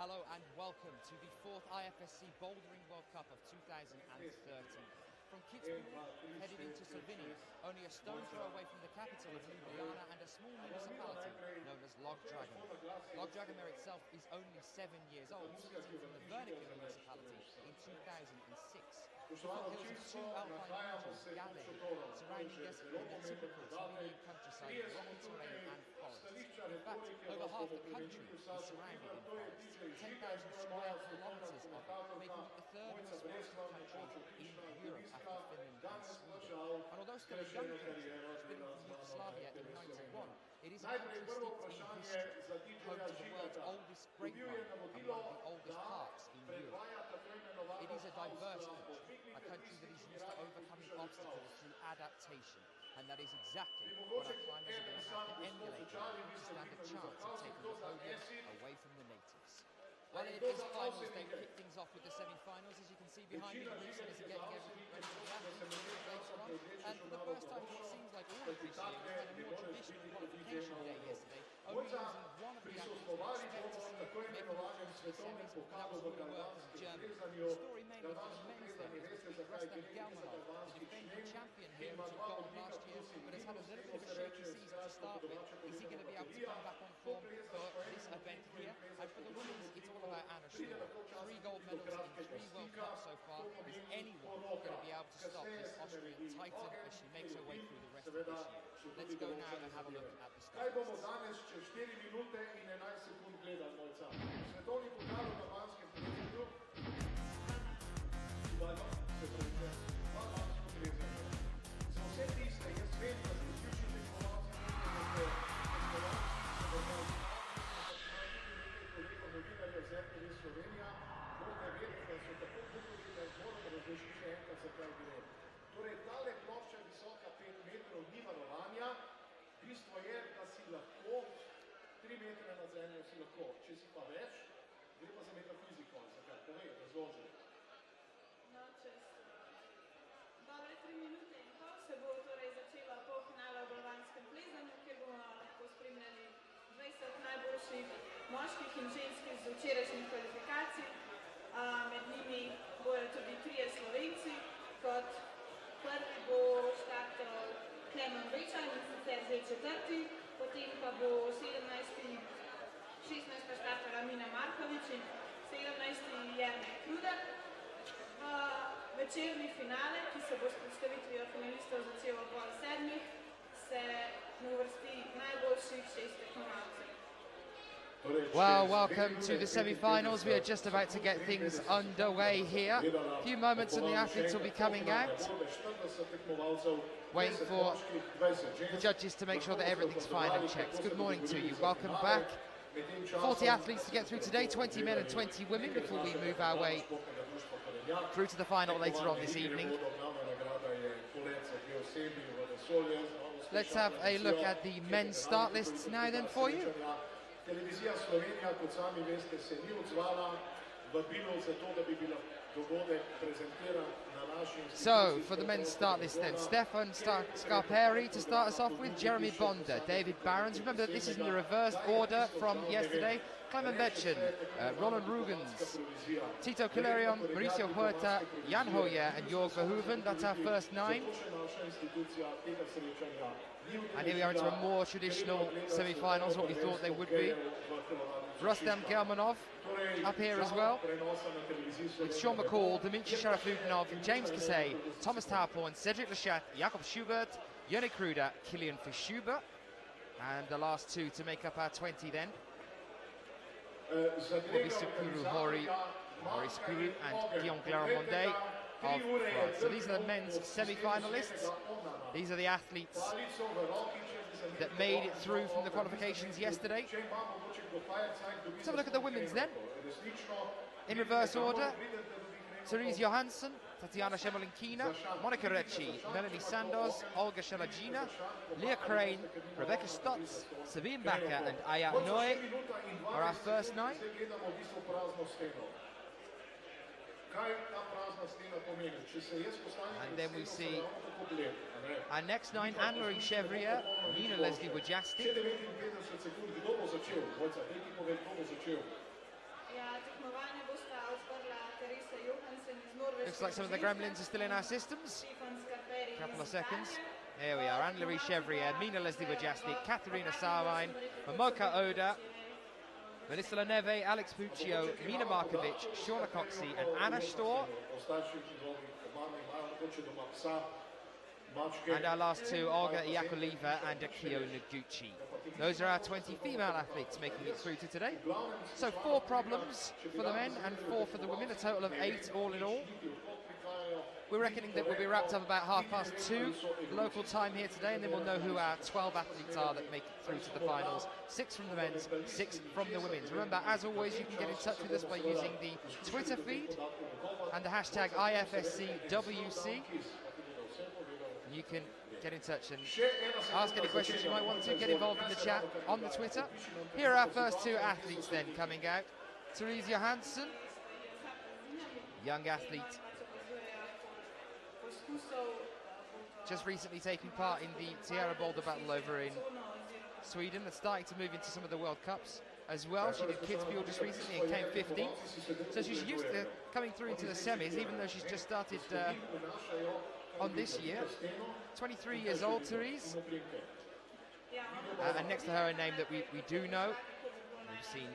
Hello and welcome to the 4th IFSC Bouldering World Cup of 2013. From Kitzbühel, headed into Slovenia, only a stone's throw away from the capital of Ljubljana and a small municipality known as Dragomer. Dragomer itself is only 7 years old, splitting from the Vernica municipality in 2006. The foothills of two alpine regions, Gale, surrounding us in the typical Slovenian countryside, rocky terrain and forests. In fact, over half the country is surrounded in forests, 10,000 square kilometres of it, making it the third most forested country in Europe after Finland and Sweden. And although still a young country, splitting from Yugoslavia in '91, it is a country steeped in history, home to the world's oldest grapevine and one of the oldest parks in Europe. It is a diverse country that is used to overcoming obstacles through adaptation, and that is exactly what our climbers are going to have to emulate to stand a chance of taking the podium away from the natives. Well, it is finals. They kick things off with the semi-finals. As you can see behind me, the Russians are getting everything ready for the athletes later on. And for the first time, it seems like all of this year, we had a more traditional qualification day yesterday, only using one of the athletes we expect to see making it to the semis, and that was Hoya from Germany. The story mainly for the men's then is between Clement, the defending champion here, who took gold last year, but has had a little bit of a shaky season to start with. Is he going to be able to come back on form for this event here? And for the women's, it's all about Anna Shauna. 3 gold medals in 3 World Cups so far. Is anyone going to be able to stop this Austrian titan as she makes her way through the rest of this year? Let's go now and have a look at the stars. Torej, tale plošča je visoka 5 metrov, ni varovanja. Bistvo je, da si lahko 3 metre nad zemljo si lahko. Če si pa več, gre pa za metafiziko. Zakaj? Povej, razloži. No, čez dobre 3 minute in pol se bo torej začela polfinala v balvanskem plezanju, kjer bomo lahko spremljali 20 najboljših moških in ženskih z včerajšnjih kvalifikacij. Med njimi bojo tudi 3 Slovenci. Kot prvi bo štartal Clement in sicer zdaj 4., potem pa bo 16. štartala Mina Markovič in 17. Jernej Kruder. V večerni finale, ki se bo s predstavitvijo finalistov začel ob 7:30, se uvrsti najboljših 6 tekmovalcev. Well, welcome to the semi-finals. We are just about to get things underway here. A few moments and the athletes will be coming out. Waiting for the judges to make sure that everything's fine and checked. Good morning to you. Welcome back. 40 athletes to get through today, 20 men and 20 women before we move our way through to the final later on this evening. Let's have a look at the men's start lists now then for you. Televizija Slovenija, kot sami veste, se ni odzvala vabilu za to, da bi bila dogodek prezentiran na naši instituciji. So, for the men's start list then, Stefan Scarperi to start us off with, Jeremy Bonder, David Barons. Remember that this is in the reversed order from yesterday. Clement Betchen, Roland Rugens, Tito Calerion, Mauricio Huerta, Jan Hoya and Jorg Verhoeven. That's our first 9. And here we are into a more traditional semi-finals, what we thought they would be. Rustam Gelmanov up here as well, with Sean McCall, Dmitry Sharafudinov, James Kasey, Thomas Tauporn, Cedric Lechat, Jakob Schubert, Jernej Kruder, Kilian Fischuber, and the last 2 to make up our 20 then will be Sukuru Hori, Maurice Kourou and Guillaume Claremonde of France. So these are the men's semi-finalists. These are the athletes that made it through from the qualifications yesterday. Let's have a look at the women's then. In reverse order, Therese Johansson, Tatiana Shemolinkina, Monica Recci, Melanie Sandoz, Olga Shelagina, Leah Crane, Rebecca Stotz, Sabine Bakker and Aya Noe are our first 9. And then we see our next 9, Anne-Marie Chevrier, Nina Leslie Wojcicki. Ja, Looks like some of the gremlins are still in our systems. Couple of seconds. There we are. Anne-Marie Chevrier, Mina Leslie Wojcicki, Katerina Sarvine, Momoka Oda, Melissa Leneve, Alex Puccio, Mina Markovic, Shauna Coxey, and Anna Storr. And our last two, Olga Yakovleva and Akio Noguchi. Those are our 20 female athletes making it through to today. So 4 problems for the men and 4 for the women, a total of 8 all in all. We're reckoning that we'll be wrapped up about 2:30 local time here today, and then we'll know who our 12 athletes are that make it through to the finals. 6 from the men's, 6 from the women's. Remember, as always, you can get in touch with us by using the Twitter feed and the hashtag IFSCWC. You can get in touch and ask any questions you might want to, get involved in the chat on the Twitter. Here are our first 2 athletes then coming out. Therese Johansson, young athlete, just recently taking part in the Tierra Boulder Battle over in Sweden and starting to move into some of the World Cups as well. She did Kitzbühel just recently and came 15th. So she's used to coming through into the semis, even though she's just started on this year. 23 years old, Therese. And next to her, a name that we do know. We've seen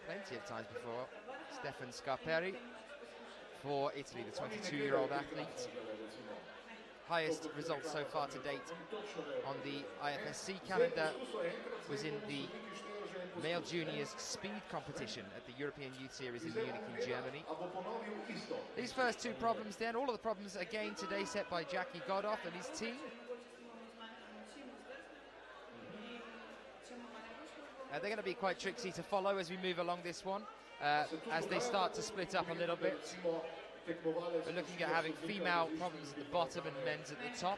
plenty of times before. Stefan Scarperi for Italy, the 22-year-old athlete. Highest results so far to date on the IFSC calendar was in the male juniors speed competition at the European Youth Series in Munich in Germany. These first 2 problems then, all of the problems again today set by Jackie Godoff and his team. They're going to be quite tricksy to follow as we move along this one, as they start to split up a little bit. We're looking at having female problems at the bottom and men's at the top,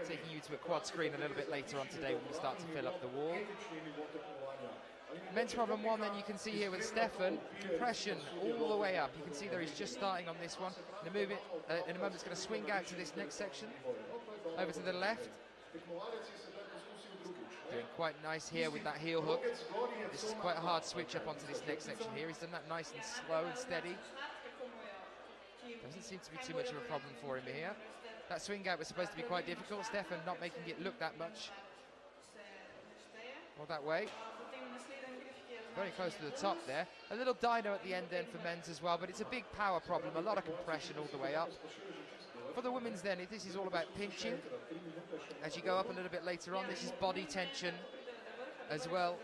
taking you to a quad screen a little bit later on today when we start to fill up the wall. Men's problem 1 then you can see here with Stefan, compression all the way up. You can see there he's just starting on this one. In a moment it's going to swing out to this next section, over to the left. Doing quite nice here with that heel hook. This is quite a hard switch up onto this next section here. He's done that nice and slow and steady. Doesn't seem to be too much of a problem for him here. That swing out was supposed to be quite difficult. Stefan not making it look that much. Or that way. Very close to the top there. A little dyno at the end then for men's as well, but it's a big power problem. A lot of compression all the way up. For the women's then, this is all about pinching. As you go up a little bit later on, this is body tension as well.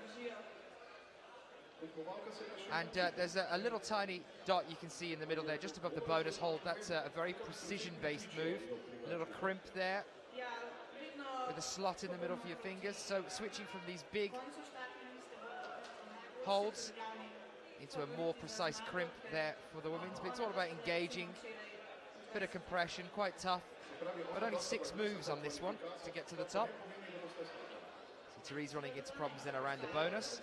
And there's a little tiny dot you can see in the middle there, just above the bonus hold. That's a very precision-based move. A little crimp there, with a slot in the middle for your fingers. So switching from these big holds into a more precise crimp there for the women's. But it's all about engaging, bit of compression, quite tough. But only 6 moves on this one to get to the top. So Therese running into problems then around the bonus.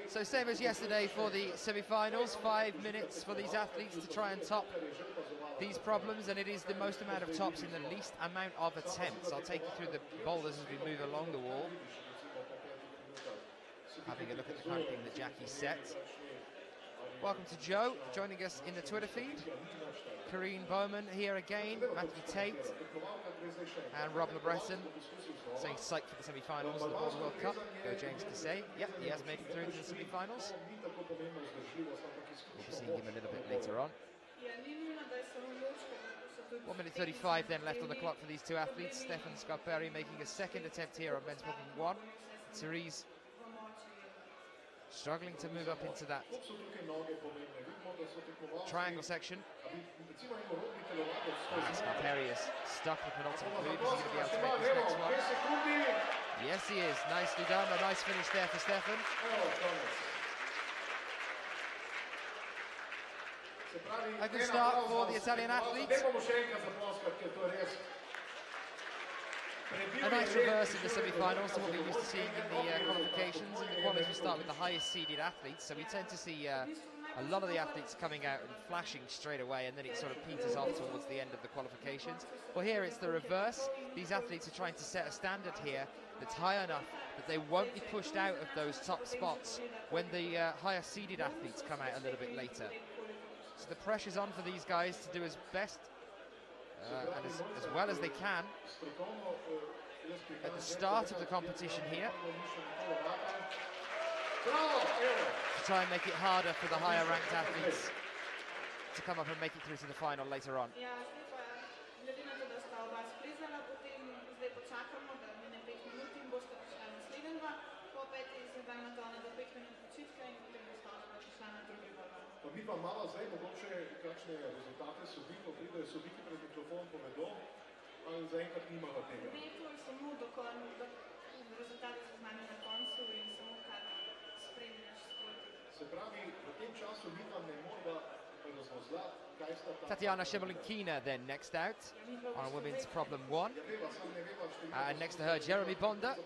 So same as yesterday for the semi-finals, 5 minutes for these athletes to try and top these problems, and it is the most amount of tops in the least amount of attempts. I'll take you through the boulders as we move along the wall. Having a look at the kind of thing that Jackie set. Welcome to Joe, joining us in the Twitter feed. Karine Bowman here again, Matthew Tate, and Rob LeBresson saying psych for the semi-finals of the Boulder World Cup. Go James Casey. Yep, he has made it through into the semi-finals. We'll be seeing him a little bit later on. 1 minute 35 then left on the clock for these 2 athletes. Stefan Scarperi making a second attempt here on men's problem 1. Therese struggling to move up into that triangle section. Scarperi is stuck with penultimate move. Is he going to be able to make this next one? Yes, he is. Nicely done. A nice finish there for Stefan. A good start for the Italian athletes. A nice reverse in the semi-finals to what we're used to seeing in the qualifications. In the qualies we start with the highest seeded athletes, so we tend to see a A lot of the athletes coming out and flashing straight away, and then it sort of peters off towards the end of the qualifications. Well, here it's the reverse. These athletes are trying to set a standard here that's high enough that they won't be pushed out of those top spots when the higher seeded athletes come out a little bit later. So the pressure's on for these guys to do as best and as well as they can at the start of the competition here, to try and make it harder for the higher ranked athletes to come up and make it through to the final later on. Pa mi pa malo zdaj mogoče kakšne rezultate sodnikov pridejo, sodniki pred mikrofon povedo, ali zaenkrat nimajo tega. Ne, to je samo rezultati so znani na koncu in samo kar spremljaš sproti. Se pravi, v tem času mi pa ne morda razvozlati, kaj sta ta... Tatiana Shemolinkina then next out on women's problem 1. And next to her, Jeremy Bonda.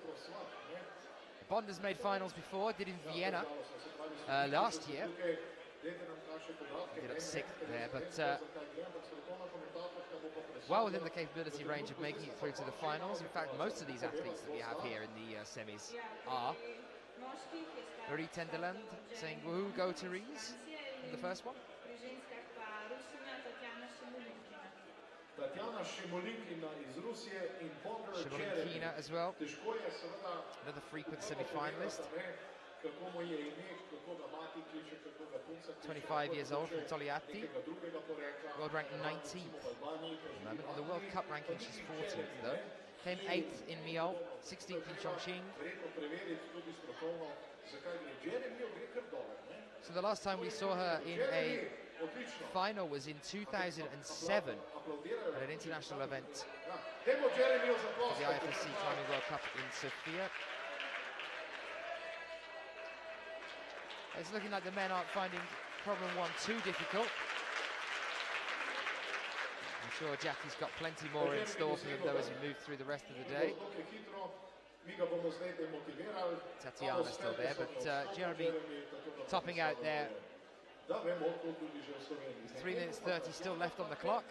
Bonda's made finals before, did in Vienna last year. Ended up 6th there, but well within the capability range of making it through to the finals. In fact, most of these athletes that we have here in the semis are. Marie Tenderland saying woohoo, go Therese in the first one. Shemolinkina as well, another frequent semi-finalist. 25 years old from Togliatti, world ranked 19th at the moment. In the World Cup ranking she's 14th though. Came 8th in Mio, 16th in Chongqing. So the last time we saw her in a final was in 2007 at an international event for the IFSC Climbing World Cup in Sofia. It's looking like the men aren't finding problem 1 too difficult. I'm sure Jackie's got plenty more in store for them though as we move through the rest of the day. Tatiana still there, but Jeremy topping out there. 3 minutes 30 still left on the clock.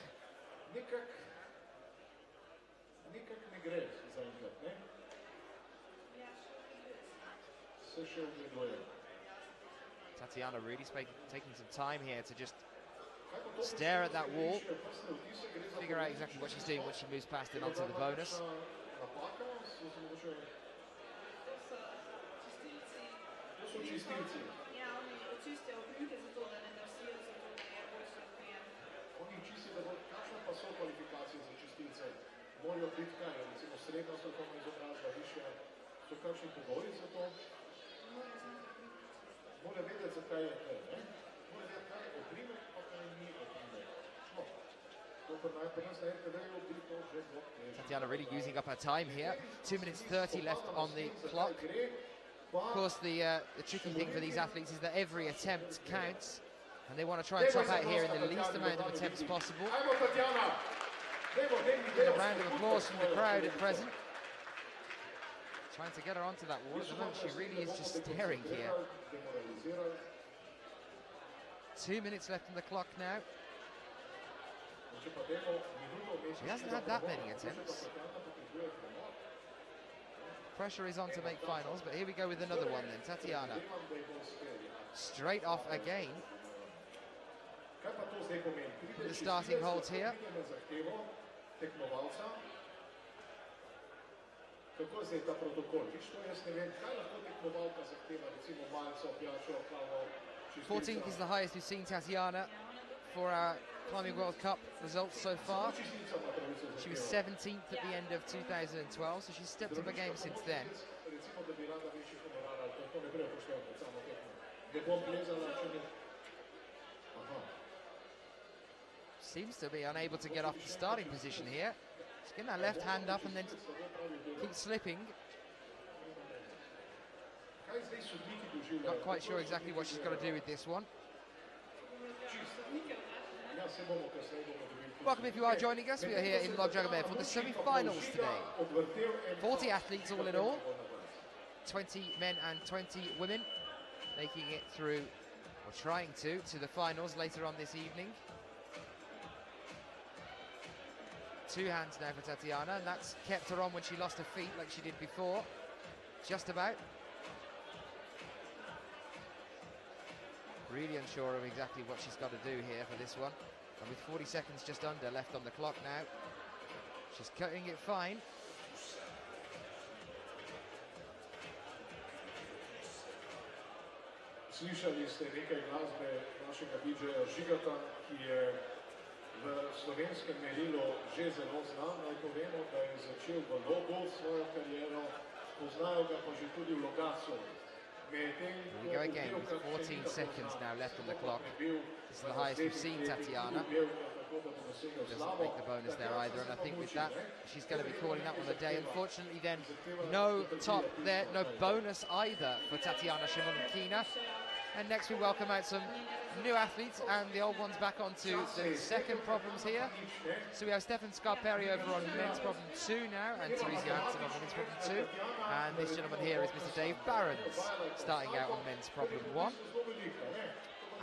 Tatiana really taking some time here to just stare at that wall, figure out exactly what she's doing when she moves past it onto the bonus. Tatiana really using up her time here. 2 minutes 30 left on the clock. Of course, the tricky thing for these athletes is that every attempt counts, and they want to try and top out here in the least amount of attempts possible. And a round of applause from the crowd at present. Trying to get her onto that wall. At the moment, she really is just staring here. 2 minutes left on the clock now. She hasn't had that many attempts. Pressure is on to make finals, but here we go with another one then. Tatiana. Straight off again. From the starting holds here. Kako zdaj ta protokol? Viš to, jaz ne vem, kaj lahko tekmovalka zahteva, recimo malco, pijačo, kavo, čistilca. 14th is the highest we've seen Tatiana for our Climbing World Cup results so far. She was 17th at the end of 2012, so she's stepped up a game since then. Seems to be unable to get off the starting position here. She's getting that left hand up and then keeps slipping. Not quite sure exactly what she's got to do with this one. Welcome if you are joining us. We are here in Dragomer for the semi-finals today. 40 athletes all in all. 20 men and 20 women making it through, or or trying to the finals later on this evening. Two hands now for Tatiana, and that's kept her on when she lost her feet like she did before. Just about. Really unsure of exactly what she's got to do here for this one. And with 40 seconds just under left on the clock now, she's cutting it fine. Slišali ste nekaj glasbe našega DJ-ja Žigata, ki je v slovenskem merilu že zelo znan. Naj povemo, da je začel v Logu svojo kariero, poznajo ga pa že tudi v Logacu. Here we go again with 14 seconds now left on the clock. This is the highest we've seen Tatiana. Doesn't make the bonus there either, and I think with that she's going to be calling that one a day. Unfortunately then, no top there, no bonus either for Tatiana Shimonkina. And next we welcome out some new athletes and the old ones back onto the second problems here. So we have Stefan Scarperi over on men's problem 2 now, and Teresa Johansson on women's problem 2. And this gentleman here is Mr. Dave Barons, starting out on men's problem 1.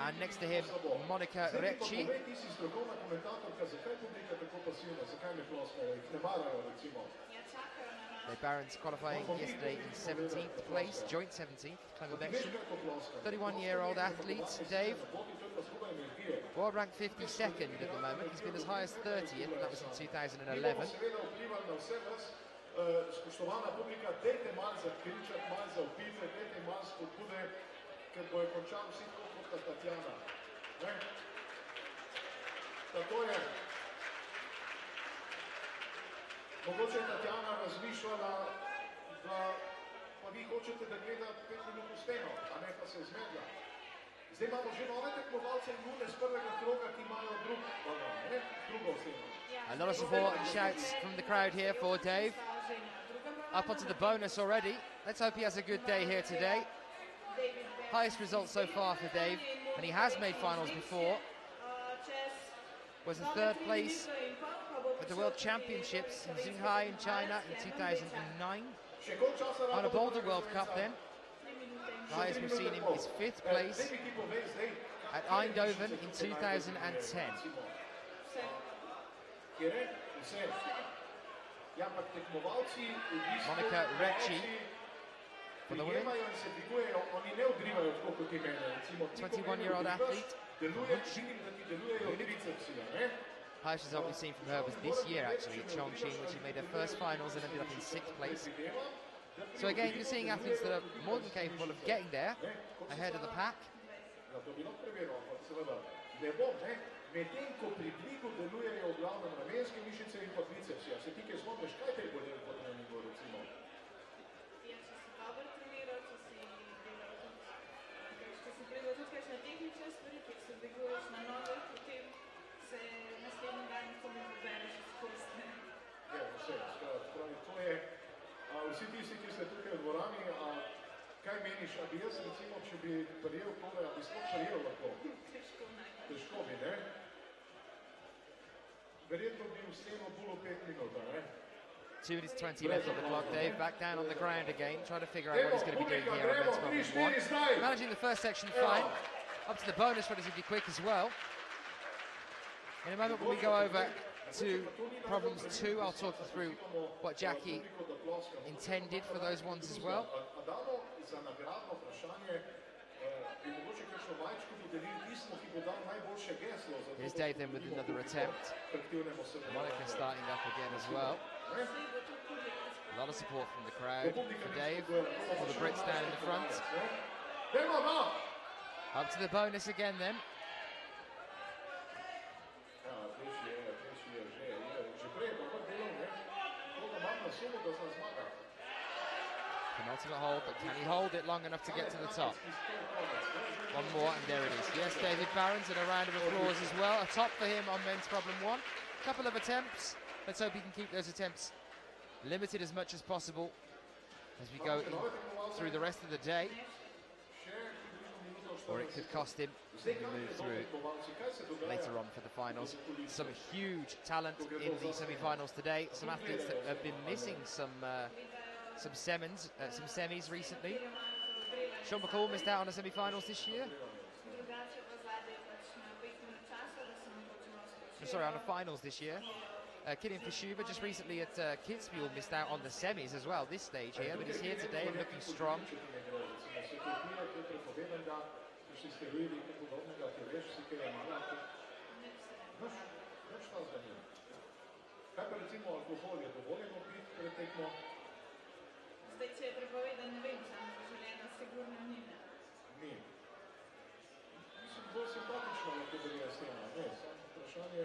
And next to him, Monica Recci. Dave Barons qualifying yesterday in 17th place, joint 17th, Clement. 31-year-old athlete, Dave. World rank 52nd at the moment. He's been as high as 30th, and that was in 2011. Spoštovana publika, dajte malo zakričati, malo zaupite, dajte malo spodbude, ker bojo končali vsi tako kot Tatjana. Tako je. Mogoče je Tatjana razmišljala, da pa vi hočete, da gleda 5 minut v steno, a ne pa se zmedla. Zdaj imamo že nove tekmovalce in nune z prvega kroga, ki imajo drugo steno. A lot of support and shouts from the crowd here for Dave. Up onto the bonus already. Let's hope he has a good day here today. Highest result so far for Dave, and he has made finals before. Was in 3rd place at the World Championships in Shanghai in China in 2009. On a Boulder World Cup then. The highest we've seen him is 5th place at Eindhoven in 2010. Monica Recci for the women. 21-year-old athlete. Highest result we've seen from her was this year actually at Chongqing, which she made her first finals and ended up in 6th place. So again, you're seeing athletes that are more than capable of getting there ahead of the pack. Medtem ko pri dvigu delujejo v glavnem ramenske mišice in pa bicepsi. A se ti kaj spomniš, kaj te je bolelo po treningu, recimo? Ja, če si dobro treniral, če si delal tudi, če si pridal tudi kakšne tehnične stvari, ki se dviguješ na noge, potem se naslednji dan komu pobereš iz kosti. Ja, vse, spravi, to je, vsi tisti, ki ste tukaj v dvorani, kaj meniš, a bi jaz recimo, če bi prijel tole, a bi sploh prijel lahko? Težko bi, ne? Verjetno bi v steno bilo 5 minut, ne? 2 minutes 20 left on the clock. Dave back down on the ground again, trying to figure out what he's going to be doing here on men's problem 1. Managing the first section fine. Up to the bonus relatively quick as well. In a moment when we go over to problems 2, I'll talk you through what Jackie intended for those ones as well. Here's Dave then with another attempt. Monica starting up again as well. A lot of support from the crowd for Dave. All the Brits down in the front. Up to the bonus again then. Penultimate hold, but can he hold it long enough to get to the top? One more, and there it is. Yes, David Barons, and a round of applause as well. A top for him on men's problem 1. Couple of attempts. Let's hope he can keep those attempts limited as much as possible as we go through the rest of the day. Or it could cost him when we move through later on for the finals. Some huge talent in the semi-finals today. Some athletes that have been missing some semis recently. Sean McCall missed out on the semi-finals this year. sorry, on the finals this year. Killian Fishuva just recently at Kitzbühel missed out on the semis as well, this stage here, but he's here today and looking strong. Zdaj, če je prepovedan, ne vem, samo želena sigurno ni. Ni. Mislim, bolj simpatično lahko deluje s tem, ne? Samo vprašanje,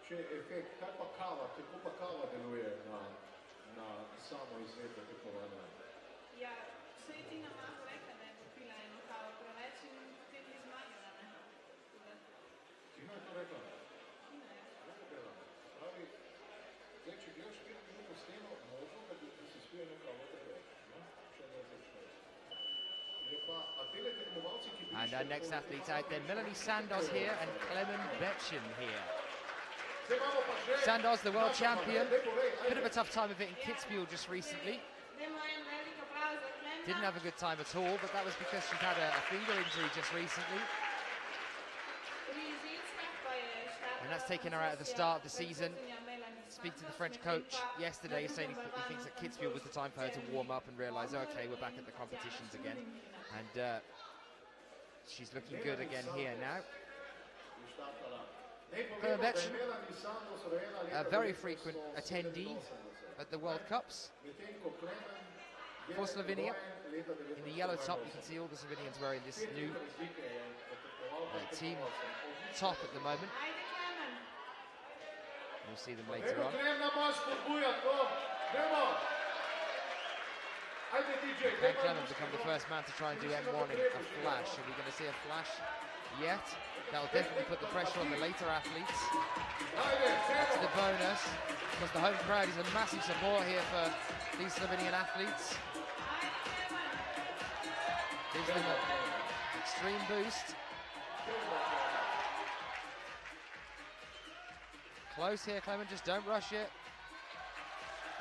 če je efekt, kaj pa kava, kako pa kava deluje na samo izvedbo tekmovanja? Ja, saj ti nam malo rekla, da je popila eno kavo preveč in potem ni zmagala, ne? Tina je to rekla? Tina je. Lepo dela. Pravi, zdaj, če gledaš 5 minut v steno, možno, da bi si spil eno kavo preveč, ne? Še ne začneš. Je pa, a tele tekmovalci, ki bi... And our next athletes out there, Melanie Sandoz here and Clement Betchen here. Sandoz, the world champion, bit of a tough time of it in Kitzbühel just recently. Didn't have a good time at all, but that was because she'd had a finger injury just recently. And that's taken her out of the start of the season. Speak to the French coach yesterday, saying he thinks that Kitzbühel was the time for her to warm up and realise, okay, we're back at the competitions again. And she's looking good again here now. Clement Betchen, a very frequent attendee at the World Cups for Slovenia. In the yellow top, you can see all the Slovenians wearing this new team top at the moment. We'll see them later on. Can Clement become the first man to try and do M1 in a flash? Are we going to see a flash yet? That'll definitely put the pressure on the later athletes. That's the bonus, because the home crowd is a massive support here for these Slovenian athletes. Gives them an extreme boost. Close here, Clement, just don't rush it.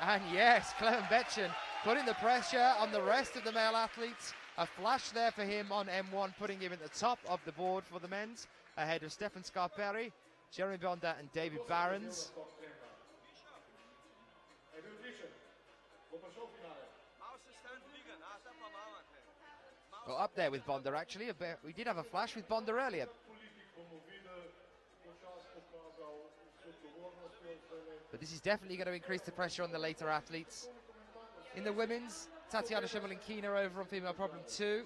And yes, Clement Betchen putting the pressure on the rest of the male athletes. A flash there for him on M1, putting him at the top of the board for the men's, ahead of Stefan Scarperi, Jeremy Bonda and David Barons. Well, up there with Bonda actually. We did have a flash with Bonda earlier. But this is definitely going to increase the pressure on the later athletes. In the women's, Tatiana Shimolinkina over on female problem 2.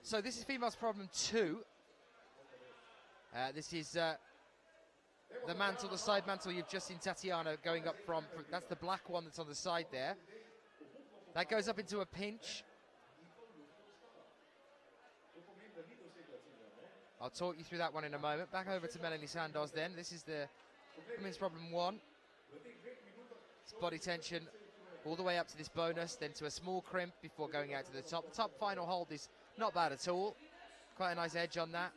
So this is females problem 2. This is the mantle, the side mantle you've just seen Tatiana going up from. That's the black one that's on the side there. That goes up into a pinch. I'll talk you through that one in a moment. Back over to Melanie Sandoz then. This is the women's problem 1. It's body tension all the way up to this bonus, then to a small crimp before going out to the top. The top final hold is not bad at all. Quite a nice edge on that.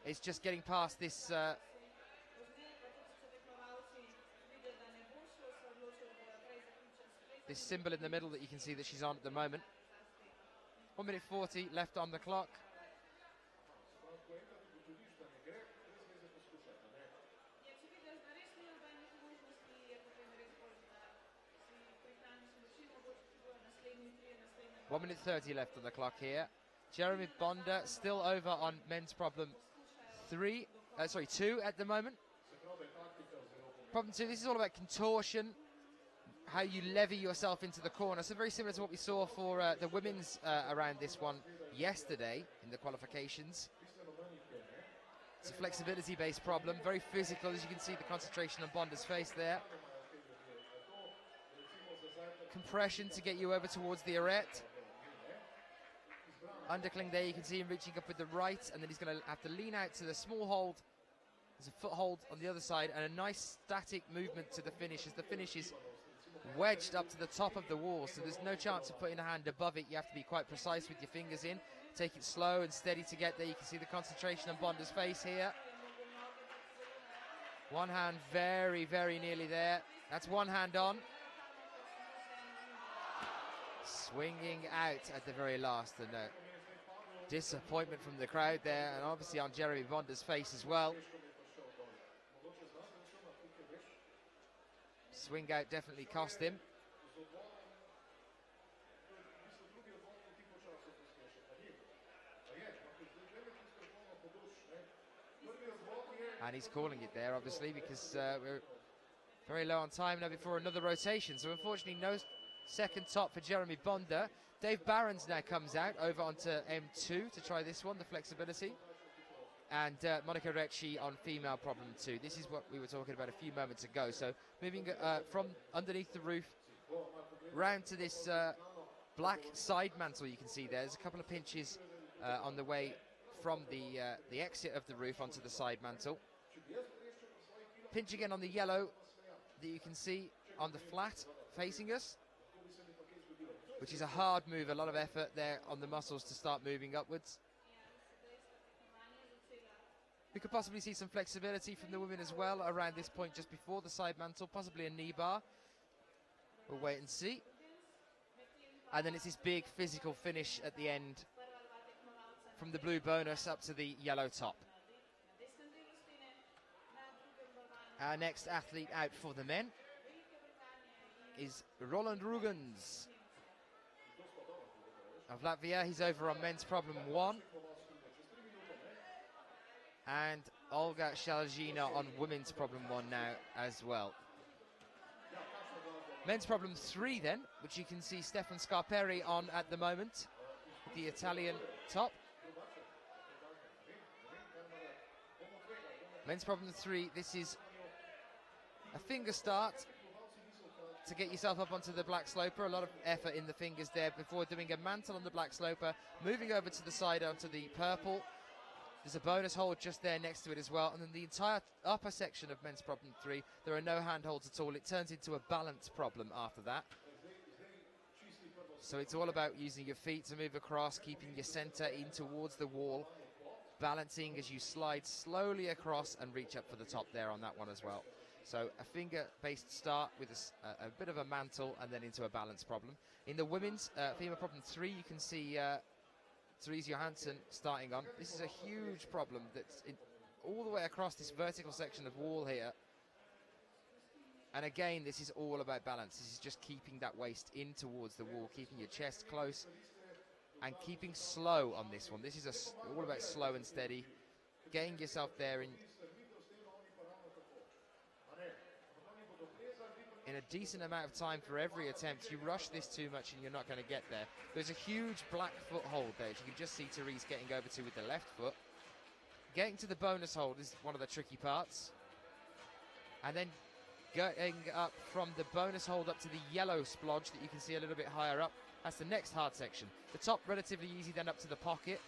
It's just getting past this this symbol in the middle that you can see that she's on at the moment. 1 minute 40 left on the clock. One minute 30 left on the clock here. Jeremy Bonda still over on men's problem 2 at the moment. Problem 2, this is all about contortion, how you levy yourself into the corner. So very similar to what we saw for the women's around this one yesterday in the qualifications. It's a flexibility-based problem, very physical, as you can see the concentration on Bonda's face there. Compression to get you over towards the arete. Undercling there, you can see him reaching up with the right, and then he's going to have to lean out to the small hold. There's a foothold on the other side, and a nice static movement to the finish, as the finish is wedged up to the top of the wall, so there's no chance of putting a hand above it. You have to be quite precise with your fingers in. Take it slow and steady to get there. You can see the concentration on Bonda's face here. One hand very, very nearly there. That's one hand on. Swinging out at the very last, and disappointment from the crowd there, and obviously on Jeremy Bonda's face as well. Swing out definitely cost him. And he's calling it there, obviously, because we're very low on time now before another rotation. So unfortunately, no second top for Jeremy Bonda. Dave Barron's now comes out over onto M2 to try this one, the flexibility. And Monica Recci on female problem 2. This is what we were talking about a few moments ago. So moving from underneath the roof round to this black side mantle, you can see there's a couple of pinches on the way from the exit of the roof onto the side mantle. Pinch again on the yellow that you can see on the flat facing us, which is a hard move, a lot of effort there on the muscles to start moving upwards. We could possibly see some flexibility from the women as well around this point just before the side mantle, possibly a knee bar. We'll wait and see. And then it's this big physical finish at the end from the blue bonus up to the yellow top. Our next athlete out for the men is Roland Rugens of Latvia. He's over on men's problem 1. And Olga Shalazhina on women's problem 1 now as well. Men's problem 3 then, which you can see Stefan Scarperi on at the moment, the Italian top. Men's problem 3, this is a finger start to get yourself up onto the black sloper. A lot of effort in the fingers there before doing a mantle on the black sloper, moving over to the side onto the purple. There's a bonus hold just there next to it as well. And then the entire upper section of men's problem 3, there are no handholds at all. It turns into a balance problem after that. So it's all about using your feet to move across, keeping your center in towards the wall, balancing as you slide slowly across and reach up for the top there on that one as well. So a finger-based start with a bit of a mantle and then into a balance problem. In the women's female problem 3, you can see Therese Johansson starting on. This is a huge problem that's all the way across this vertical section of wall here. And again, this is all about balance. This is just keeping that waist in towards the wall, keeping your chest close, and keeping slow on this one. This is all about slow and steady, getting yourself there in a decent amount of time for every attempt. You rush this too much and you're not going to get there. There's a huge black foothold there, as you can just see Therese getting over to with the left foot. Getting to the bonus hold is one of the tricky parts. And then going up from the bonus hold up to the yellow splodge that you can see a little bit higher up. That's the next hard section. The top relatively easy, then up to the pocket.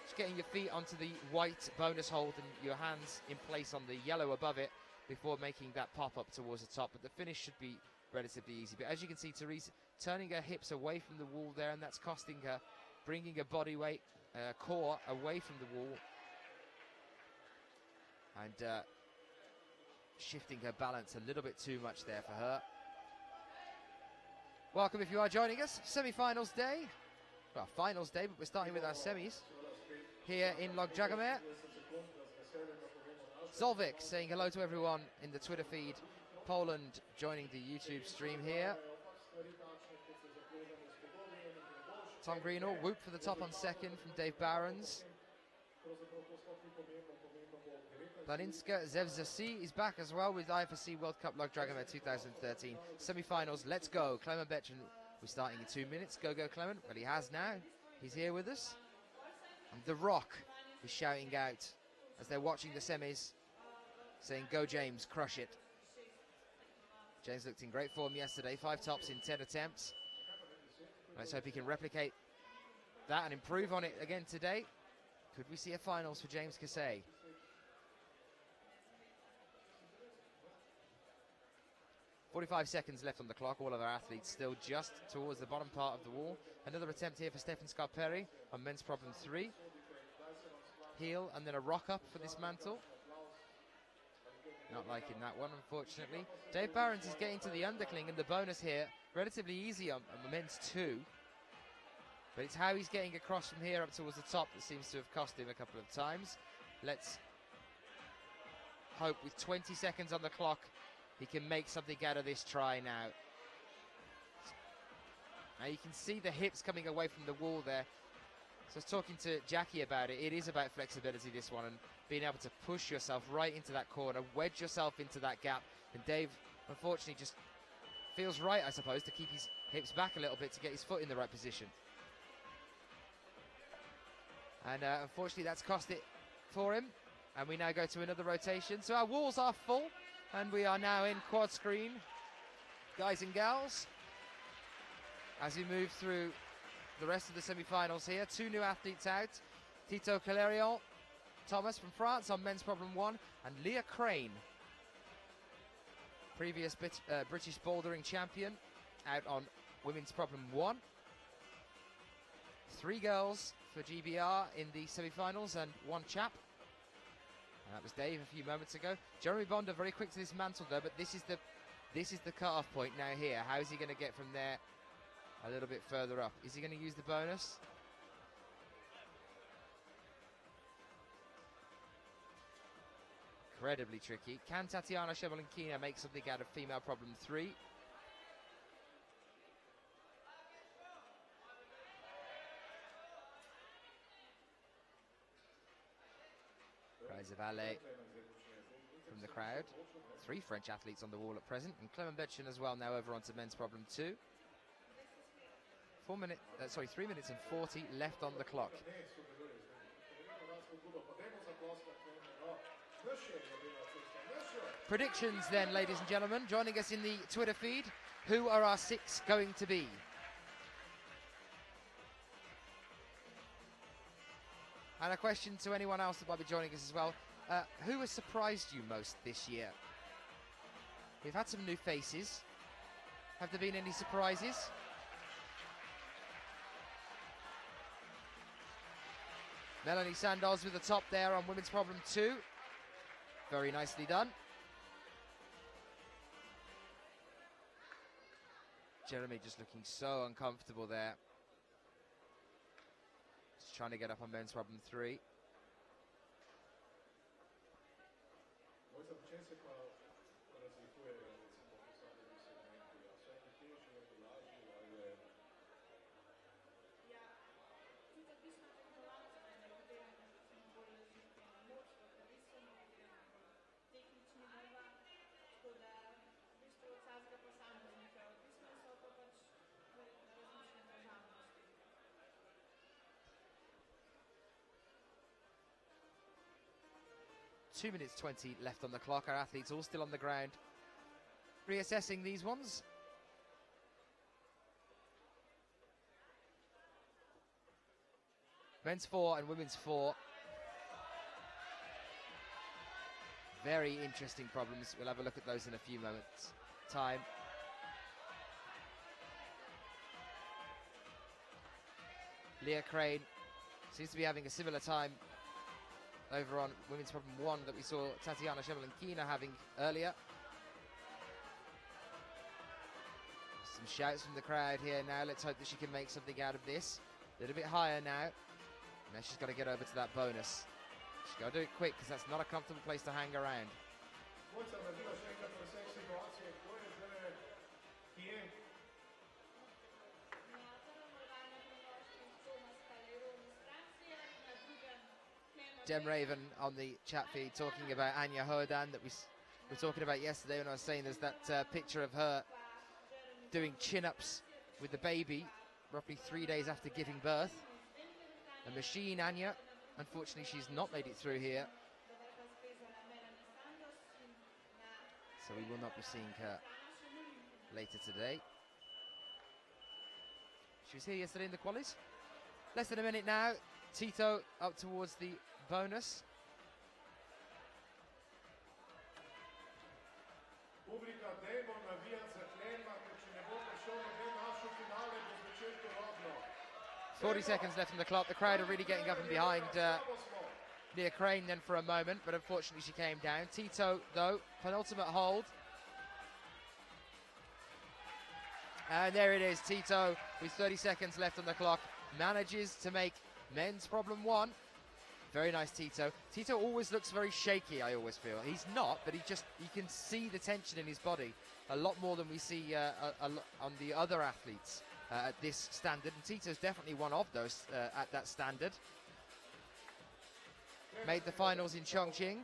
Just getting your feet onto the white bonus hold and your hands in place on the yellow above it before making that pop up towards the top. But the finish should be relatively easy. But as you can see, Therese turning her hips away from the wall there, and that's costing her, bringing her body weight, core away from the wall. And shifting her balance a little bit too much there for her. Welcome if you are joining us. Semi-finals day. Well, finals day, but we're starting with our semis here in Dragomer. Zolvik saying hello to everyone in the Twitter feed. Poland joining the YouTube stream here. Tom Greenall, whoop for the top on second from Dave Barons. Planinska Zevzasi is back as well with IFSC World Cup Dragomer 2013 semi-finals. Let's go. Clement Betchen, we're starting in 2 minutes. Go Clement. Well, he has now. He's here with us. And The Rock is shouting out as they're watching the semis, saying, go James, crush it. James looked in great form yesterday. 5 tops in 10 attempts. Let's hope he can replicate that and improve on it again today, could we see a finals for James Casey? 45 seconds left on the clock. All of our athletes still just towards the bottom part of the wall. Another attempt here for Stefan Scarperi on men's problem 3. Heel and then a rock up for this mantle. Not liking that one, unfortunately. Dave Barons is getting to the undercling, and the bonus here, relatively easy on the men's 2. But it's how he's getting across from here up towards the top that seems to have cost him a couple of times. Let's hope with 20 seconds on the clock he can make something out of this try now. Now you can see the hips coming away from the wall there. So I was talking to Jackie about it. It is about flexibility, this one, and being able to push yourself right into that corner, wedge yourself into that gap. And Dave, unfortunately, just feels right, I suppose, to keep his hips back a little bit to get his foot in the right position. And unfortunately, that's cost it for him. And we now go to another rotation. So our walls are full, and we are now in quad screen, guys and gals, as we move through the rest of the semi-finals here. 2 new athletes out. Tito Calerion Thomas from France on men's problem 1, and Leah Crane, previous British bouldering champion, out on women's problem 1. 3 girls for GBR in the semi-finals and 1 chap. And that was Dave a few moments ago. Jeremy Bonder very quick to this mantle though, but this is the cut-off point now here. How is he going to get from there a little bit further up? Is he going to use the bonus? Incredibly tricky. Can Tatiana Shevelenkina make something out of female problem 3? Cries of alley from the crowd. 3 French athletes on the wall at present, and Clement as well now over onto men's problem 2. 3 minutes and 40 left on the clock. Predictions then, ladies and gentlemen, joining us in the Twitter feed. Who are our 6 going to be? And a question to anyone else that might be joining us as well. Who has surprised you most this year? We've had some new faces. Have there been any surprises? Melanie Sandoz with the top there on women's problem 2. Very nicely done. Jeremy just looking so uncomfortable there. Just trying to get up on men's problem 3. Two minutes 20 left on the clock. Our athletes all still on the ground, reassessing these ones. Men's 4 and women's 4. Very interesting problems. We'll have a look at those in a few moments' time. Leah Crane seems to be having a similar time over on women's problem 1 that we saw Tatiana Shevelenkina having earlier. Some shouts from the crowd here now. Let's hope that she can make something out of this. A little bit higher now. Now she's got to get over to that bonus. She's got to do it quick because that's not a comfortable place to hang around. Dem Raven on the chat feed talking about Anya Hodan that we were talking about yesterday when I was saying there's that picture of her doing chin-ups with the baby roughly 3 days after giving birth. A machine, Anya. Unfortunately, she's not made it through here. So we will not be seeing her later today. She was here yesterday in the qualies. Less than a minute now. Tito up towards the bonus. Publika, dajmo navijati za Clementa, ker če ne bo prišel noben naš v finale, bo zvečer turobno. 40 seconds left on the clock. The crowd are really getting up and behind Nia Crane then for a moment, but unfortunately she came down. Tito, though, penultimate hold. And there it is, Tito, with 30 seconds left on the clock, manages to make men's problem 1. Very nice, Tito. Tito always looks very shaky, I always feel. He's not, but you can see the tension in his body a lot more than we see on the other athletes at this standard. And Tito's definitely one of those at that standard. Made the finals in Chongqing.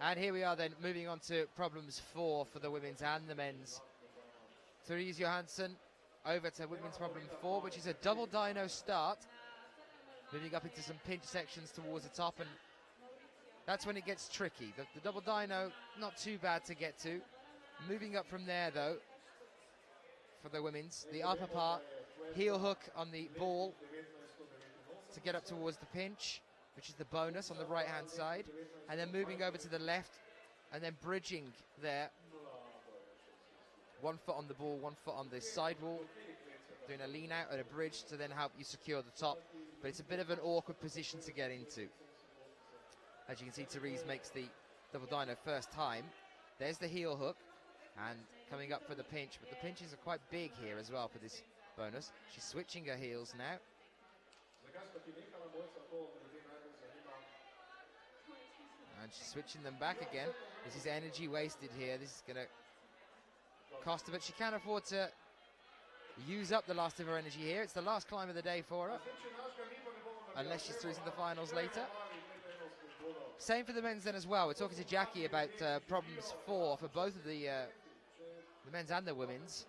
And here we are then, moving on to problems 4 for the women's and the men's. Therese Johansson over to women's problem 4, which is a double dyno start. Moving up into some pinch sections towards the top, and that's when it gets tricky. The double dyno, not too bad to get to. Moving up from there, though, for the women's, the upper part, heel hook on the ball to get up towards the pinch, which is the bonus on the right-hand side, and then moving over to the left, and then bridging there. 1 foot on the ball, 1 foot on the sidewall, doing a lean out and a bridge to then help you secure the top. But it's a bit of an awkward position to get into. As you can see, Therese makes the double dyno first time. There's the heel hook, and coming up for the pinch, but the pinches are quite big here as well for this bonus. She's switching her heels now. And she's switching them back again. This is energy wasted here. This is going to cost her, but she can't afford to use up the last of her energy here. It's the last climb of the day for her, unless she's through to the finals later. Same for the men's then as well. We're talking to Jackie about problems 4 for both of the men's and the women's.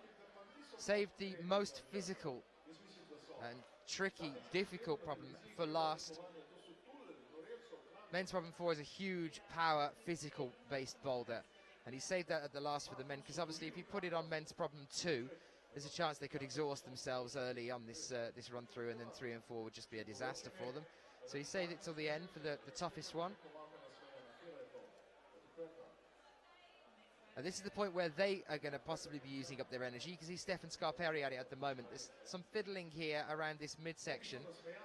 Saved the most physical and tricky, difficult problem for last. Men's problem 4 is a huge power, physical-based boulder, and he saved that at the last for the men, because obviously if you put it on men's problem 2, there's a chance they could exhaust themselves early on this this run through, and then 3 and 4 would just be a disaster for them. So he saved it till the end for the toughest one. And this is the point where they are going to possibly be using up their energy. You can see Stefan Scarperi at it at the moment. There's some fiddling here around this midsection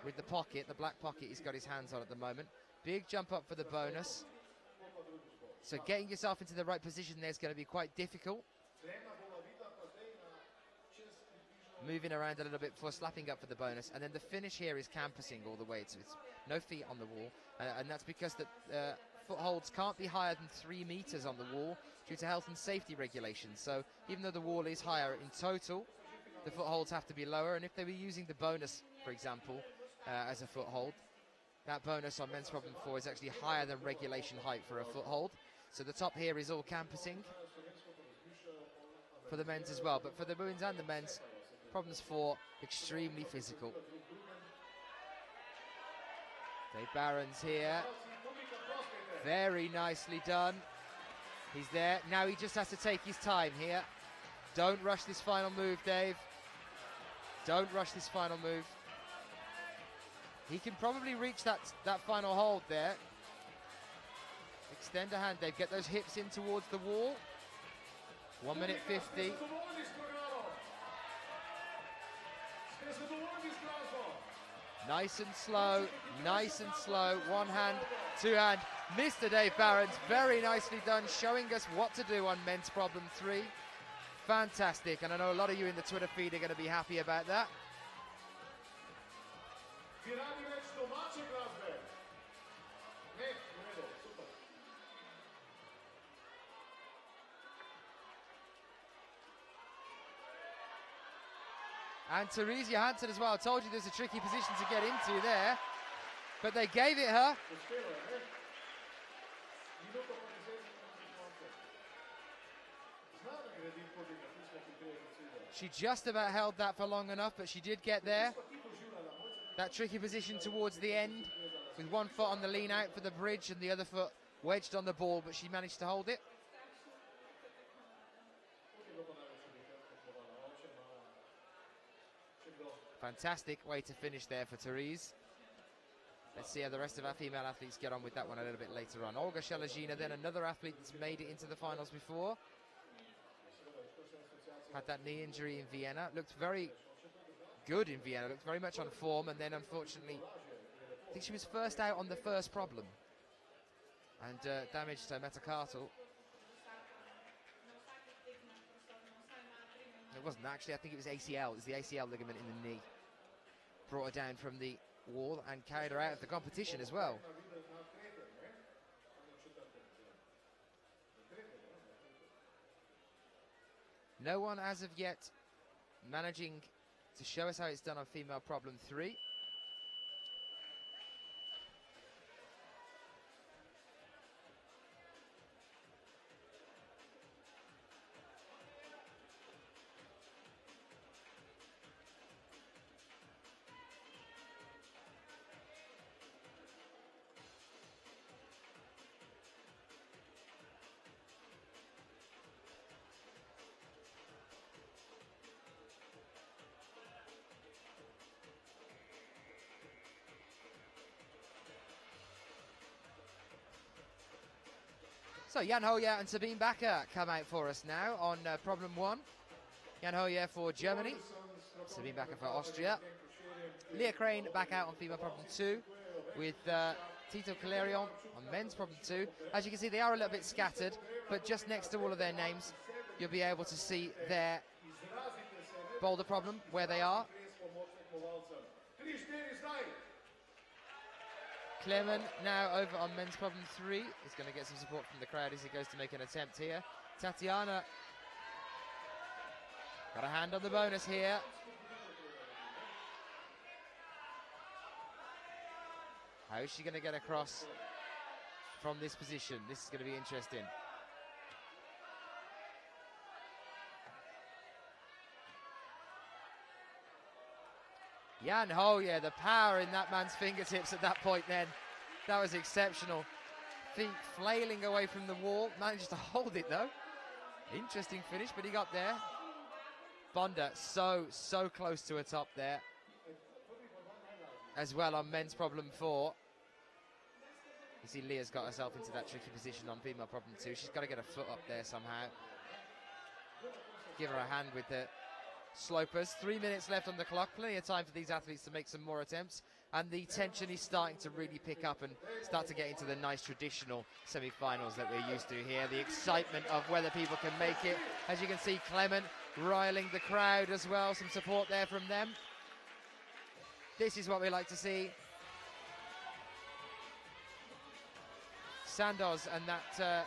with the pocket, the black pocket he's got his hands on at the moment. Big jump up for the bonus. So getting yourself into the right position there is going to be quite difficult. Moving around a little bit before slapping up for the bonus. And then the finish here is campusing all the way. It's no feet on the wall. And that's because the footholds can't be higher than 3 meters on the wall due to health and safety regulations. So even though the wall is higher in total, the footholds have to be lower. And if they were using the bonus, for example, as a foothold, that bonus on men's problem 4 is actually higher than regulation height for a foothold. So the top here is all campusing for the men's as well. But for the women's and the men's, problems 4, extremely physical. Dave Barron's here. Very nicely done. He's there. Now he just has to take his time here. Don't rush this final move, Dave. Don't rush this final move. He can probably reach that final hold there. Extend a hand, Dave. Get those hips in towards the wall. 1 minute 50. Nice and slow, nice and slow. 1 hand, 2 hand. Mr. Dave Barron's, very nicely done, showing us what to do on men's problem 3. Fantastic, and I know a lot of you in the Twitter feed are going to be happy about that. And Therese Johansson as well. I told you there's a tricky position to get into there, but they gave it her. She just about held that for long enough, but she did get there. That tricky position towards the end with one foot on the lean out for the bridge and the other foot wedged on the ball, but she managed to hold it. Fantastic way to finish there for Therese. Let's see how the rest of our female athletes get on with that one a little bit later on. Olga Shelazhina, then another athlete that's made it into the finals before. Had that knee injury in Vienna. Looked very good in Vienna, looked very much on form, and then unfortunately, I think she was first out on the first problem and damaged her metacarpal. It wasn't actually, I think it was ACL. It was the ACL ligament in the knee. Brought her down from the wall and carried her out of the competition as well. No one as of yet managing to show us how it's done on female problem 3. So Jan Hoya and Sabine Bakker come out for us now on problem 1. Jan Hoya for Germany, Sabine Bakker for Austria. Leah Crane back out on female problem 2 with Tito Calerion on men's problem 2. As you can see, they are a little bit scattered, but just next to all of their names, you'll be able to see their boulder problem, where they are. Clement now over on men's problem 3. He's going to get some support from the crowd as he goes to make an attempt here. Tatiana got a hand on the bonus here. How is she going to get across from this position? This is going to be interesting. Jan Hoya, the power in that man's fingertips at that point then. That was exceptional. Feet flailing away from the wall. Managed to hold it though. Interesting finish, but he got there. Bonda so close to a top there. As well on men's problem 4. You see Leah's got herself into that tricky position on female problem 2. She's got to get a foot up there somehow. Give her a hand with the slopers. 3 minutes left on the clock. Plenty of time for these athletes to make some more attempts. And the tension is starting to really pick up and start to get into the nice traditional semi-finals that we're used to here. The excitement of whether people can make it. As you can see, Clement riling the crowd as well. Some support there from them. This is what we like to see. Sandoz and that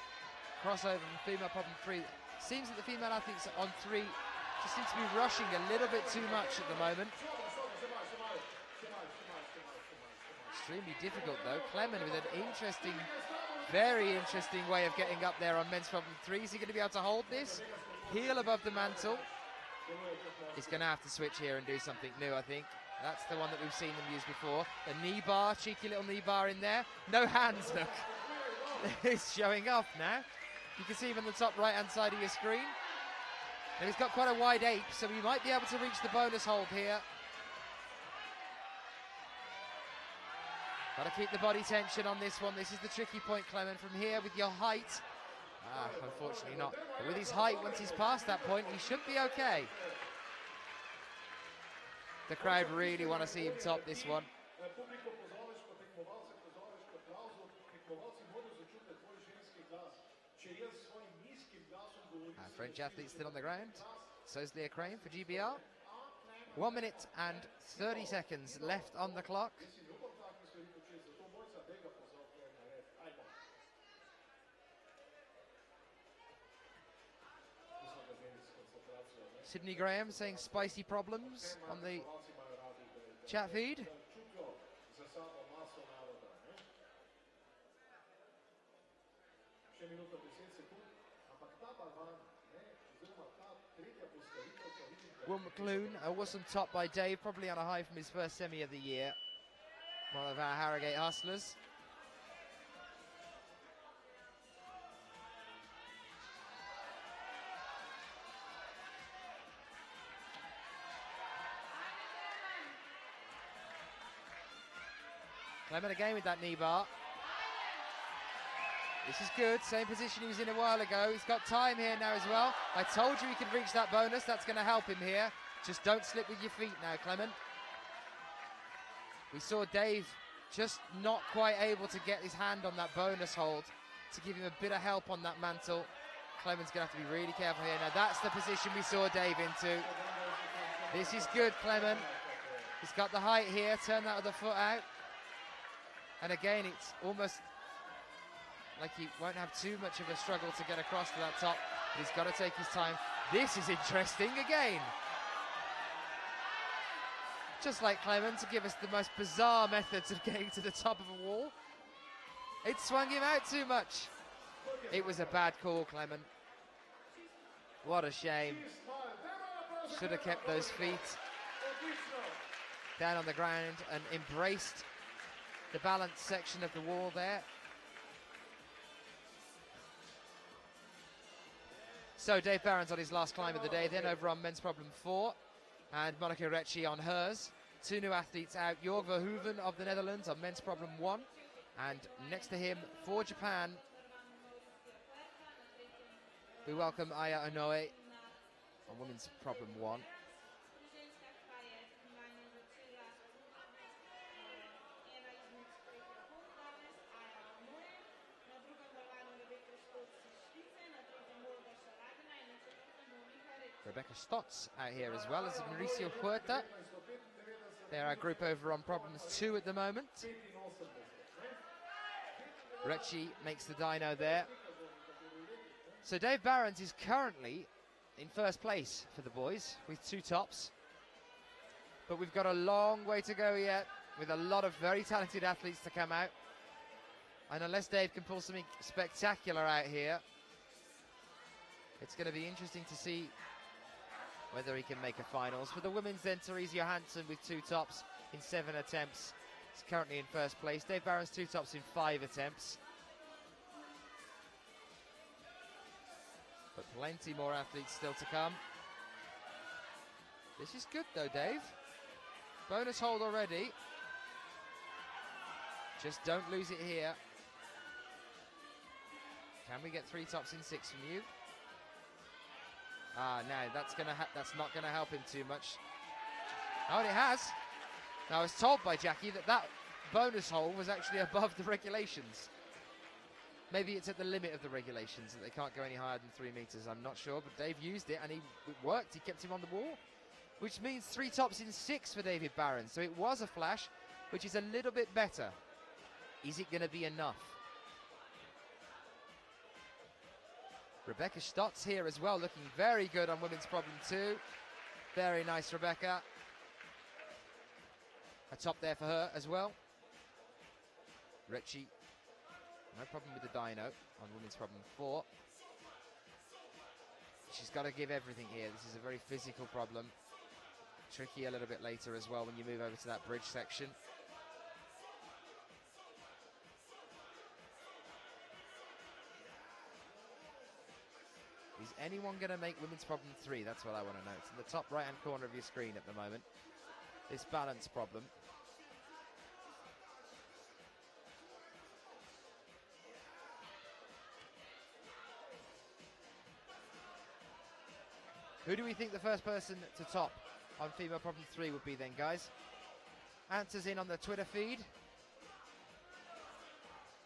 crossover from female problem 3. Seems that the female athletes on 3 just seems to be rushing a little bit too much at the moment. Extremely difficult though. Clement with an interesting, very interesting way of getting up there on men's problem 3. Is he going to be able to hold this? Heel above the mantle. He's going to have to switch here and do something new, I think. That's the one that we've seen them use before. The knee bar, cheeky little knee bar in there. No hands, look. It's showing off now. You can see him on the top right-hand side of your screen. And he's got quite a wide ape, so he might be able to reach the bonus hold here. Got to keep the body tension on this one. This is the tricky point, Clement. From here with your height. Unfortunately not. But with his height, once he's past that point, he should be okay. The crowd really want to see him top this one. French athlete still on the ground. So is Leah Crane for GBR. 1 minute and 30 seconds left on the clock. Sydney Graham saying spicy problems on the chat feed. Will McClune was some top by Dave, probably on a high from his first semi of the year. One of our Harrogate hustlers. Clement again with that knee bar. This is good, same position he was in a while ago. He's got time here now as well. I told you he could reach that bonus, that's going to help him here. Just don't slip with your feet now, Clement. We saw Dave just not quite able to get his hand on that bonus hold to give him a bit of help on that mantle. Clement's going to have to be really careful here. Now that's the position we saw Dave into. This is good, Clement. He's got the height here, turn that other foot out. And again, it's almost like he won't have too much of a struggle to get across to that top, but he's got to take his time. This is interesting again. Just like Clement to give us the most bizarre methods of getting to the top of a wall. It swung him out too much. It was a bad call, Clement. What a shame. Should have kept those feet down on the ground and embraced the balance section of the wall there. So Dave Barron's on his last climb of the day, then over on men's problem 4, and Monica Recchi on hers. 2 new athletes out, Jorg Verhoeven of the Netherlands on men's problem 1, and next to him for Japan, we welcome Aya Onoe on women's problem 1. Rebecca Stotz out here as well as Mauricio Huerta. They're our group over on problems 2 at the moment. Recchi makes the dyno there. So Dave Barron's is currently in first place for the boys with 2 tops. But we've got a long way to go yet with a lot of very talented athletes to come out. And unless Dave can pull something spectacular out here, it's going to be interesting to see whether he can make a finals. For the women's then, Therese Johansson with 2 tops in 7 attempts. He's currently in first place. Dave Barron's 2 tops in 5 attempts. But plenty more athletes still to come. This is good though, Dave. Bonus hold already. Just don't lose it here. Can we get 3 tops in 6 from you? Ah, no, that's not gonna help him too much. Oh, and it has. Now, I was told by Jackie that bonus hole was actually above the regulations. Maybe it's at the limit of the regulations that they can't go any higher than 3 meters. I'm not sure, but Dave used it and it worked. He kept him on the wall, which means 3 tops in 6 for David Barron. So it was a flash, which is a little bit better. Is it going to be enough? Rebecca Stotz here as well, looking very good on women's problem 2. Very nice, Rebecca. A top there for her as well. Recchi, no problem with the dyno on women's problem 4. She's got to give everything here. This is a very physical problem. Tricky a little bit later as well when you move over to that bridge section. Is anyone going to make women's problem 3? That's what I want to know. It's in the top right-hand corner of your screen at the moment. This balance problem. Who do we think the first person to top on female problem 3 would be then, guys? Answers in on the Twitter feed.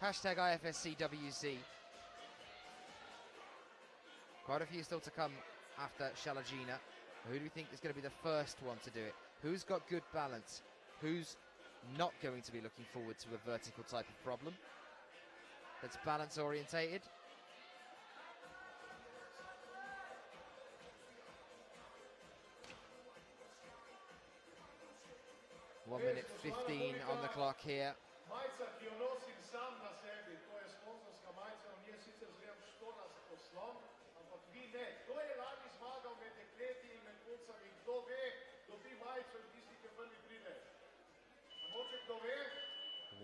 Hashtag IFSCWC. Quite a few still to come after Shalagina. Who do we think is going to be the first one to do it? Who's got good balance? Who's not going to be looking forward to a vertical type of problem that's balance orientated? 1 minute 15 on the clock here.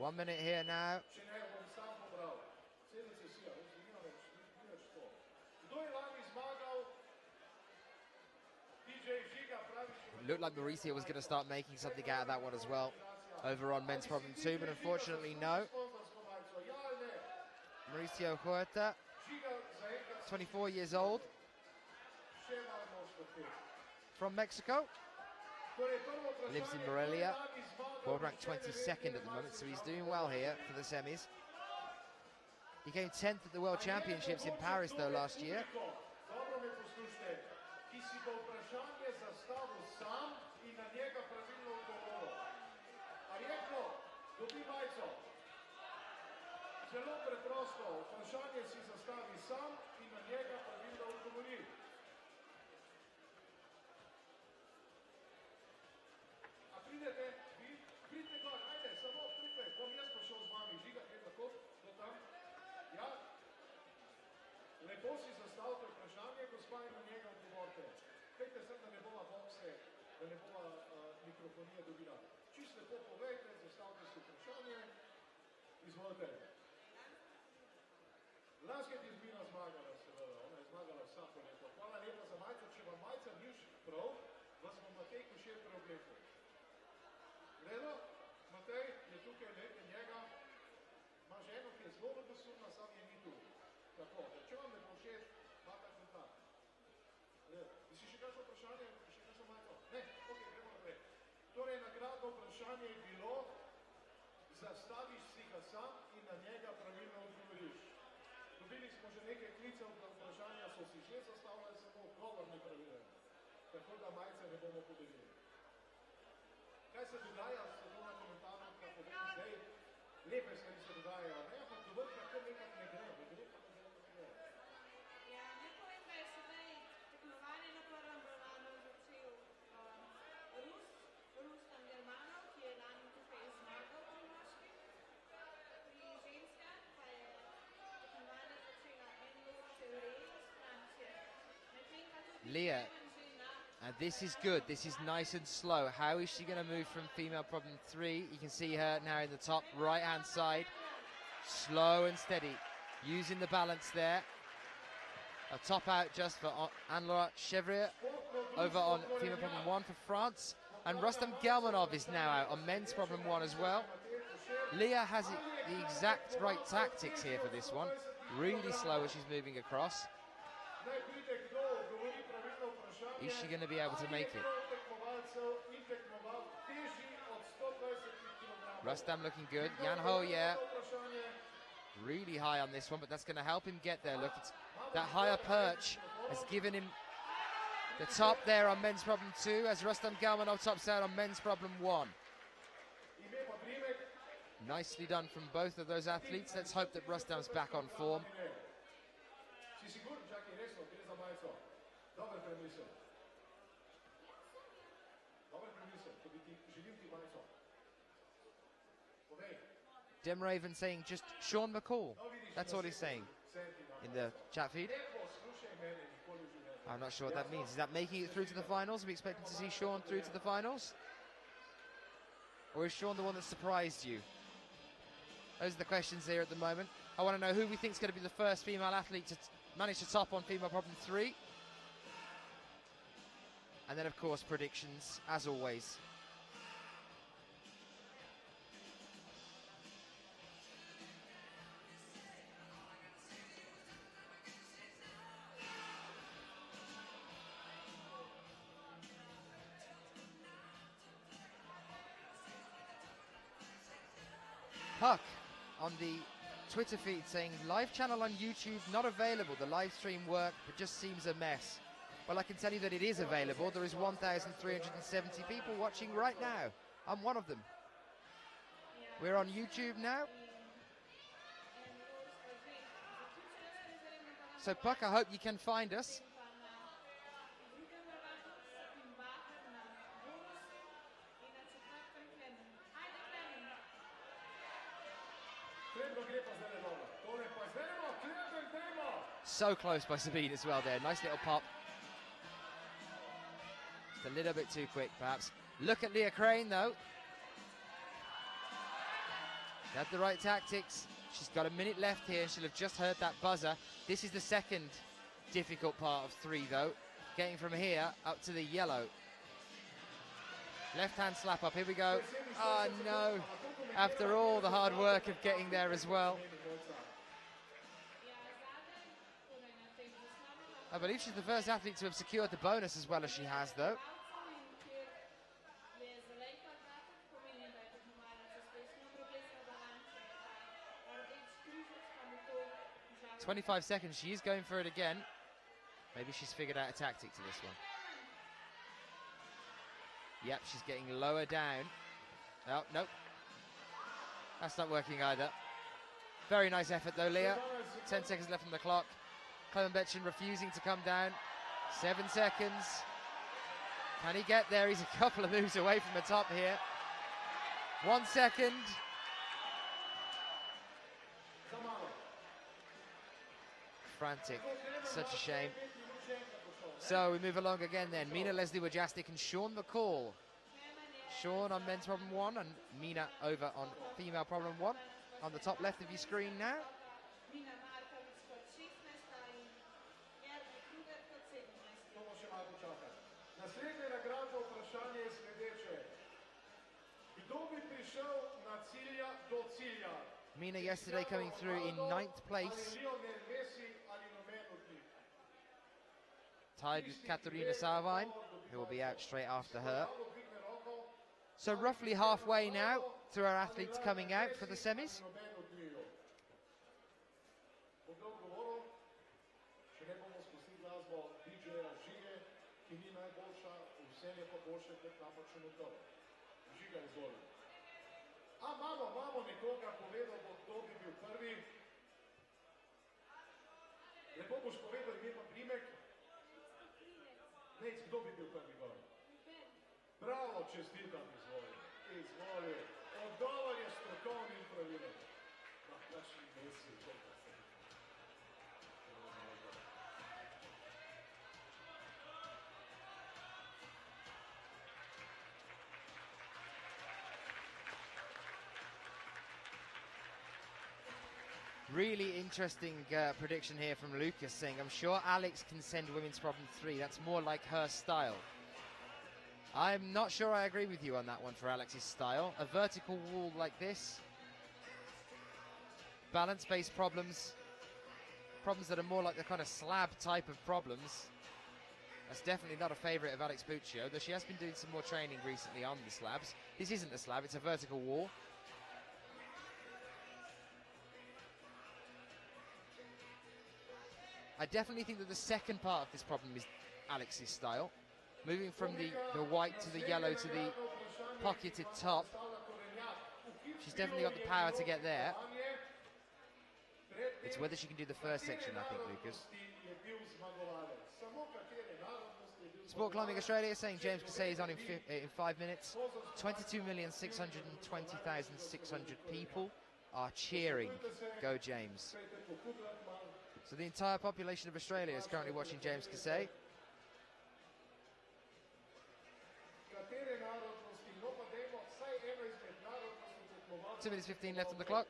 1 minute here now. Če ne, bom sam pobral. Sedem se si, ni več to. Kdo je lani zmagal? DJ Žiga pravi, It looked like Mauricio was going to start making something out of that one as well. Over on men's problem 2, but unfortunately no. Mauricio Huerta, 24 years old, from Mexico, lives in Morelia, world ranked 22nd at the moment, so he's doing well here for the semis. He came 10th at the World Championships in Paris though last year. Zelo preprosto, vprašanje si zastavi sam in na njega pravilno odgovori. A pridete, vi? Pridite gor, ajde, samo pridite, bom jaz prišel z vami, Žiga, je tako, do tam? Ja? Lepo si zastavite vprašanje, gospa, in na njega odgovorite. Pejte sem, da ne bova bokse, da ne bova mikrofonije dobila. Čisto lepo povejte, zastavite si vprašanje, izvolite. Lanske ti Zbina zmagala, seveda, ona je zmagala vsako leto. Hvala lepa za majico, če vam majica ni všeč prav, vas bom Matej Košir preoblekl. Redo, Matej je tukaj, lejte njega, ima ženo, ki je zelo ljubosumna, sam je ni tu. Tako, če vam ne bo všeč, imate kontakt. Ti si še kakšno vprašanje, še kakšno majico? Ne, ok, gremo naprej. Torej, nagradno vprašanje je bilo, zastaviš si ga sam in na njega pravilno odgovoriš. Dobili smo že nekaj klicev, da vprašanja so si že zastavljali, samo odgovor ne pravilen. Tako da majice ne bomo podelili. Kaj se dogaja, se to na komentarju, kaj povem zdaj, lepe stvari se dogajajo, ne? Ampak do vrha kar nekak ne gre, ne gre pa ne gre. Ja, ne povem, da je sedaj tekmovanje na prvem balvanu začel Rustan Germanov, ki je lani tukaj zmagal pri moški. Pri ženska pa je tekmovanje začela Leah, and this is good, this is nice and slow. How is she going to move from female problem 3? You can see her now in the top right hand side, slow and steady, using the balance there. A top out just for Anne-Laure Chevrier over on female problem 1 for France, and Rustam Gelmanov is now out on men's problem 1 as well. Leah has the exact right tactics here for this one, really slow as she's moving across. Is she going to be able to make it? Rustam looking good. Jan Hoya really high on this one, but that's going to help him get there. Look, that higher perch has given him the top there on men's problem 2, as Rustam Gelmanov tops out on men's problem 1. Nicely done from both of those athletes. Let's hope that Rustam's back on form. Demraven saying just Sean McCall. That's what he's saying in the chat feed. I'm not sure what that means. Is that making it through to the finals? Are we expecting to see Sean through to the finals? Or is Sean the one that surprised you? Those are the questions here at the moment. I want to know who we think is going to be the first female athlete to manage to top on female problem 3. And then, of course, predictions, as always. Puck on the Twitter feed saying live channel on YouTube not available. The live stream worked but just seems a mess. Well, I can tell you that it is available. There is 1,370 people watching right now. I'm one of them. We're on YouTube now. So Puck, I hope you can find us. So close by Sabine as well there. Nice little pop. Just a little bit too quick, perhaps. Look at Leah Crane, though. Had the right tactics. She's got a minute left here. She'll have just heard that buzzer. This is the second difficult part of 3, though. Getting from here up to the yellow. Left hand slap up. Here we go. Oh, no. After all the hard work of getting there as well. I believe she's the first athlete to have secured the bonus as well as she has, though. 25 seconds, she is going for it again. Maybe she's figured out a tactic to this one. Yep, she's getting lower down. Oh, nope. That's not working either. Very nice effort though, Leah. 10 seconds left on the clock. Clement refusing to come down. 7 seconds. Can he get there? He's a couple of moves away from the top here. 1 second. Frantic. Such a shame. So we move along again then. Mina Leslie Wojastik and Sean McCall. Sean on men's problem 1 and Mina over on female problem 1. On the top left of your screen now. Mina yesterday coming through in 9th place. Tied with Katarina Sarvine, who will be out straight after her. So roughly halfway now through our athletes coming out for the semis. Imamo nekoga povedal, kdo bi bil prvi. Lepo boš povedal ime pa primek. Nec, kdo bi bil prvi gor? Bravo, čestitam, izvoli. Izvoli. Odgovor je strokovni in pravilen. Kakšni mesi, koliko se. Really interesting prediction here from Lucas saying, I'm sure Alex can send women's problem 3. That's more like her style. I'm not sure I agree with you on that one for Alex's style. A vertical wall like this. Balance-based problems. Problems that are more like the kind of slab type of problems. That's definitely not a favourite of Alex Puccio, though she has been doing some more training recently on the slabs. This isn't a slab, it's a vertical wall. I definitely think that the second part of this problem is Alex's style. Moving from the white to the yellow to the pocketed top. She's definitely got the power to get there. It's whether she can do the first section, I think, Lucas. Sport Climbing Australia saying James Casey is on in 5 minutes. 22,620,600 people are cheering. Go James. So the entire population of Australia is currently watching James Casey. 2 minutes 15 left on the clock.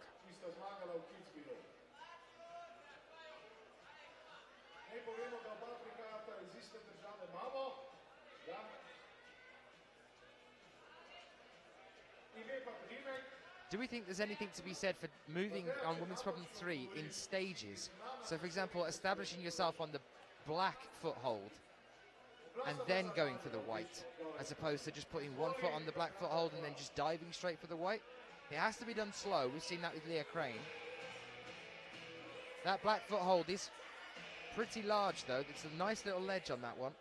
Do we think there's anything to be said for moving on women's problem 3 in stages? So, for example, establishing yourself on the black foothold and then going for the white, as opposed to just putting one foot on the black foothold and then just diving straight for the white? It has to be done slow. We've seen that with Leah Crane. That black foothold is pretty large, though. It's a nice little ledge on that one.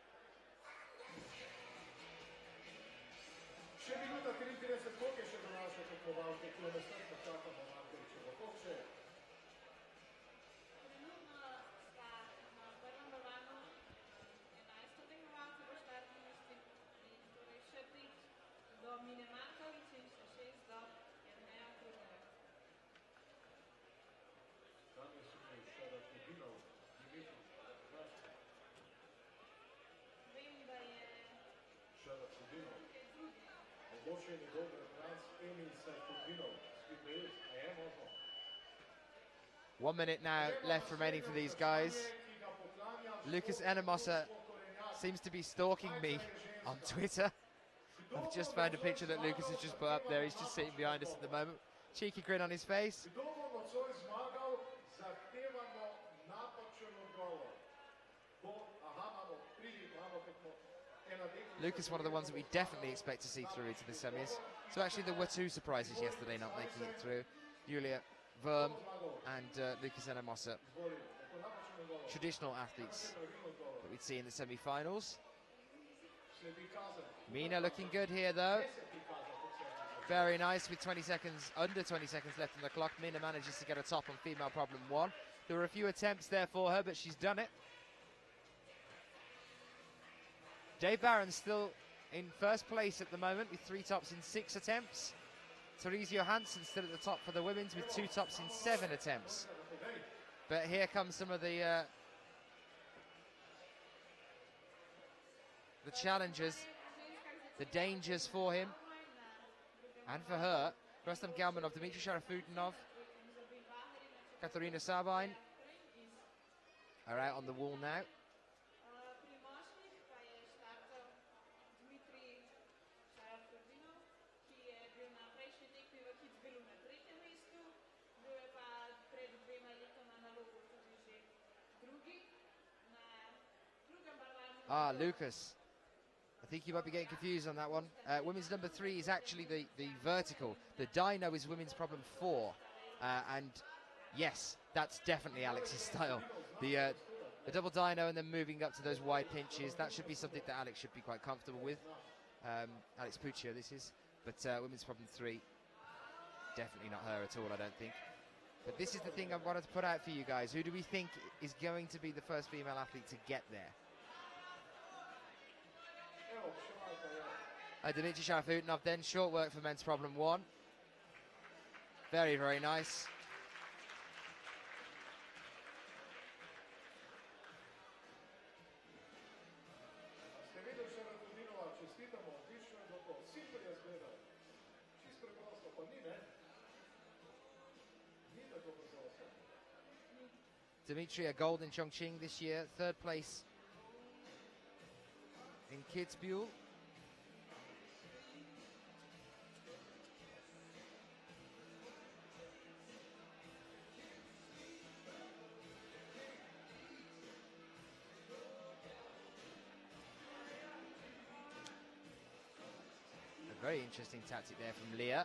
1 minute now left remaining for these guys. Lucas Enemosa seems to be stalking me on Twitter. I've just found a picture that Lucas has just put up there. He's just sitting behind us at the moment. Cheeky grin on his face. Lucas, one of the ones that we definitely expect to see through into the semis. So actually there were two surprises yesterday not making it through. Julia Verm and Lucas Enemosa. Traditional athletes that we'd see in the semi-finals. Mina looking good here though. Very nice with 20 seconds, under 20 seconds left on the clock. Mina manages to get a top on female problem 1. There were a few attempts there for her, but she's done it. Dave Barron's still in first place at the moment with 3 tops in 6 attempts. Therese Johansson still at the top for the women's with 2 tops in 7 attempts. But here comes some of the challengers, the dangers for him and for her. Rustam Galmanov, Dmitry Sharafutinov, Katarina Sabine are out on the wall now. Ah, Lucas. I think you might be getting confused on that one. Women's number 3 is actually the vertical. The dyno is women's problem 4. And yes, that's definitely Alex's style. The double dyno and then moving up to those wide pinches. That should be something that Alex should be quite comfortable with. Alex Puccio, this is. But women's problem 3, definitely not her at all, I don't think. But this is the thing I wanted to put out for you guys. Who do we think is going to be the first female athlete to get there? Dmitry Sharafutinov, then short work for men's problem 1. Very, very nice. Dmitry, a gold in Chongqing this year, 3rd place in Kitzbühel. A very interesting tactic there from Leah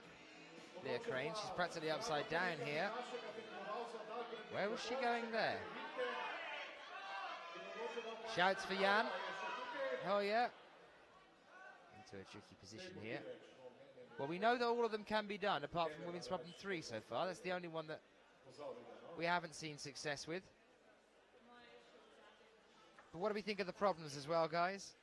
Crane. She's practically upside down here. Where was she going there? Shouts for Jan. Hoya. Into a tricky position here. Well, we know that all of them can be done, apart from women's problem 3 so far. That's the only one that we haven't seen success with. But what do we think of the problems as well, guys?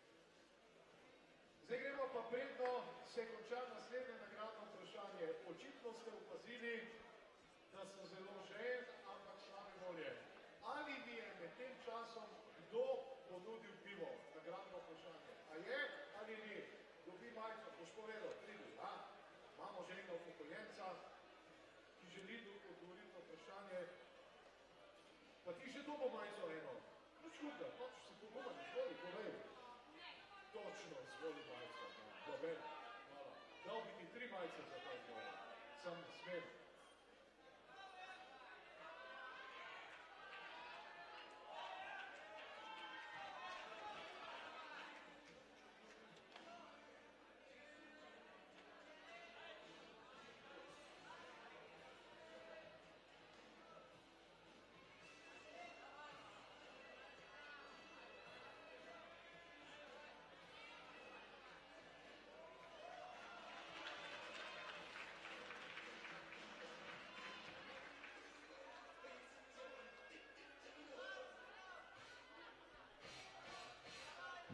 Pa ti že dobo majico eno. No škoda, pač si pogledam, izvoli, povej. Točno, izvoli majico. Dober, hvala. Dal bi ti 3 majice za ta izvoli. Sam smem.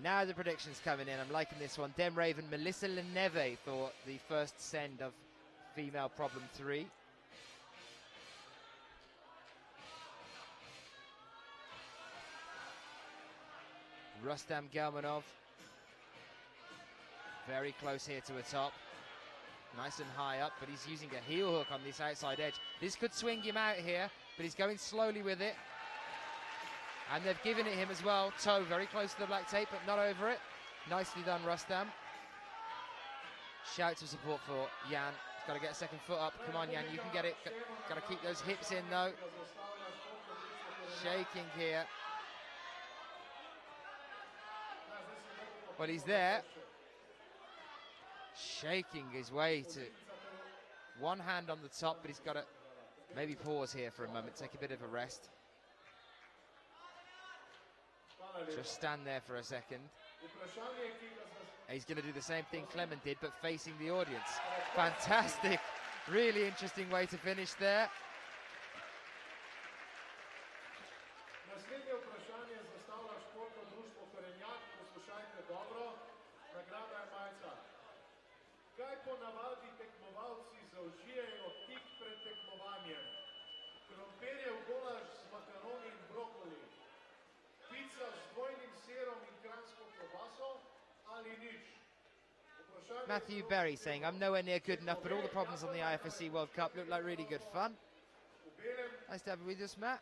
Now the predictions coming in. I'm liking this one. Dem Raven, Melissa Leneve for the first send of female problem 3. Rustam Galmanov. Very close here to a top. Nice and high up, but he's using a heel hook on this outside edge. This could swing him out here, but he's going slowly with it. And they've given it him as well. Toe very close to the black tape, but not over it. Nicely done, Rustam. Shout of support for Jan. He's got to get a second foot up. Come on, Jan, you can get it. Got to keep those hips in, though. Shaking here. Well, he's there. Shaking his way to one hand on the top, but he's got to maybe pause here for a moment, take a bit of a rest. Just stand there for a second. He's going to do the same thing Clement did, but facing the audience. Fantastic. Really interesting way to finish there. Kaj ponavadi tekmovalci zaužijejo tik pred tekmovanjem? Krompirjev golaž z makaroni in brokoli, pizza z dvojnim serom in kranjsko klobaso ali nič? Matthew Berry saying, I'm nowhere near good enough, but all the problems on the IFSC World Cup look like really good fun. Nice to have you with us, Matt.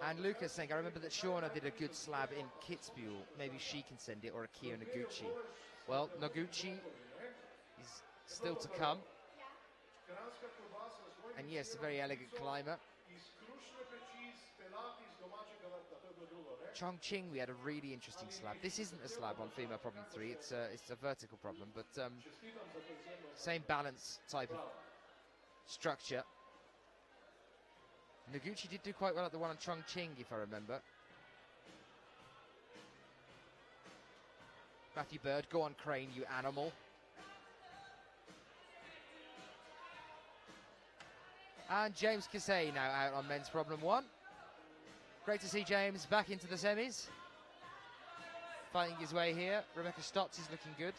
And Lucas saying, I remember that Shauna did a good slab in Kitzbühel. Maybe she can send it, or Akio Noguchi. Well, Noguchi is still to come. And yes, a very elegant climber. Chongqing, we had a really interesting slab. This isn't a slab on female problem 3, it's a vertical problem, but same balance type of structure. Noguchi did do quite well at the one on Chongqing, if I remember. Matthew Bird, go on Crane, you animal. And James Kissay now out on men's problem 1. Great to see James back into the semis. Fighting his way here. Rebecca Stotts is looking good.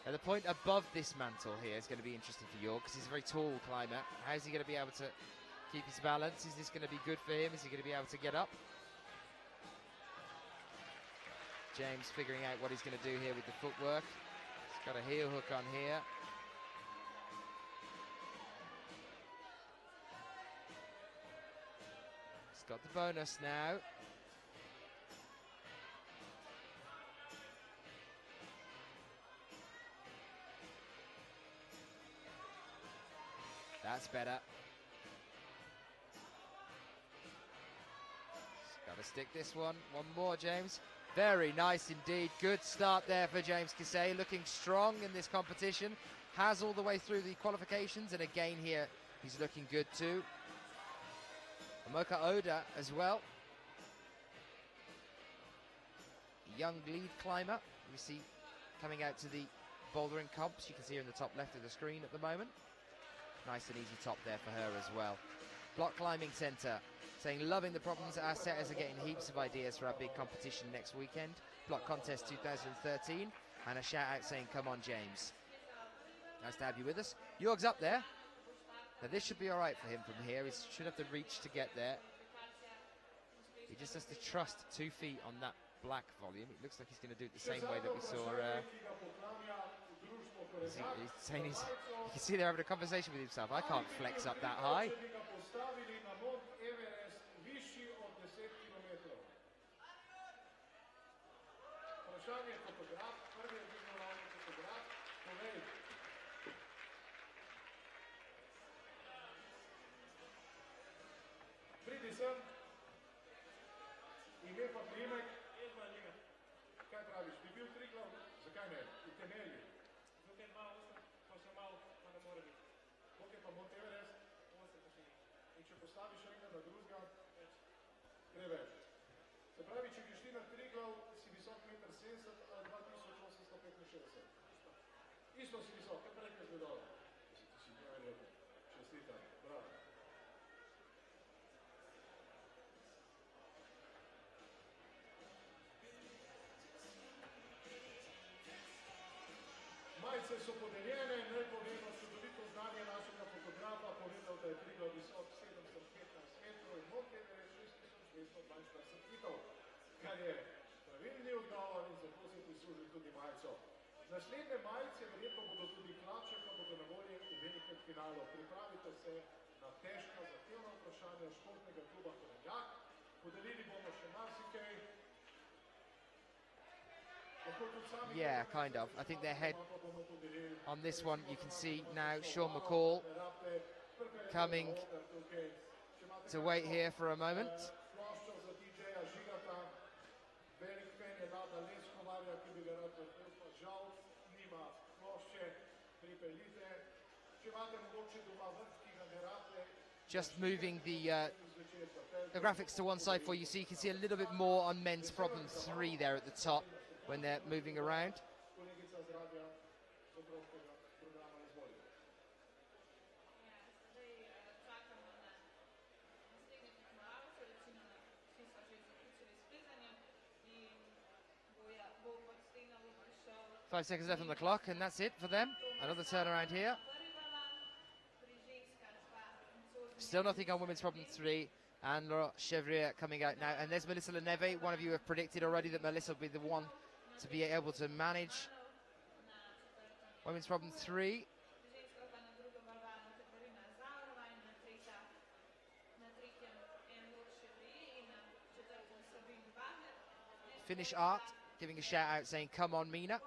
At the point above this mantle here is going to be interesting for York, because he's a very tall climber. How's he going to be able to keep his balance? Is this going to be good for him? Is he going to be able to get up? James figuring out what he's going to do here with the footwork. He's got a heel hook on here. He's got the bonus now. That's better. Got to stick this one. One more, James. Very nice indeed. Good start there for James Kissay. Looking strong in this competition. Has all the way through the qualifications. And again here, he's looking good too. Amoka Oda as well. Young lead climber. We see coming out to the bouldering comps. You can see her in the top left of the screen at the moment. Nice and easy top there for her as well. Block Climbing Centre saying, loving the problems. Our setters are getting heaps of ideas for our big competition next weekend. Block Contest 2013. And a shout out saying, come on, James. Nice to have you with us. Jorg's up there. Now this should be all right for him from here. He should have the reach to get there. He just has to trust 2 feet on that black volume. It looks like he's going to do it the same way that we saw. He's saying you can see they're having a conversation with himself. I can't flex up that high. Pridi sem, ime pa priimek, kaj praviš, bi bil Triglav, zakaj ne, v temelju? Tukaj 2,8, pa še malo, pa ne more biti. Koliko je pa Mount Everest? 8 pa še ni. In če postaviš enega na drugega? Več. Preveč. Se pravi, če greš ti na Triglav, si visok 1,70 m ali 2865. Isto si visok, kaj pa rekaj zdaj dole? Ti si pravi lepo. Čestitam, bravo. Majice so podeljene, naj povemo čudovito znanje našega fotografa, povedal, da je Triglav visok 715 metrov in Mount Everest 6242 metrov, kar je pravilni odgovor in zato si prislužil tudi majico. Naslednje majice verjetno bodo tudi hlače, pa bodo na voljo v velikem finalu. Pripravite se na težka, zahtevna vprašanja športnega kluba Clement. Podelili bomo še marsikaj. Yeah, kind of. I think their head on this one, you can see now Sean McCall coming to wait here for a moment. Just moving the graphics to one side for you, so you can see a little bit more on men's problem 3 there at the top when they're moving around. Five seconds left on the clock, and that's it for them. Another turnaround here. Still nothing on women's problem 3, and Laura Chevrier coming out now. And there's Melissa Leneve. One of you have predicted already that Melissa will be the one to be able to manage women's problem 3. Finnish Art giving a shout out saying, "Come on, Mina."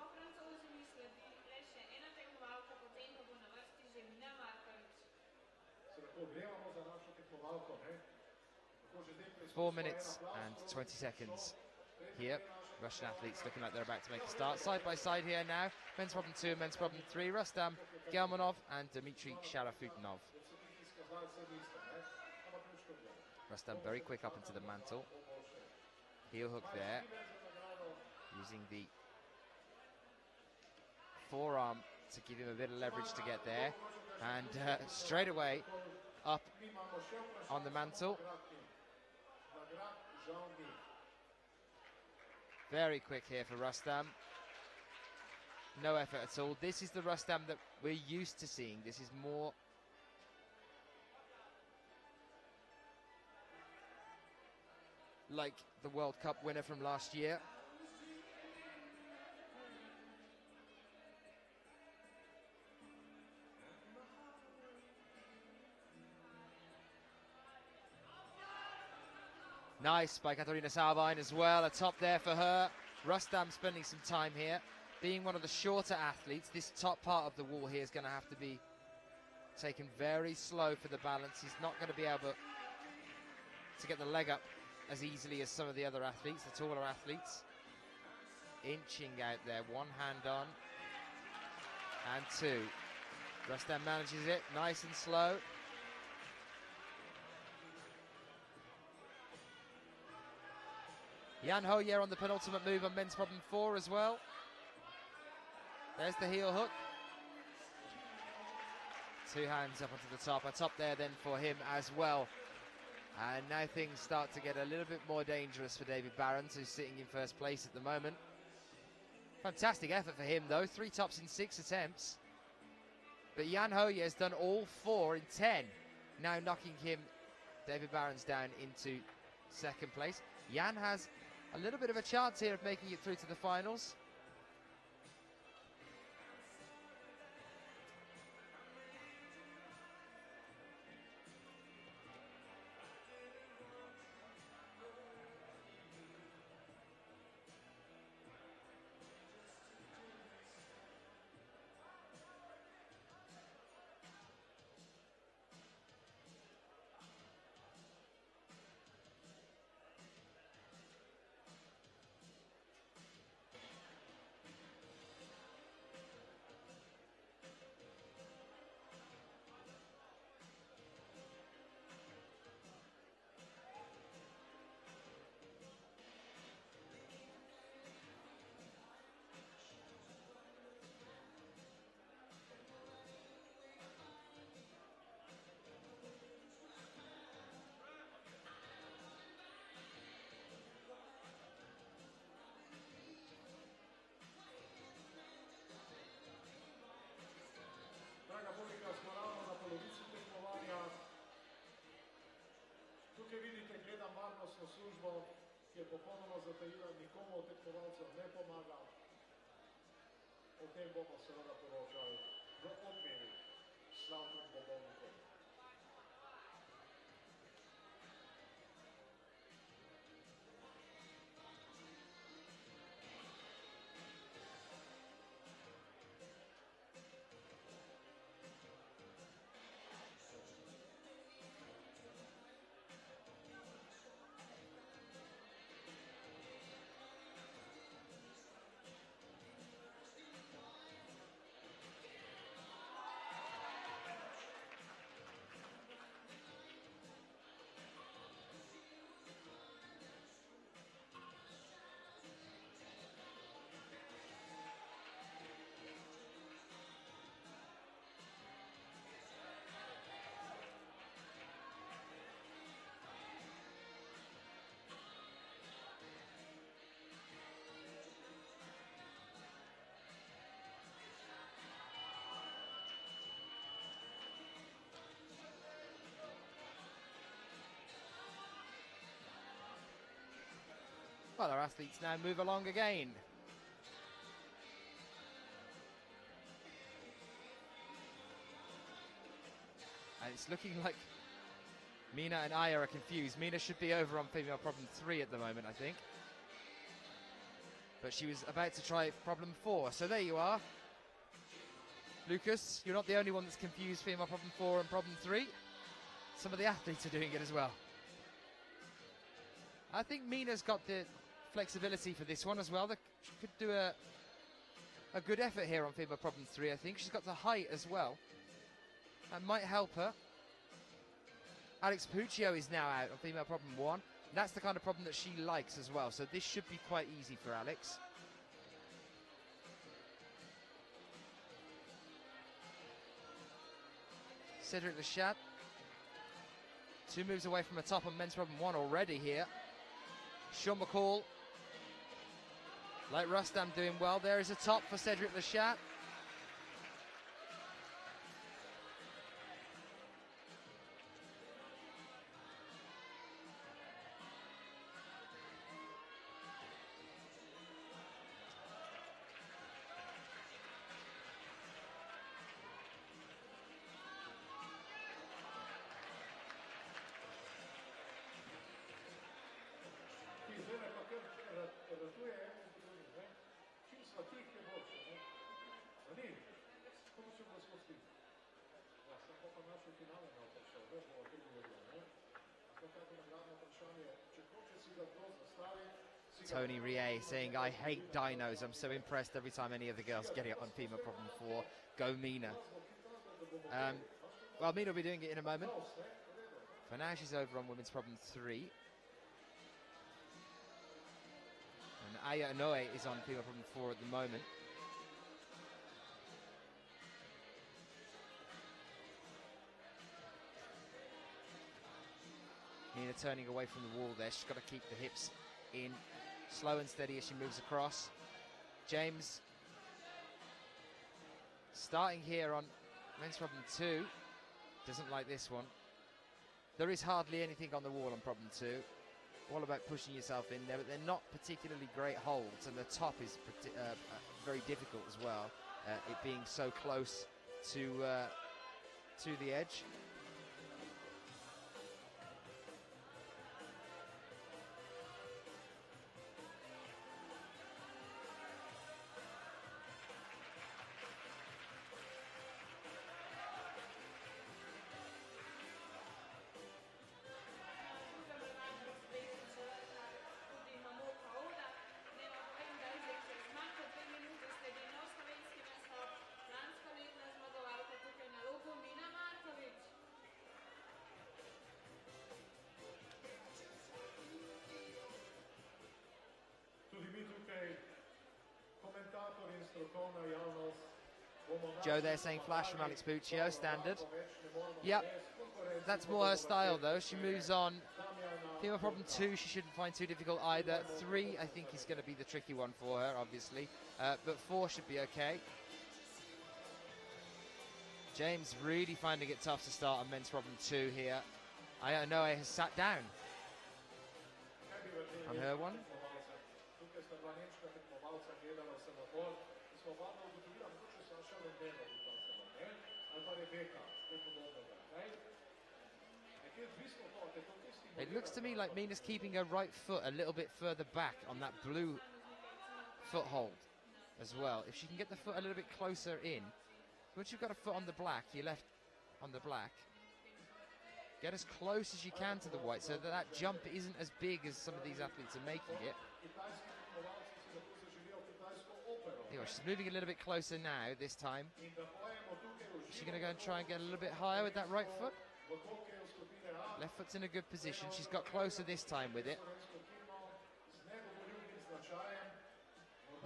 Four minutes and 20 seconds here. Russian athletes looking like they're about to make a start. Side by side here now. Men's problem 2, men's problem 3. Rustam Gelmanov and Dmitry Sharafutinov. Rustam very quick up into the mantle. Heel hook there. Using the forearm to give him a bit of leverage to get there. And straight away up on the mantle. Very quick here for Rustam. No effort at all. This is the Rustam that we're used to seeing. This is more like the World Cup winner from last year. Nice by Katarina Salvine as well, a top there for her. Rustam spending some time here. Being one of the shorter athletes, this top part of the wall here is going to have to be taken very slow for the balance. He's not going to be able to get the leg up as easily as some of the other athletes, the taller athletes. Inching out there, one hand on, and 2. Rustam manages it, nice and slow. Jan Hoya on the penultimate move on men's problem 4 as well. There's the heel hook. 2 hands up onto the top. A top there then for him as well. And now things start to get a little bit more dangerous for David Barons, who's sitting in first place at the moment. Fantastic effort for him though. 3 tops in 6 attempts. But Jan Hoya has done all 4 in 10. Now knocking him, David Barons, down into second place. Jan has a little bit of a chance here of making it through to the finals. Tukaj vidite, gledam varnostno službo, ki je popolnoma zatajila, nikomu od tekmovalcev ne pomaga. O tem bomo seveda poročali v odmeri slavnim bobovnikom. Well, our athletes now move along again. And it's looking like Mina and Aya are confused. Mina should be over on female problem 3 at the moment, I think. But she was about to try problem 4. So there you are. Lucas, you're not the only one that's confused female problem 4 and problem 3. Some of the athletes are doing it as well. I think Mina's got the flexibility for this one as well. She could do a good effort here on female problem 3, I think. She's got the height as well. That might help her. Alex Puccio is now out on female problem 1. That's the kind of problem that she likes as well. So this should be quite easy for Alex. Cedric Lechat. 2 moves away from the top on men's problem 1 already here. Sean McCall. Like Rustam doing well. There is a top for Cedric Lechat. Tony Rie saying, I hate dinos. I'm so impressed every time any of the girls get it on female problem 4. Go Mina. Well, Mina will be doing it in a moment. For now, she's over on women's problem 3. And Aya Inoue is on female problem 4 at the moment. Mina turning away from the wall there. She's got to keep the hips in. Slow and steady as she moves across. James starting here on men's problem 2. Doesn't like this one. There is hardly anything on the wall on problem 2. All about pushing yourself in there, but they're not particularly great holds, and the top is very difficult as well, it being so close to the edge. Joe there saying flash from Alex Puccio, standard. Yep, that's more her style though. She moves on. Female problem 2, she shouldn't find too difficult either. 3, I think is going to be the tricky one for her, obviously. But 4 should be okay. James really finding it tough to start on men's problem 2 here. Aya Inoue has sat down on her one. Svobodna ugotovila, mogoče Saša Vendela v ta zelo, ne? Ali pa Rebeka, nekaj podobnega, ne? Nekaj odvisno to, te to tisti model. It looks to me like Mina's keeping her right foot a little bit further back on that blue foothold as well. If she can get the foot a little bit closer in, once you've got a foot on the black, your left on the black, get as close as you can to the white so that that jump isn't as big as some of these athletes are making it. Anyway, she's moving a little bit closer now this time. Is she going to go and try and get a little bit higher with that right foot? Left foot's in a good position. She's got closer this time with it.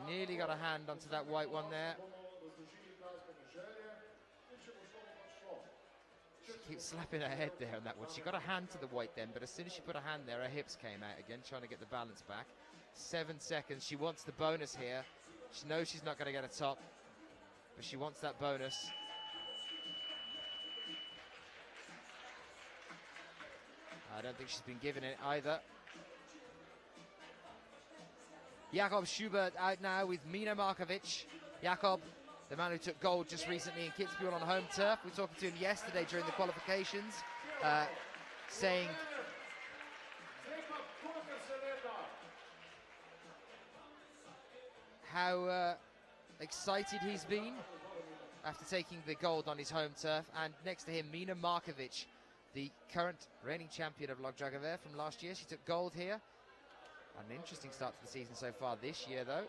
Nearly got a hand onto that white one there. She keeps slapping her head there on that one. She got a hand to the white then, but as soon as she put a hand there, her hips came out again, trying to get the balance back. 7 seconds. She wants the bonus here. She knows she's not going to get a top, but she wants that bonus. I don't think she's been given it either. Jakob Schubert out now with Mina Markovic. Jakob, the man who took gold just recently in Kitzbühel on home turf. We were talking to him yesterday during the qualifications, saying how excited he's been after taking the gold on his home turf. And next to him, Mina Markovic, the current reigning champion of Log Dragomer from last year. She took gold here. An interesting start to the season so far this year, though.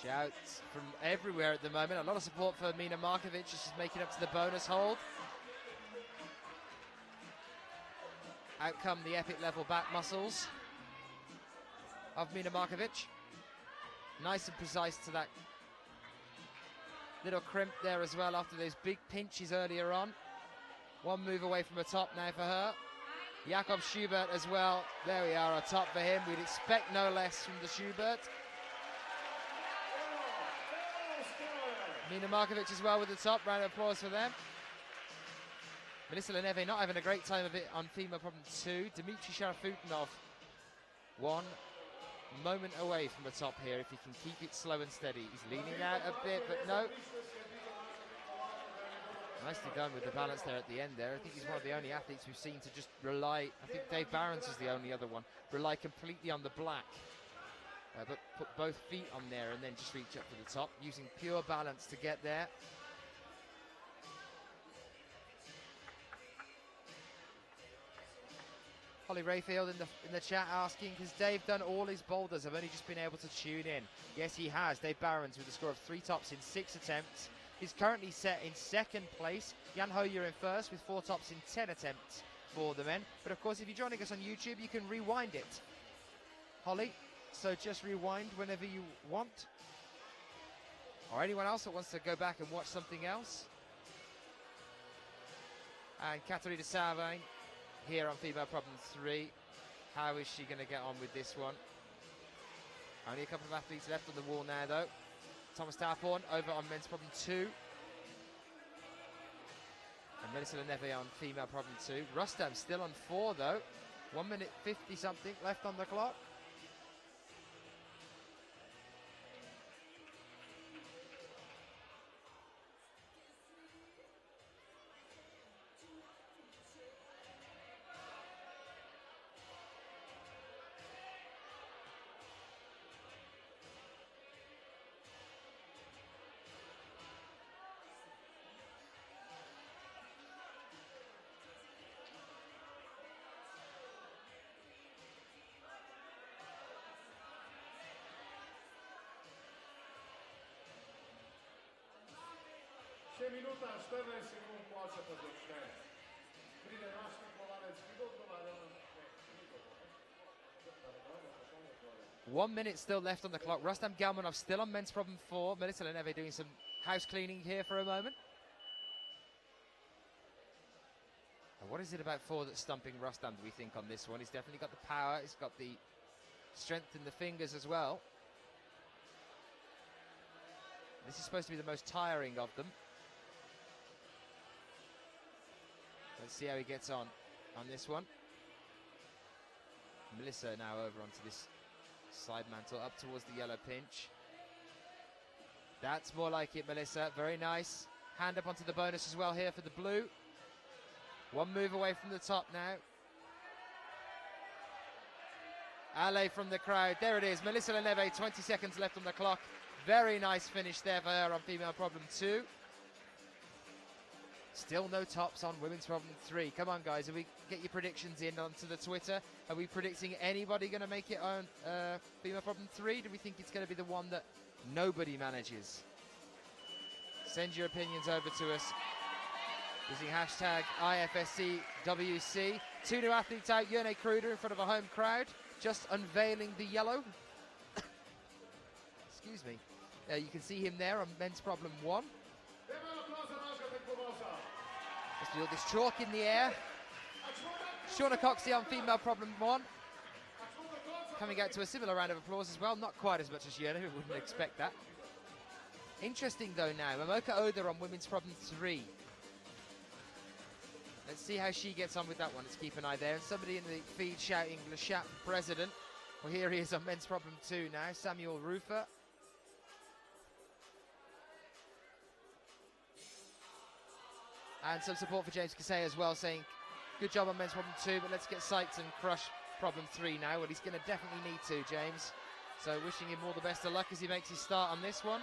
Shouts from everywhere at the moment. A lot of support for Mina Markovic as she's making up to the bonus hold. Out come the epic level back muscles of Mina Markovic. Nice and precise to that little crimp there as well after those big pinches earlier on. One move away from a top now for her. Jakob Schubert as well. There we are, a top for him. We'd expect no less from the Schubert. Mina Markovic as well with the top. Round of applause for them. Melissa Leneve not having a great time of it on female problem 2. Dmitry Sharafutinov 1 moment away from a top here if he can keep it slow and steady. He's leaning out a bit, but no. Nicely done with the balance there at the end there. I think he's one of the only athletes we've seen to just rely, I think Dave Barons is the only other one, rely completely on the black. But put both feet on there and then just reach up to the top, using pure balance to get there. Holly Rayfield in the chat asking, has Dave done all his boulders? I've only just been able to tune in. Yes, he has. Dave Barons with a score of 3 tops in 6 attempts. He's currently set in 2nd place. Jan Hoya in 1st with 4 tops in 10 attempts for the men. But of course, if you're joining us on YouTube, you can rewind it. Holly? So just rewind whenever you want. Or anyone else that wants to go back and watch something else. And Katerina Savine here on female problem 3. How is she going to get on with this one? Only a couple of athletes left on the wall now, though. Thomas Tarporn over on men's problem 2. And Melissa Leneve on female problem 2. Rustam still on 4, though. 1 minute 50 something left on the clock. Še minuta 14 sekund pol se pa začne. Pride naš tekmovalec, ki bo odgovarjal na... Ne, ni to, ne? Da ne dojme vprašanje odgovore. 1 minute still left on the clock. Rustam Galmanov still on men's problem 4. Melissa Leneve doing some house cleaning here for a moment. And what is it about 4 that's stumping Rustam, do we think, on this one? He's definitely got the power. He's got the strength in the fingers as well. This is supposed to be the most tiring of them. Let's see how he gets on this one. Melissa now over onto this side mantle, up towards the yellow pinch. That's more like it, Melissa. Very nice. Hand up onto the bonus as well here for the blue. 1 move away from the top now. Alley from the crowd. There it is. Melissa Leneve, 20 seconds left on the clock. Very nice finish there for her on female problem 2. Still no tops on women's problem 3. Come on, guys. If we get your predictions in onto the Twitter, are we predicting anybody going to make it on female problem 3? Do we think it's going to be the one that nobody manages? Send your opinions over to us using hashtag IFSCWC. 2 new athletes out. Jerne Kruder in front of a home crowd, just unveiling the yellow. Excuse me. You can see him there on men's problem 1. Just do this chalk in the air. Shauna Coxey on female problem 1. Coming out to a similar round of applause as well. Not quite as much as Jerne, who wouldn't expect that. Interesting though now, Momoka Oda on women's problem 3. Let's see how she gets on with that one. Let's keep an eye there. And somebody in the feed shouting, Le Chat President. Well, here he is on men's problem 2 now, Samuel Rufer. And some support for James Kasey as well, saying, good job on men's problem 2, but let's get psyched and crush problem 3 now. Well, he's going to definitely need to, James. So wishing him all the best of luck as he makes his start on this one.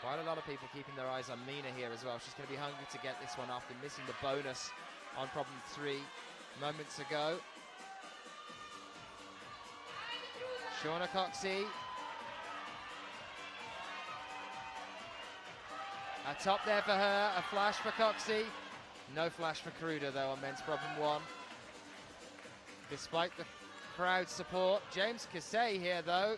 Quite a lot of people keeping their eyes on Mina here as well. She's going to be hungry to get this one after missing the bonus on problem 3 moments ago. Shauna Coxey. A top there for her, a flash for Coxey. No flash for Kruder though on men's problem 1. Despite the crowd support, James Kasey here though.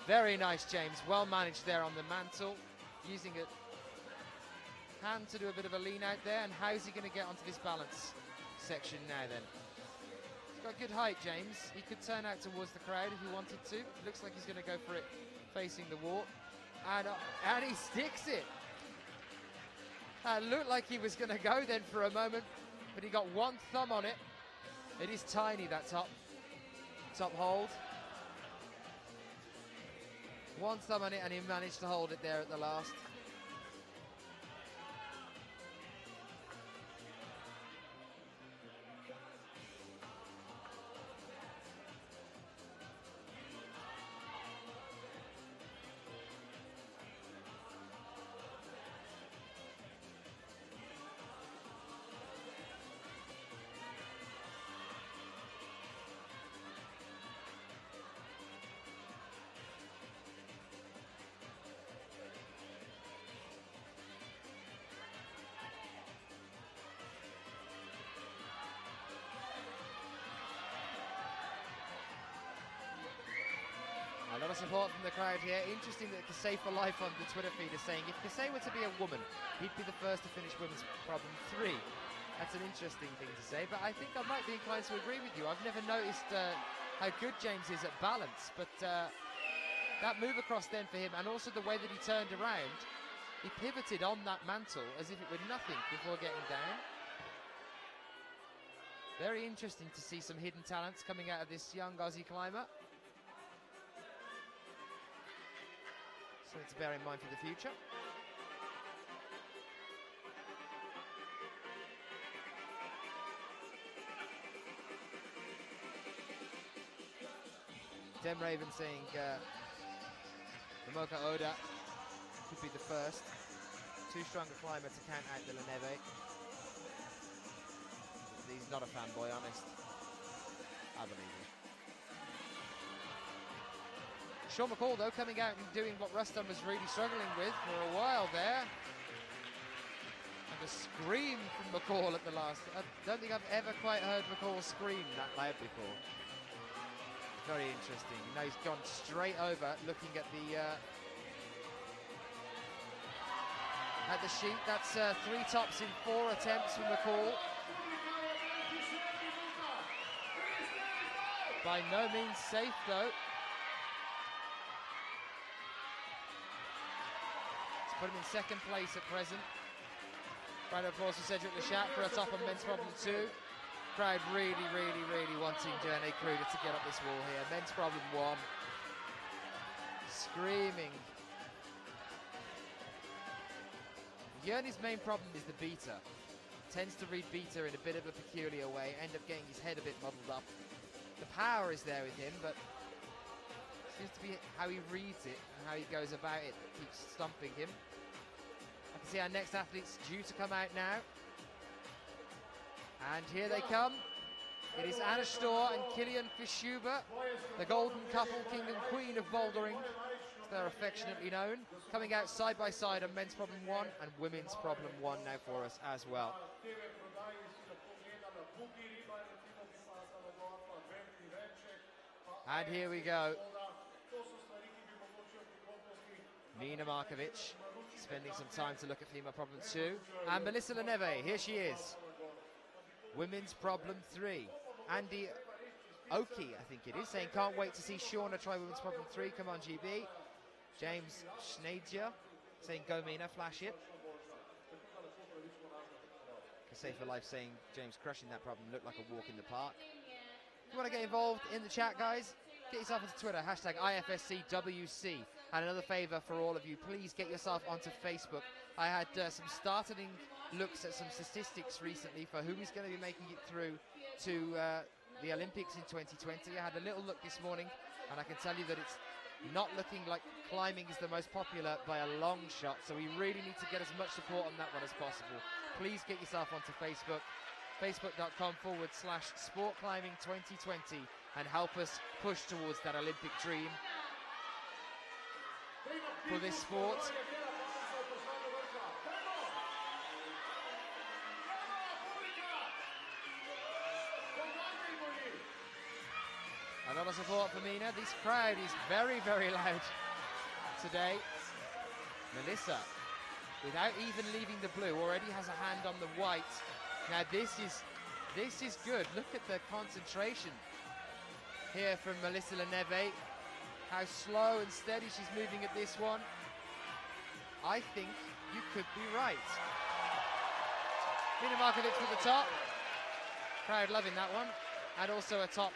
Very nice, James. Well managed there on the mantle. Using a hand to do a bit of a lean out there. And how's he going to get onto this balance section now then? He's got good height, James. He could turn out towards the crowd if he wanted to. Looks like he's going to go for it facing the wall. And he sticks it. Looked like he was going to go then for a moment. But he got one thumb on it. It is tiny, that top hold. One thumb on it, and he managed to hold it there at the last. A lot of support from the crowd here. Interesting that Kasey for Life on the Twitter feed is saying if Kasey were to be a woman, he'd be the first to finish women's problem 3. That's an interesting thing to say, but I think I might be inclined to agree with you. I've never noticed how good James is at balance, but that move across then for him, and also the way that he turned around, he pivoted on that mantle as if it were nothing before getting down. Very interesting to see some hidden talents coming out of this young Aussie climber. Something to bear in mind for the future. Dem Raven saying Momoka Oda could be the first. Too strong a climber to count out the Leneve. He's not a fanboy, honest. I believe him. Sean McCall, though, coming out and doing what Rustam was really struggling with for a while there. The scream from McCall at the last. I don't think I've ever quite heard McCall scream that loud before. Very interesting. Now he's gone straight over, looking at the sheet. That's 3 tops in 4 attempts from McCall. By no means safe though. Let's put him in second place at present. Round of applause for Cedric Lechat for a top on men's problem 2. Crowd really wanting Journey Kruger to get up this wall here. Men's problem 1. Screaming. Journey's main problem is the beater. Tends to read beater in a bit of a peculiar way, end up getting his head a bit muddled up. The power is there with him, but seems to be how he reads it and how he goes about it that keeps stumping him. I can see our next athlete's due to come out now. And here they come. It is Anna Storr and Kilian Fischuber, the golden couple, king and queen of bouldering, as they're affectionately known, coming out side by side on men's problem 1 and women's problem 1 now for us as well. And here we go. Nina Markovic spending some time to look at female problem 2. And Melissa Leneve, here she is. Women's problem 3. Andy Oki, I think it is, saying can't wait to see Shauna try women's problem 3. Come on, GB. James Schneider saying go Mina, flash it. Save for Life saying James crushing that problem looked like a walk in the park. If you want to get involved in the chat, guys, get yourself onto Twitter, hashtag IFSCWC. And another favour for all of you, please get yourself onto Facebook. I had some startling looks at some statistics recently for who is going to be making it through to the Olympics in 2020. I had a little look this morning, and I can tell you that it's not looking like climbing is the most popular by a long shot, so we really need to get as much support on that one as possible. Please get yourself onto Facebook, facebook.com/Sport Climbing 2020, and help us push towards that Olympic dream for this sport. A lot of support for Mina. This crowd is very loud today. Melissa, without even leaving the blue, already has a hand on the white. Now this is good. Look at the concentration here from Melissa Leneve. How slow and steady she's moving at this one. I think you could be right. Mina Markovic with the top. Crowd loving that one. And also a top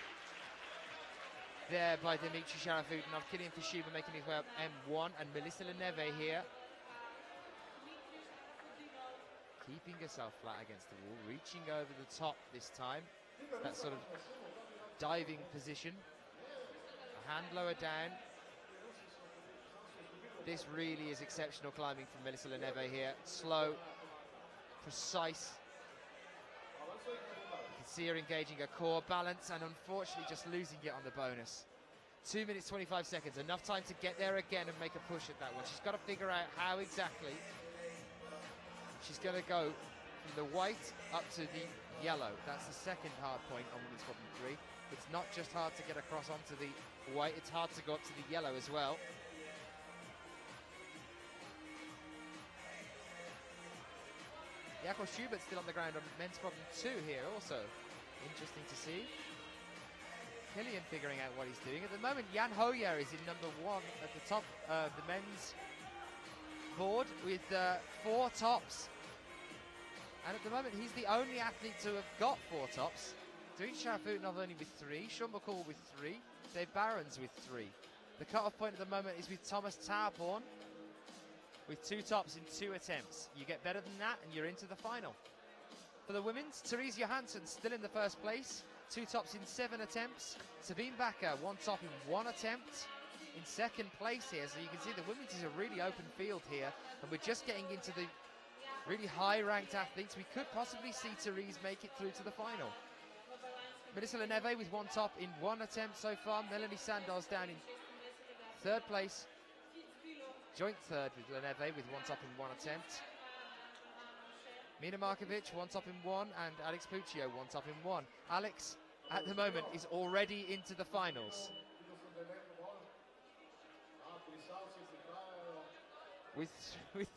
there by Dimitri Sharafutinov. Kilian Fischuber making his way up M1, and Melissa Leneve here keeping herself flat against the wall, reaching over the top this time. That sort of diving position. A hand lower down. This really is exceptional climbing from Melissa Leneve here. Slow, precise. You can see her engaging her core balance and unfortunately just losing it on the bonus. 2 minutes 25 seconds, enough time to get there again and make a push at that one. She's got to figure out how exactly she's going to go from the white up to the yellow. That's the second hard point on women's problem 3. It's not just hard to get across onto the white, it's hard to go up to the yellow as well. Jakob Schubert's still on the ground on men's problem 2 here also. Interesting to see. Kilian figuring out what he's doing. At the moment, Jan Hoya is in number 1 at the top of the men's board with 4 tops. And at the moment, he's the only athlete to have got 4 tops. Dimitri Sharafutinov only with 3, Sean McCall with 3, Dave Barons with 3. The cut-off point at the moment is with Thomas Tauporn with 2 tops in 2 attempts. You get better than that and you're into the final. For the women's, Therese Johansson still in the first place, 2 tops in 7 attempts. Sabine Bakker, 1 top in 1 attempt in second place here. So you can see the women's is a really open field here, and we're just getting into the really high-ranked athletes. We could possibly see Therese make it through to the final. Melissa Leneve with 1 top in 1 attempt so far. Melanie Sandoz down in 3rd place. Joint 3rd with Leneve with 1 top in 1 attempt. Mina Markovic, one top in one, and Alex Puccio, one top in one. Alex, at the moment, is already into the finals. With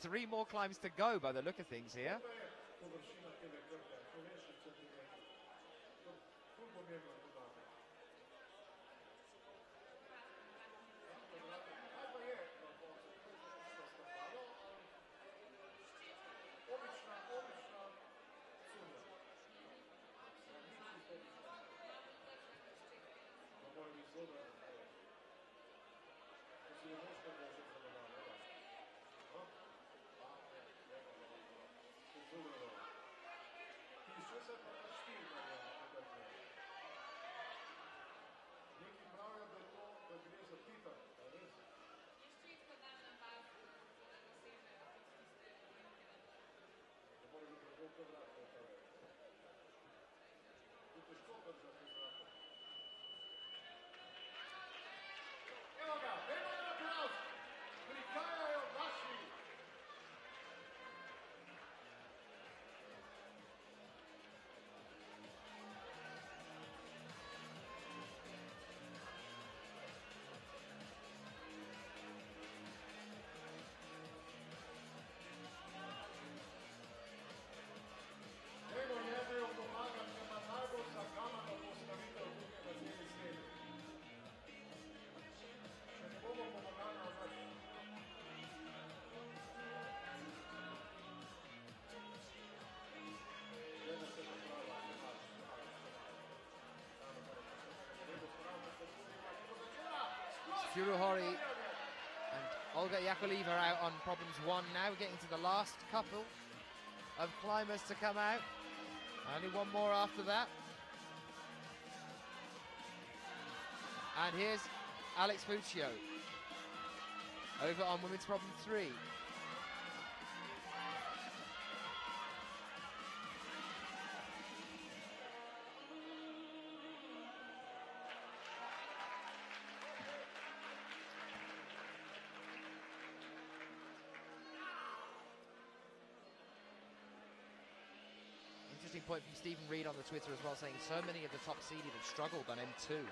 3 more climbs to go by the look of things here. Furuhori and Olga Yakovleva are out on problems 1 now. We're getting to the last couple of climbers to come out. Only one more after that. And here's Alex Puccio over on women's problem 3. Interesting point from Stephen Reed on the Twitter as well, saying so many of the top seeded have struggled on M2. We've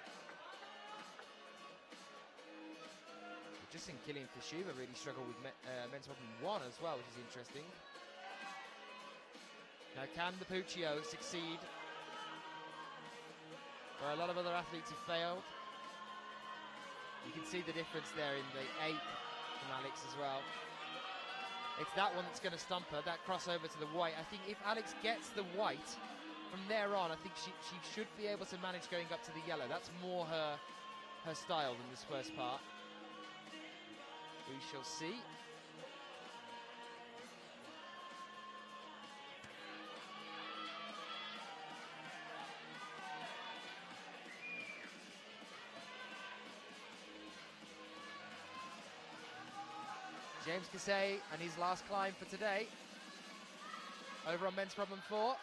just seen Killian Fishuba really struggle with men's problem 1 as well, which is interesting. Now, can the Puccio succeed where a lot of other athletes have failed? You can see the difference there in the 8 from Alex as well. It's that one that's going to stump her, that crossover to the white. I think if Alex gets the white, from there on, I think she should be able to manage going up to the yellow. That's more her style than this first part. We shall see. James Casey and his last climb for today over on men's problem 4.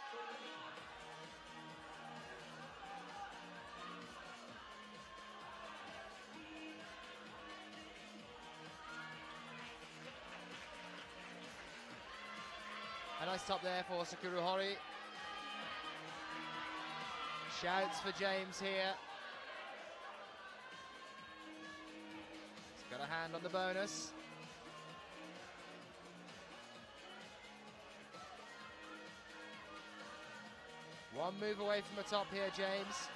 A nice top there for Sakura Hori. Shouts for James here. He's got a hand on the bonus. One move away from the top here, James.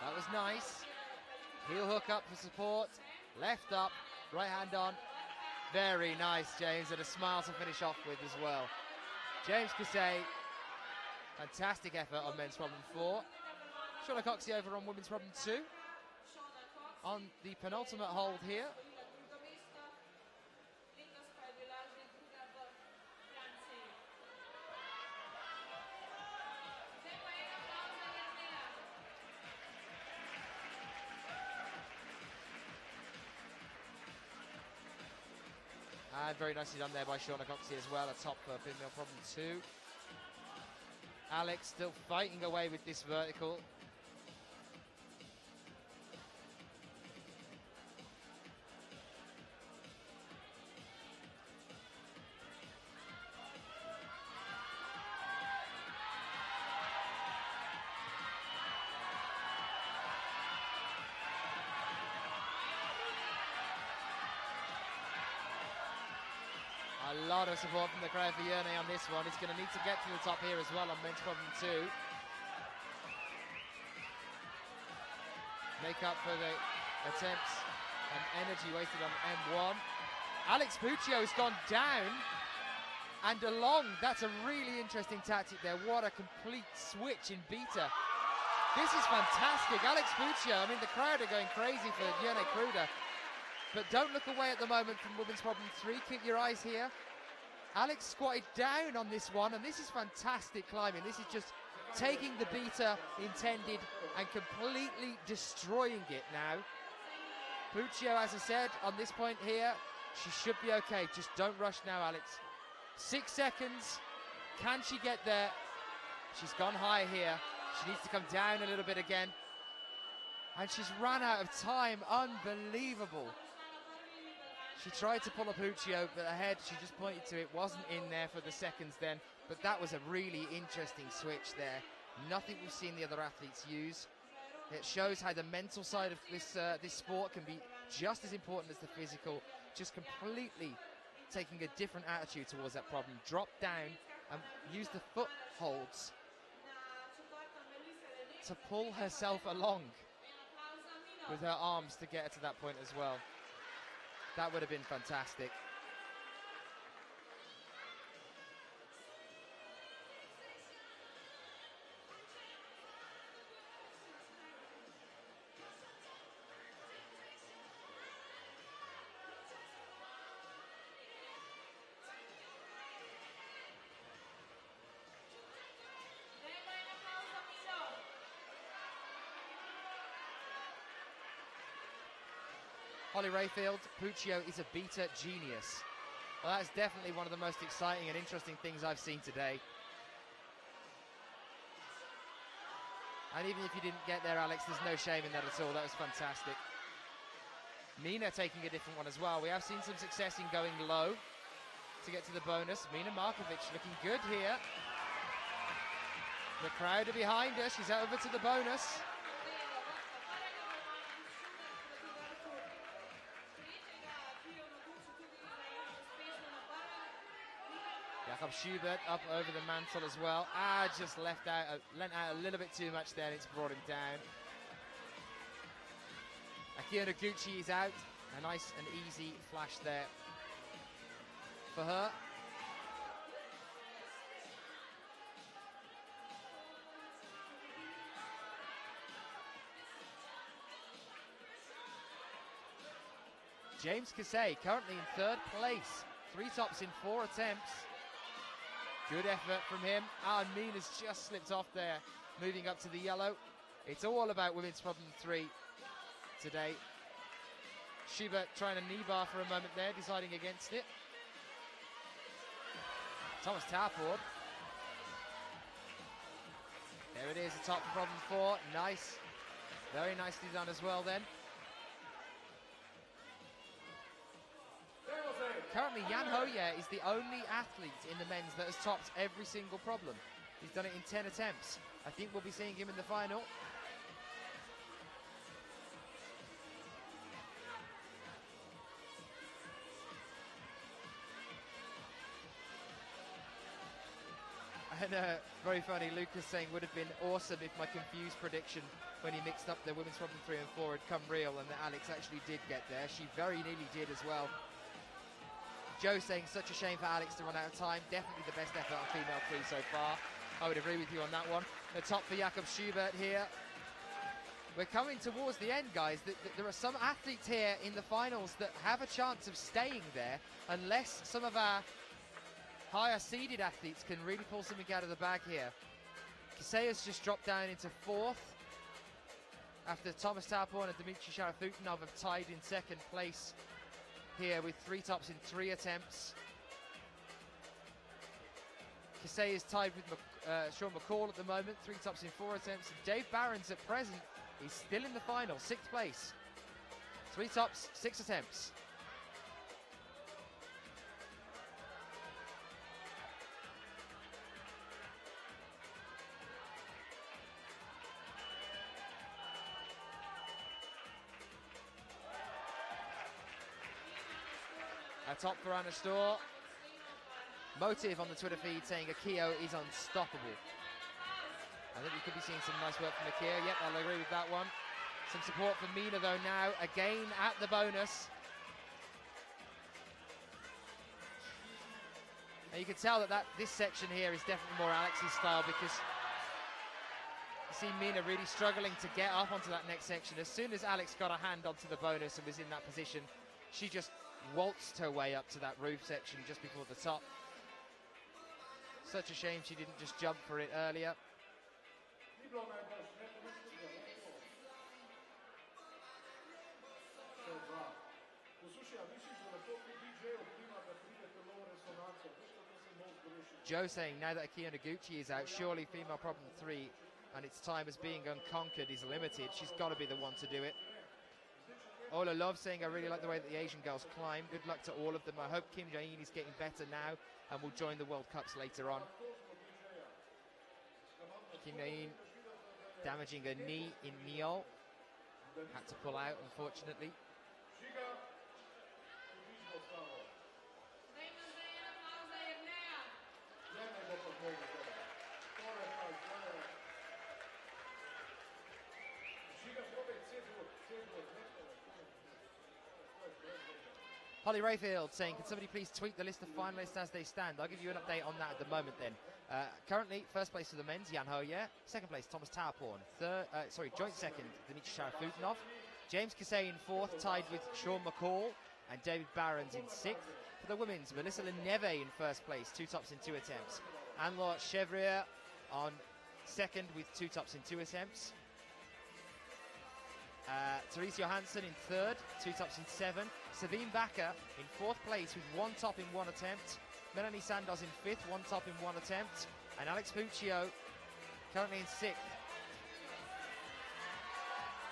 That was nice. Heel hook up for support. Left up, right hand on. Very nice, James, and a smile to finish off with as well. James Casey, fantastic effort on men's problem 4. Shauna Coxey over on women's problem 2. On the penultimate hold here. And very nicely done there by Shauna Coxey as well, a top for female problem 2. Alex still fighting away with this vertical. A lot of support from the crowd for Yerne on this one. He's going to need to get to the top here as well on men's problem 2. Make up for the attempts and energy wasted on M1. Alex Puccio has gone down and along. That's a really interesting tactic there. What a complete switch in beta. This is fantastic. Alex Puccio, I mean, the crowd are going crazy for Yerne Kruder. But don't look away at the moment from women's problem 3. Keep your eyes here. Alex squatted down on this one, and this is fantastic climbing. This is just taking the beta intended and completely destroying it now. Puccio, as I said, on this point here, she should be okay. Just don't rush now, Alex. 6 seconds. Can she get there? She's gone high here. She needs to come down a little bit again. And she's run out of time. Unbelievable. She tried to pull a Puccio, but ahead, she just pointed to it. Wasn't in there for the seconds then. But that was a really interesting switch there. Nothing we've seen the other athletes use. It shows how the mental side of this sport can be just as important as the physical. Just completely taking a different attitude towards that problem. Drop down and use the footholds to pull herself along with her arms to get her to that point as well. That would have been fantastic. Holly Rayfield, Puccio is a beta genius. Well, that's definitely one of the most exciting and interesting things I've seen today. And even if you didn't get there, Alex, there's no shame in that at all. That was fantastic. Mina taking a different one as well. We have seen some success in going low to get to the bonus. Mina Markovic looking good here. The crowd are behind her. She's over to the bonus. Jakob Schubert up over the mantle as well. Just lent out a little bit too much there, and it's brought him down. Akio Noguchi is out. A nice and easy flash there for her. James Kasey currently in 3rd place. 3 tops in 4 attempts. Good effort from him. And Mina's just slipped off there, moving up to the yellow. It's all about women's problem 3 today. Schubert trying a knee bar for a moment there, deciding against it. Thomas Tarpord. There it is, the top for problem 4. Nice. Very nicely done as well then. Currently, Jan Hoya is the only athlete in the men's that has topped every single problem. He's done it in 10 attempts. I think we'll be seeing him in the final. And very funny, Lucas saying would have been awesome if my confused prediction when he mixed up the women's problem 3 and 4 had come real, and that Alex actually did get there. She very nearly did as well. Joe saying such a shame for Alex to run out of time. Definitely the best effort on female 3 so far. I would agree with you on that one. The top for Jakob Schubert here. We're coming towards the end, guys. There are some athletes here in the finals that have a chance of staying there unless some of our higher seeded athletes can really pull something out of the bag here. Kasey has just dropped down into 4th after Thomas Tarpon and Dmitry Sharafutinov have tied in 2nd place here with 3 tops in 3 attempts. Kasey is tied with Sean McCall at the moment, 3 tops in 4 attempts. And Dave Barons at present is still in the final, 6th place. 3 tops, 6 attempts. A top for Anna Storr. Motive on the Twitter feed saying Akio is unstoppable. I think we could be seeing some nice work from Akio. Yep, I'll agree with that one. Some support from Mina though now, again at the bonus. And you can tell that this section here is definitely more Alex's style, because you see Mina really struggling to get up onto that next section. As soon as Alex got a hand onto the bonus and was in that position, she just waltzed her way up to that roof section just before the top. Such a shame she didn't just jump for it earlier. Joe saying, now that Akio Noguchi is out, surely female problem 3 and its time as being unconquered is limited. She's got to be the one to do it. Ola Love saying, I really like the way that the Asian girls climb. Good luck to all of them. I hope Kim Jae-in is getting better now and will join the World Cups later on. Kim Jae-in damaging a knee in Neo. Had to pull out, unfortunately. Holly Rayfield saying, can somebody please tweet the list of finalists as they stand? I'll give you an update on that at the moment then. Currently, first place for the men's, Jan Hoya. Second place, Thomas Tauporn. Joint second, Dimitri Sharafutinov. James Kisei in fourth, tied with Sean McCall. And David Barons in sixth. For the women's, Melissa Leneve in first place, 2 tops in 2 attempts. Anne-Laure Chevrier on second with 2 tops in 2 attempts. Therese Johansson in third, 2 tops in 7. Sabine Bakker in fourth place with 1 top in 1 attempt. Melanie Sandoz in fifth, 1 top in 1 attempt. And Alex Puccio currently in sixth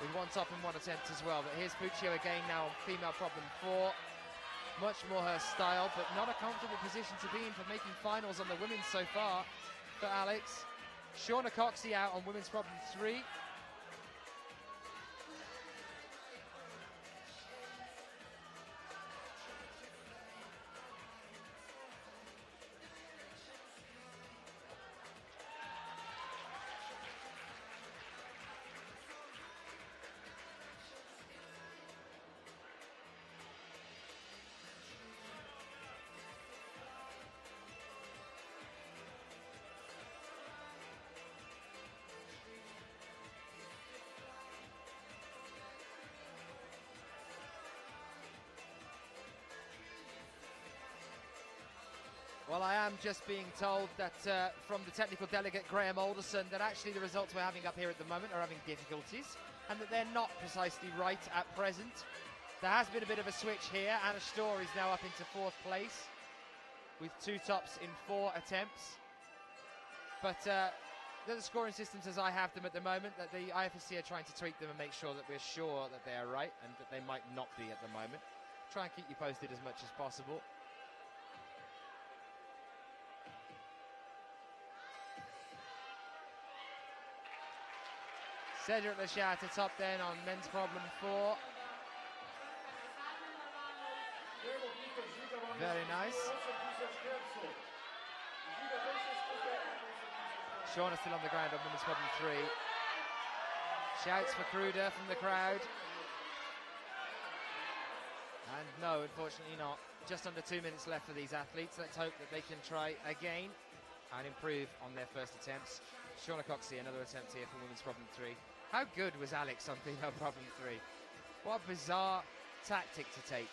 with 1 top in 1 attempt as well. But here's Puccio again now on female problem 4. Much more her style, but not a comfortable position to be in for making finals on the women's so far for Alex. Shauna Coxey out on women's problem 3. Well, I am just being told that from the technical delegate, Graham Alderson, that actually the results we're having up here at the moment are having difficulties and that they're not precisely right at present. There has been a bit of a switch here. Anna Storr is now up into fourth place with 2 tops in 4 attempts. But they're the scoring systems as I have them at the moment, that the IFSC are trying to tweak them and make sure that we're sure that they are right and that they might not be at the moment. Try and keep you posted as much as possible. Cedric Lechat to top then on men's problem 4. Very nice. Shauna still on the ground on women's problem 3. Shouts for Kruder from the crowd. And no, unfortunately not. Just under 2 minutes left for these athletes. Let's hope that they can try again and improve on their first attempts. Shauna Coxey, another attempt here for women's problem 3. How good was Alex on female problem 3? What a bizarre tactic to take.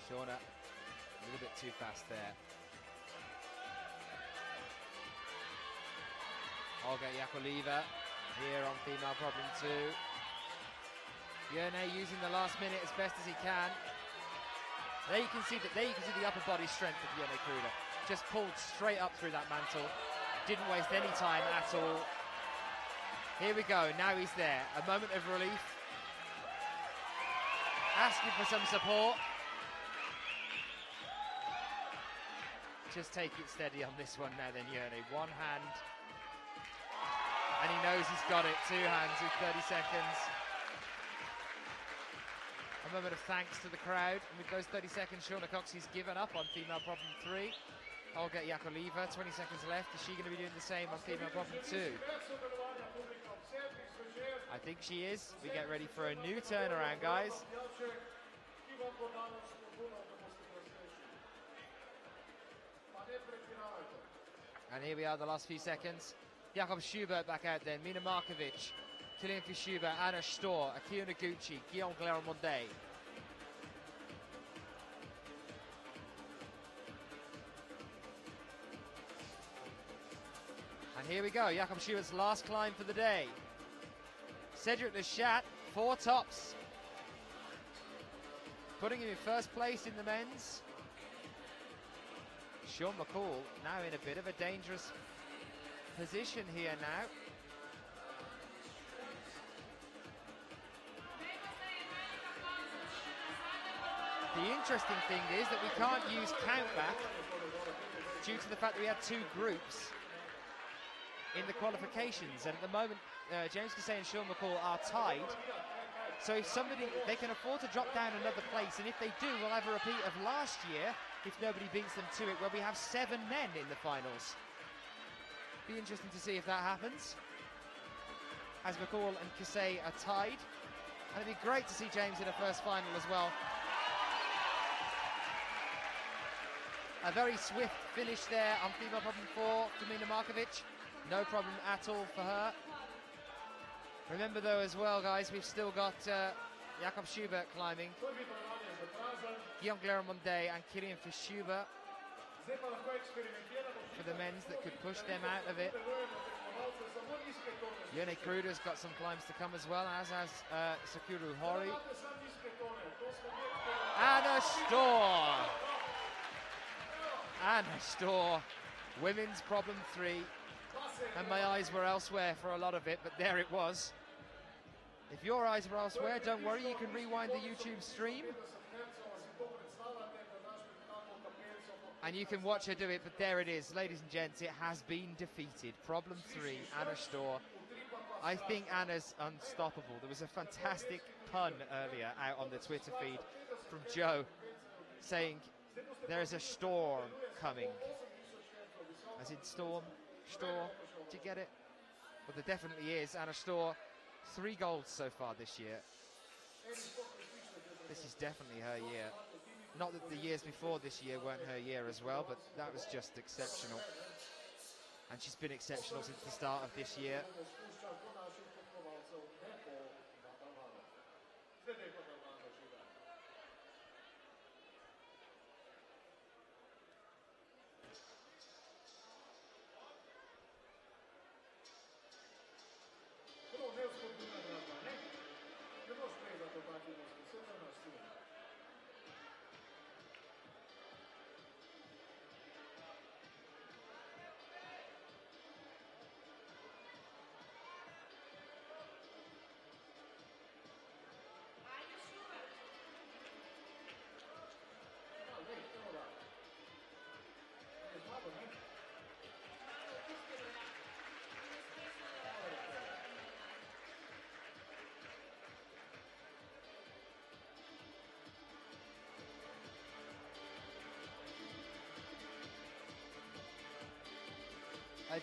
Shauna, a little bit too fast there. Olga Yakovleva here on female problem 2. Yone using the last minute as best as he can There you can see that. There you can see the upper body strength of Yone Kruder. Just pulled straight up through that mantle. Didn't waste any time at all. Here we go. Now he's there. A moment of relief. Asking for some support. Just take it steady on this one now then, Yone. One hand. And he knows he's got it. Two hands with 30 seconds. A moment of thanks to the crowd. And with those 30 seconds, Shauna Coxey's given up on female problem 3. Olga Yakovleva, 20 seconds left. Is she going to be doing the same on female problem 2? I think she is. We get ready for a new turnaround, guys. And here we are, the last few seconds. Jakob Schubert back out then. Mina Markovic, Clement Schubert, Anna Storr, Akio Noguchi, Guillaume Glaramonde. And here we go, Jakob Schubert's last climb for the day. Cedric Lechat, 4 tops. Putting him in first place in the men's. Sean McCall now in a bit of a dangerous position here now. The interesting thing is that we can't use countback due to the fact that we had 2 groups in the qualifications, and at the moment James Casey and Sean McCall are tied. So if somebody, they can afford to drop down another place, and if they do, we'll have a repeat of last year if nobody beats them to it, where we have 7 men in the finals. Be interesting to see if that happens, as McCall and Casey are tied. And it'd be great to see James in a first final as well. A very swift finish there on female problem 4 for Mina Markovic. No problem at all for her. Remember though as well, guys, we've still got Jakob Schubert climbing, Guillaume Glaramonde and Clement Schubert for the men's that could push them out of it. Yone Kruder's got some climbs to come as well, as has Sakuru Hori. Anna Storr. Anna Storr, women's problem 3. And my eyes were elsewhere for a lot of it, but there it was. If your eyes were elsewhere, don't worry, you can rewind the YouTube stream. And you can watch her do it, but there it is. Ladies and gents, it has been defeated. Problem 3, Anna Storr. I think Anna's unstoppable. There was a fantastic pun earlier out on the Twitter feed from Joe saying, there's a storm coming. As in storm. Storr, did you get it? Well, there definitely is. Anna Storr, 3 golds so far this year. This is definitely her year. Not that the years before this year weren't her year as well, but that was just exceptional. And she's been exceptional since the start of this year.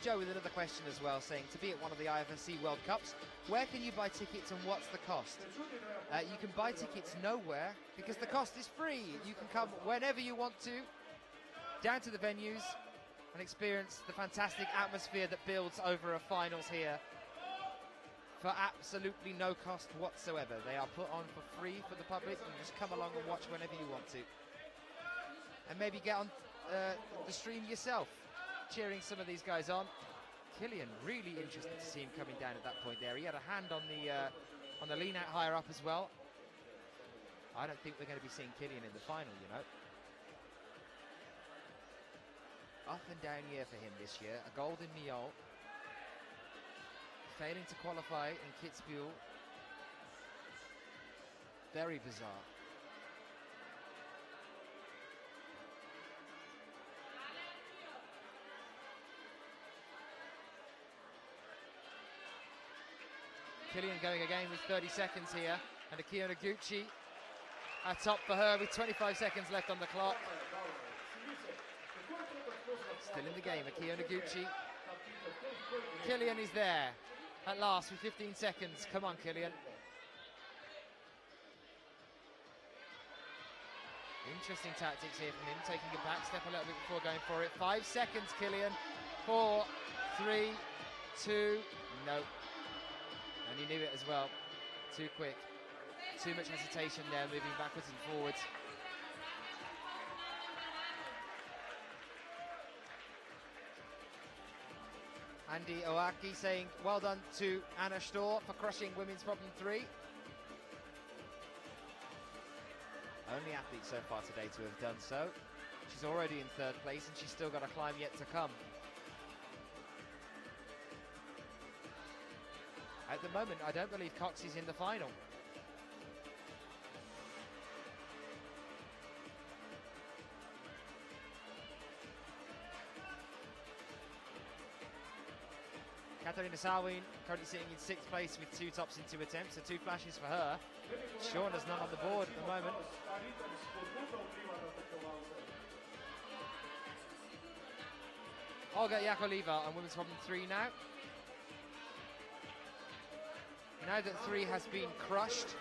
Joe with another question as well, saying, to be at one of the IFSC World Cups, where can you buy tickets and what's the cost? You can buy tickets nowhere because the cost is free. You can come whenever you want to, down to the venues and experience the fantastic atmosphere that builds over a finals here for absolutely no cost whatsoever. They are put on for free for the public. You just come along and watch whenever you want to. And maybe get on the stream yourself, cheering some of these guys on. Killian, really interesting to see him coming down at that point there. He had a hand on the lean out higher up as well. I don't think we're going to be seeing Clement in the final, you know. Up and down year for him this year. A gold in Nyon. Failing to qualify in Kitzbühel. Very bizarre. Clement going again with 30 seconds here, and Akio Noguchi top for her with 25 seconds left on the clock. Still in the game, Akio Noguchi. Clement is there at last with 15 seconds. Come on, Clement. Interesting tactics here from him, taking a back step a little bit before going for it. 5 seconds, Clement. 4, 3, 2, no. And he knew it as well. Too quick. Too much hesitation there, moving backwards and forwards. Andy Oaki saying, well done to Anna Storr for crushing women's problem 3. Only athlete so far today to have done so. She's already in 3rd place and she's still got a climb yet to come. At the moment, I don't believe Cox is in the final. Katarina Salween currently sitting in 6th place with 2 tops in 2 attempts, so 2 flashes for her. Shauna's none on the board at the moment. Olga Yakovleva on women's problem 3 now. Now that 3 has been crushed,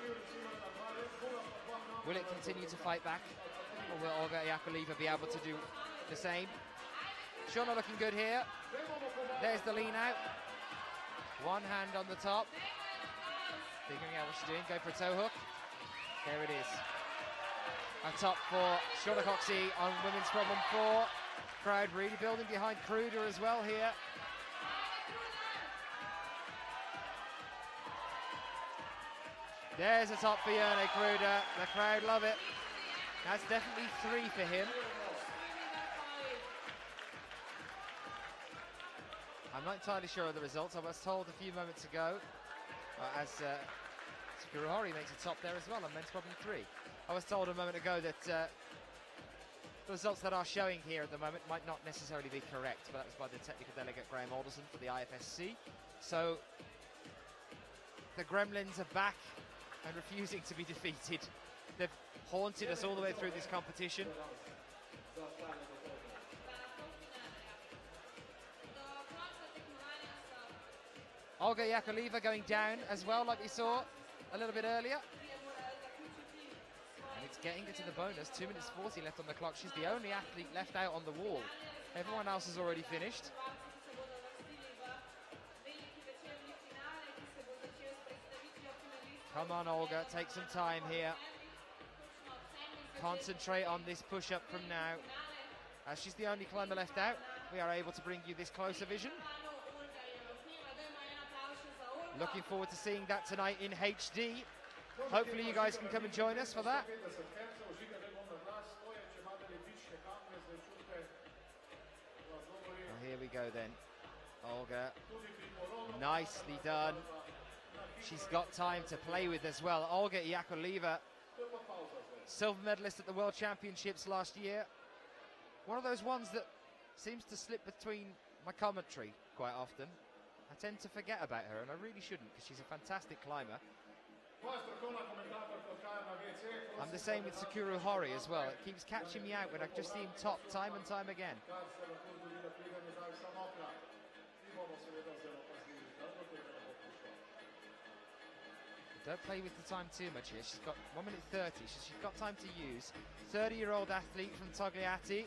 will it continue to fight back? Or will Olga Yakovleva be able to do the same? Shauna looking good here. There's the lean out. One hand on the top. Figuring out what she's doing. Go for a toe hook. There it is. A top for Shauna Coxey on women's problem 4. Crowd really building behind Kruder as well here. There's a top for Jerne Kruder. The crowd love it. That's definitely 3 for him. I'm not entirely sure of the results. I was told a few moments ago, as Tsukuruhori makes a top there as well on men's problem 3. I was told a moment ago that the results that are showing here at the moment might not necessarily be correct, but that was by the technical delegate Graham Alderson for the IFSC. So the Gremlins are back and refusing to be defeated. They've haunted us all the way through this competition. Olga Yakovleva going down as well, like we saw a little bit earlier. And it's getting into the bonus. 2 minutes 40 left on the clock. She's the only athlete left out on the wall. Everyone else has already finished. Come on, Olga, take some time here. Concentrate on this push-up from now. As she's the only climber left out, we are able to bring you this closer vision. Looking forward to seeing that tonight in HD. Hopefully you guys can come and join us for that. Well, here we go then. Olga, nicely done. She's got time to play with as well. Olga Yakovleva, silver medalist at the World Championships last year. One of those ones that seems to slip between my commentary quite often. I tend to forget about her, and I really shouldn't, because she's a fantastic climber. I'm the same with Tsukuruhori as well. It keeps catching me out when I just see him top time and time again. Don't play with the time too much here. She's got 1 minute 30, so she's got time to use. 30-year-old athlete from Togliatti.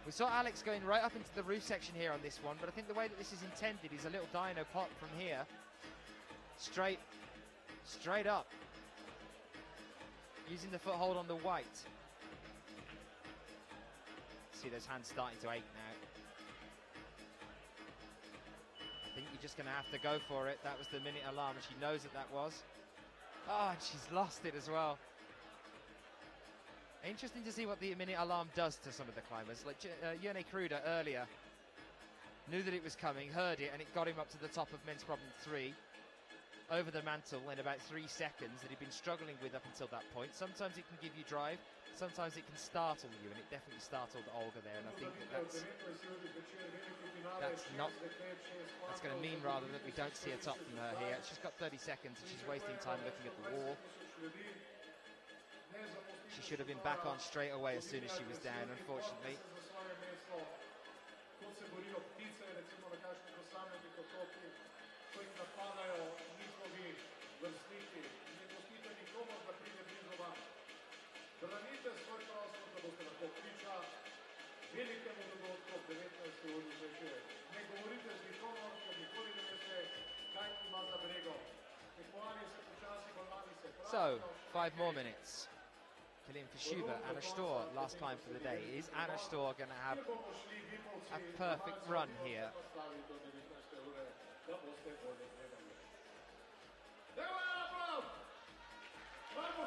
We saw Alex going right up into the roof section here on this one, but I think the way that this is intended is a little dyno pop from here. Straight up. Using the foothold on the white. See those hands starting to ache now. I think you're just going to have to go for it. That was the minute alarm, and she knows that that was. Oh, and she's lost it as well. Interesting to see what the minute alarm does to some of the climbers. Like Jene Kruder earlier knew that it was coming, heard it, and it got him up to the top of men's problem 3 over the mantle in about 3 seconds that he'd been struggling with up until that point. Sometimes it can give you drive, sometimes it can startle you, and it definitely startled Olga there, and I think that's going to mean rather that we don't see a top from her here. She's got 30 seconds and she's wasting time looking at the wall. She should have been back on straight away as soon as she was down, unfortunately. So, 5 more minutes. Clement for Schubert, Anna Stor, last climb for the day. Is Anna Stor going to have a perfect run here?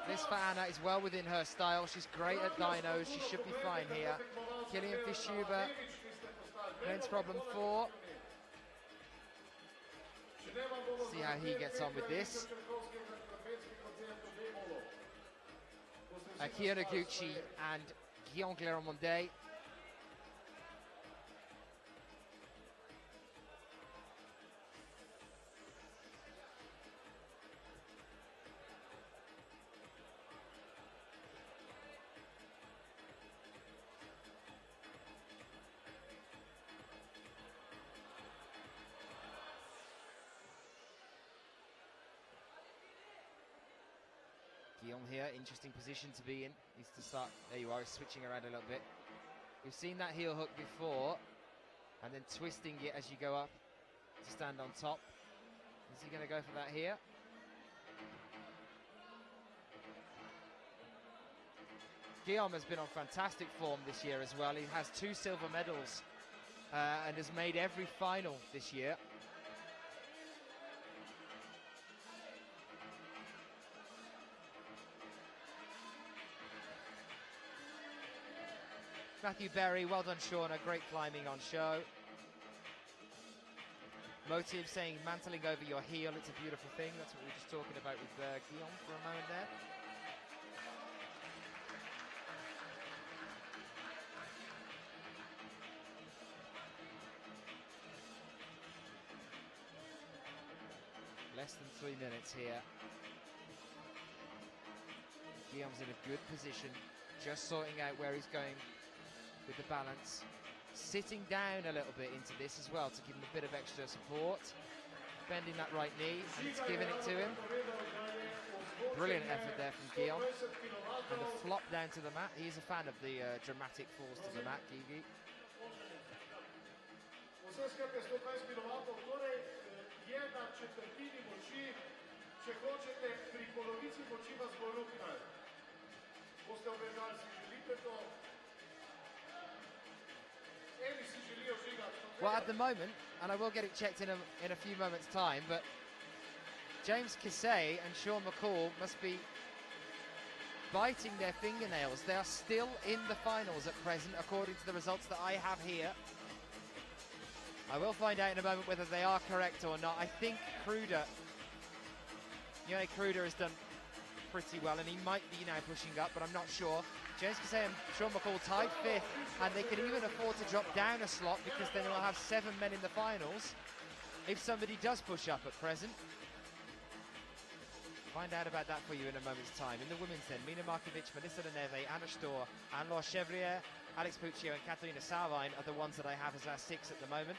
This for Anna is well within her style. She's great at dynos. She should be fine here. Clement for Schubert, men's problem 4. See how he gets on with this. Kiyo Noguchi and Guillaume Clermont-Mondet. Guillaume here, interesting position to be in. Needs to start, there you are, switching around a little bit. We've seen that heel hook before, and then twisting it as you go up to stand on top. Is he going to go for that here? Guillaume has been on fantastic form this year as well. He has 2 silver medals and has made every final this year. Matthew Berry, well done Shauna, great climbing on show. Motive saying mantling over your heel, it's a beautiful thing. That's what we were just talking about with Guillaume for a moment there. Less than 3 minutes here. Guillaume's in a good position, just sorting out where he's going with the balance, sitting down a little bit into this as well to give him a bit of extra support, bending that right knee, and it's giving it to him. Brilliant effort there from Guillaume, and the flop down to the mat. He is a fan of the dramatic falls to the mat, Gigi. Well, at the moment, and I will get it checked in a few moments' time, but James Kissay and Sean McCall must be biting their fingernails. They are still in the finals at present, according to the results that I have here. I will find out in a moment whether they are correct or not. I think Kruder, Jene Kruder has done pretty well, and he might be now pushing up, but I'm not sure. James Kissay and Sean McCall tied 5th, and they can even afford to drop down a slot because then they'll have 7 men in the finals if somebody does push up at present. Find out about that for you in a moment's time. In the women's then, Mina Markovic, Melissa Leneve, Anna Stor, Anne-Laure Chevrier, Alex Puccio and Katarina Salvine are the ones that I have as our 6 at the moment.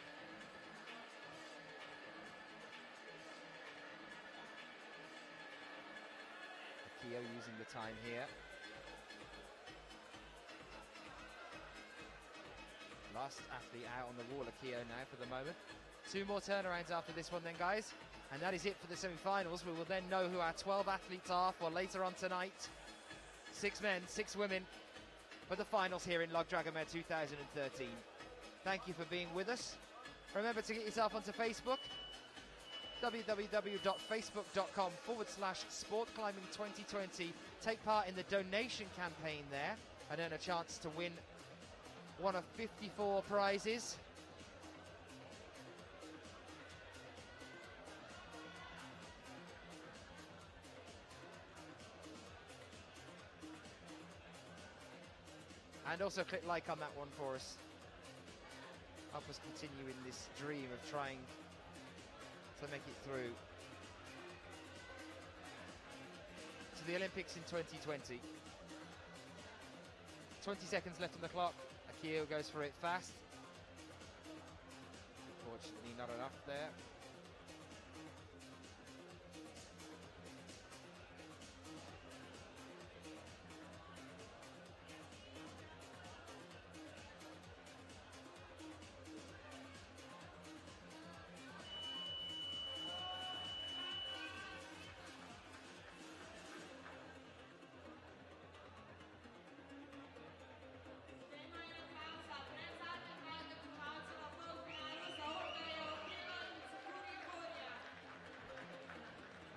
Keo using the time here. Last athlete out on the wall, Akio now for the moment. 2 more turnarounds after this one then, guys. And that is it for the semi-finals. We will then know who our 12 athletes are for later on tonight. 6 men, 6 women for the finals here in Log Dragomer 2013. Thank you for being with us. Remember to get yourself onto Facebook. www.facebook.com/sportclimbing2020. Take part in the donation campaign there and earn a chance to win one of 54 prizes. And also click like on that one for us. Help us continue in this dream of trying to make it through to the Olympics in 2020. 20 seconds left on the clock. Akio goes for it fast. Unfortunately, not enough there.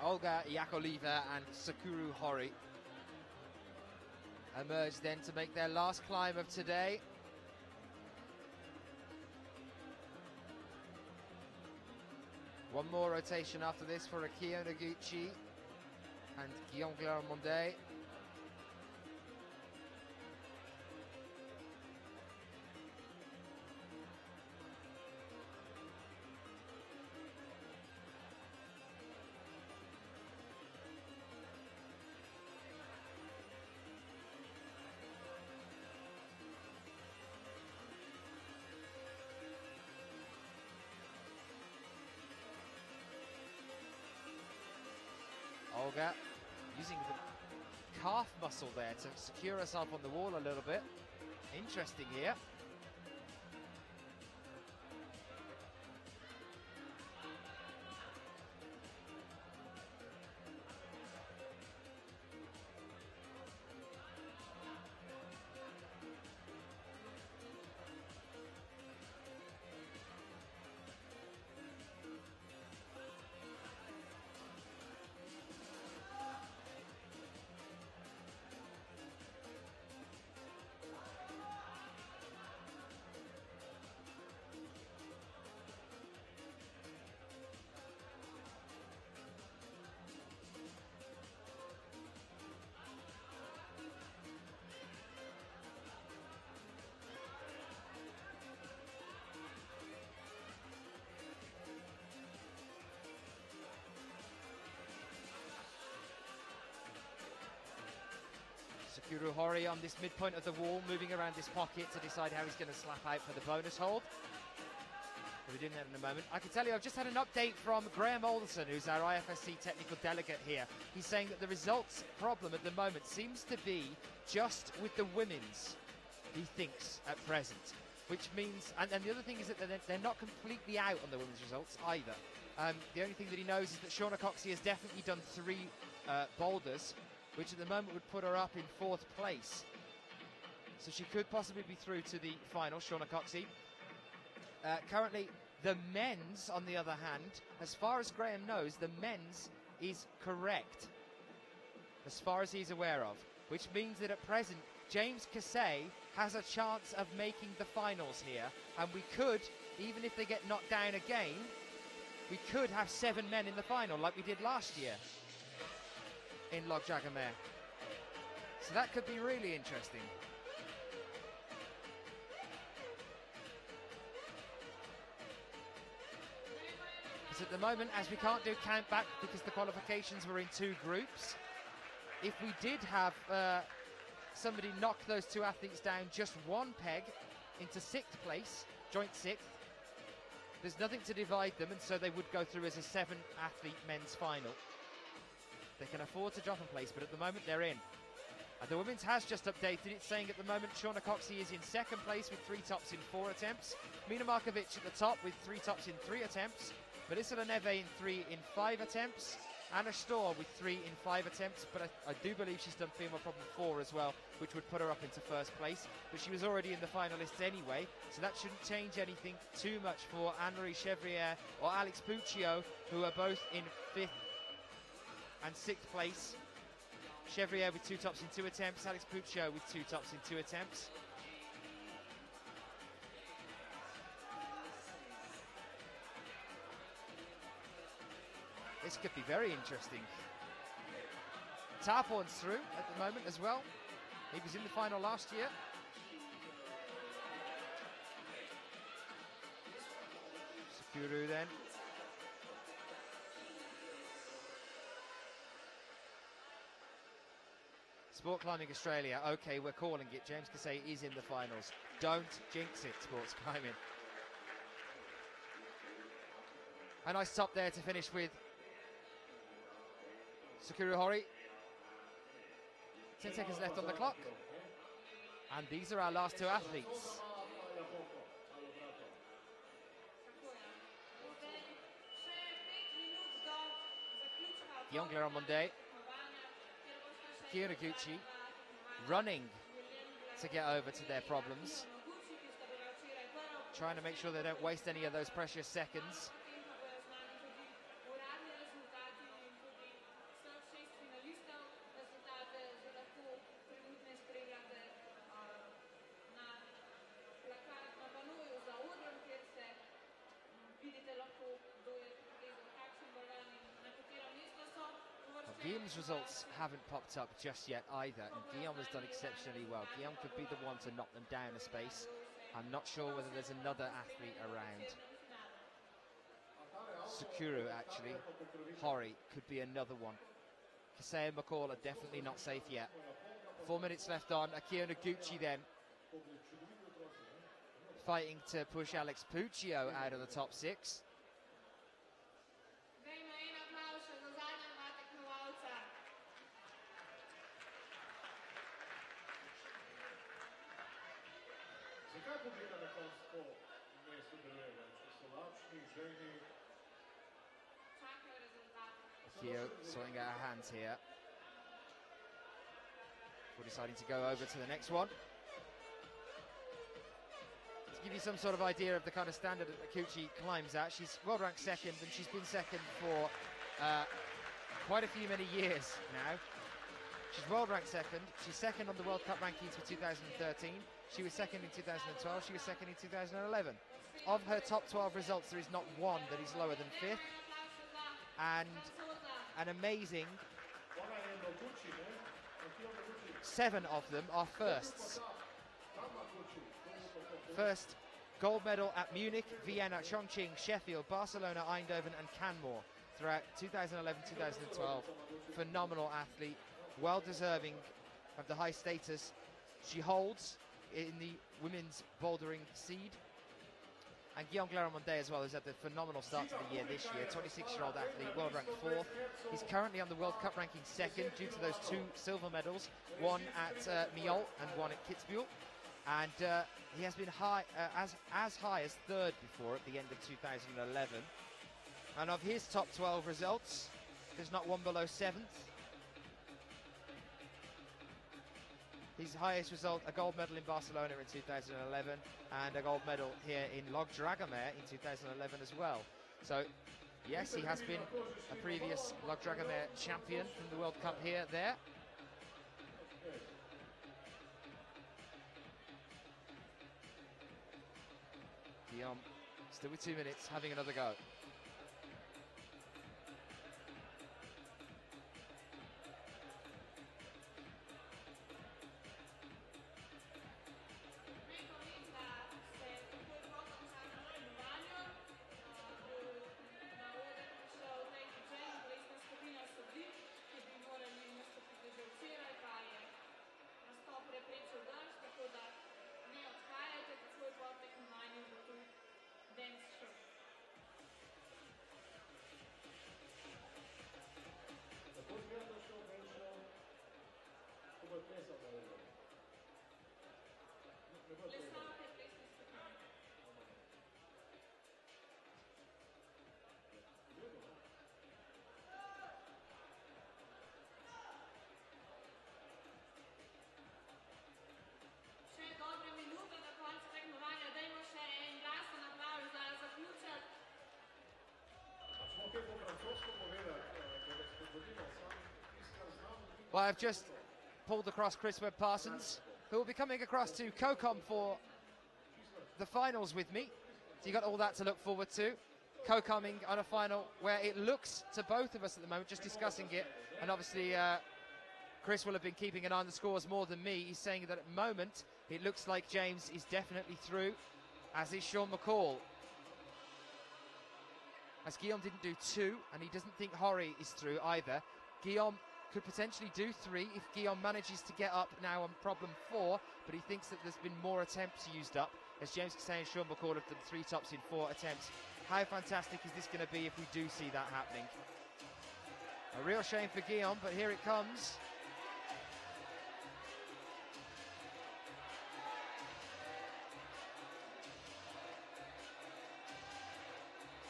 Olga Yakovleva and Sakuru Hori emerge then to make their last climb of today. One more rotation after this for Akio Noguchi and Guillaume Claremonde. Olga using the calf muscle there to secure herself on the wall a little bit. Interesting here. Sakuru Hori on this midpoint of the wall, moving around this pocket to decide how he's going to slap out for the bonus hold. We'll be doing that in a moment. I can tell you I've just had an update from Graham Alderson, who's our IFSC technical delegate here. He's saying that the results problem at the moment seems to be just with the women's, he thinks, at present. Which means, and the other thing is that they're not completely out on the women's results either. The only thing that he knows is that Shauna Coxey has definitely done 3 boulders, which at the moment would put her up in 4th place. So she could possibly be through to the final, Shauna Coxey. Currently, the men's, on the other hand, as far as Graham knows, the men's is correct, as far as he's aware of, which means that at present, James Casey has a chance of making the finals here, and we could, even if they get knocked down again, we could have 7 men in the final, like we did last year in Dragomer. So that could be really interesting. Because at the moment, as we can't do count back because the qualifications were in 2 groups, if we did have somebody knock those 2 athletes down just 1 peg into 6th place, joint 6th, there's nothing to divide them, and so they would go through as a 7-athlete men's final. They can afford to drop a place, but at the moment they're in. The women's has just updated it, saying at the moment Shauna Coxey is in 2nd place with 3 tops in 4 attempts. Mina Markovic at the top with 3 tops in 3 attempts. Melissa Leneve in 3 in 5 attempts. Anna Storr with 3 in 5 attempts, but I do believe she's done female problem 4 as well, which would put her up into first place. But she was already in the finalists anyway, so that shouldn't change anything too much for Anne-Marie Chevrier or Alex Puccio, who are both in 5th and 6th place. Chevrier with 2 tops in 2 attempts, Alex Puccio with 2 tops in 2 attempts. This could be very interesting. Tarporn's through at the moment as well. He was in the final last year. Sakuru then. Sport Climbing Australia, okay, we're calling it. James Casey is in the finals. Don't jinx it, Sports Climbing. A nice top there to finish with. Sakura Hori. 10 seconds left on the clock. And these are our last 2 athletes. Guillaume Monday, Kiyonaguchi running to get over to their problems. Trying to make sure they don't waste any of those precious seconds. Guillaume's results haven't popped up just yet either, and Guillaume has done exceptionally well. Guillaume could be the one to knock them down a space. I'm not sure whether there's another athlete around. Sakura, actually. Hori could be another one. Kasei and McCall are definitely not safe yet. 4 minutes left on. Akio Noguchi then fighting to push Alex Puccio out of the top 6. Akio sorting out her hands here. We're deciding to go over to the next one. To give you some sort of idea of the kind of standard that Noguchi climbs at, she's world ranked 2nd, and she's been 2nd for quite a few many years now. She's world ranked 2nd. She's 2nd on the World Cup rankings for 2013. She was 2nd in 2012. She was 2nd in 2011. Of her top 12 results, there is not one that is lower than 5th. And an amazing 7 of them are firsts. First gold medal at Munich, Vienna, Chongqing, Sheffield, Barcelona, Eindhoven and Canmore throughout 2011-2012. Phenomenal athlete, well deserving of the high status she holds in the women's bouldering seed. And Guillaume Monday as well, who's had the phenomenal start to the year this year. 26-year-old athlete, world ranked 4th. He's currently on the World Cup ranking 2nd due to those 2 silver medals, one at Miol and one at Kitzbühel. And he has been high, as high as 3rd before at the end of 2011. And of his top 12 results, there's not one below 7th. His highest result, a gold medal in Barcelona in 2011 and a gold medal here in Dragomer in 2011 as well. So, yes, he has been a previous Dragomer champion from the World Cup there. Guillaume, still with 2 minutes, having another go. Well, I've just pulled across Chris Webb-Parsons, who will be coming across to COCOM for the finals with me. So you got all that to look forward to. Co-coming on a final where it looks to both of us at the moment, just discussing it, and obviously Chris will have been keeping an eye on the scores more than me. He's saying that at the moment it looks like James is definitely through, as is Sean McCall. As Guillaume didn't do 2, and he doesn't think Hori is through either. Guillaume could potentially do 3 if Guillaume manages to get up now on problem 4, but he thinks that there's been more attempts used up, as James Cassay and Sean McCall have done 3 tops in 4 attempts. How fantastic is this going to be if we do see that happening? A real shame for Guillaume, but here it comes.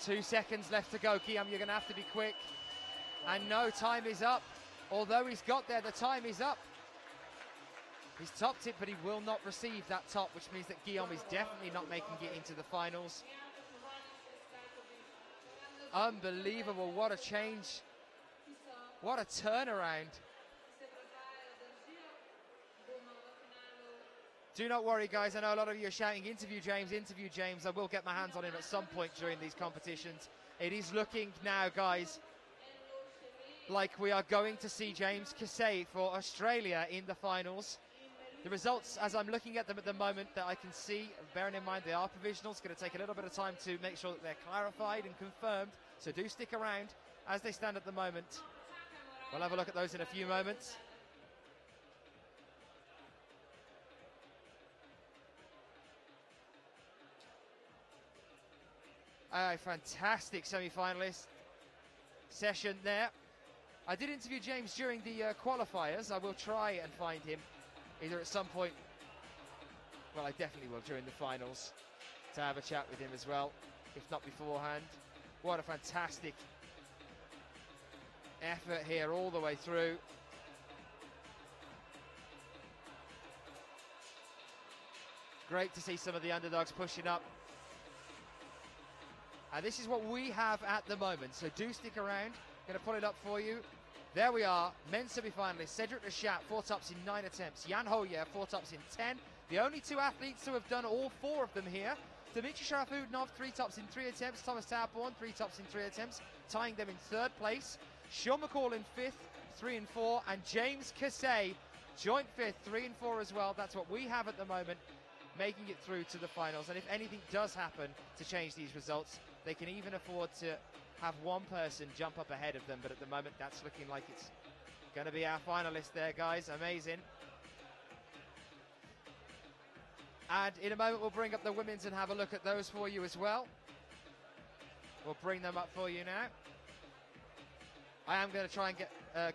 Two seconds left to go. Guillaume, you're going to have to be quick. And no, time is up. Although he's got there, the time is up. He's topped it, but he will not receive that top, which means that Guillaume is definitely not making it into the finals. Unbelievable, what a change. What a turnaround. Do not worry, guys. I know a lot of you are shouting, interview James, interview James. I will get my hands on him at some point during these competitions. It is looking now, guys, like we are going to see James Cassay for Australia in the finals. The results, as I'm looking at them at the moment, that I can see, bearing in mind they are provisional, it's going to take a little bit of time to make sure that they're clarified and confirmed. So do stick around as they stand at the moment. We'll have a look at those in a few moments. A fantastic semi-finalist session there. I did interview James during the qualifiers. I will try and find him either at some point, well, I definitely will during the finals, to have a chat with him as well, if not beforehand. What a fantastic effort here all the way through. Great to see some of the underdogs pushing up. And this is what we have at the moment, so do stick around. I'm going to pull it up for you. There we are, men's semi-finalists. Cedric Lechat, 4 tops in 9 attempts. Jan Hoya, 4 tops in 10. The only 2 athletes who have done all 4 of them here. Dmitry Sharafudinov, 3 tops in 3 attempts. Thomas Tauborn, 3 tops in 3 attempts, tying them in 3rd place. Sean McCall in 5th, 3 and 4. And James Cassay, joint 5th, 3 and 4 as well. That's what we have at the moment, making it through to the finals. And if anything does happen to change these results, they can even afford to have one person jump up ahead of them, but at the moment that's looking like it's going to be our finalist there, guys. Amazing. And in a moment we'll bring up the women's and have a look at those for you as well. We'll bring them up for you now. I am going to try and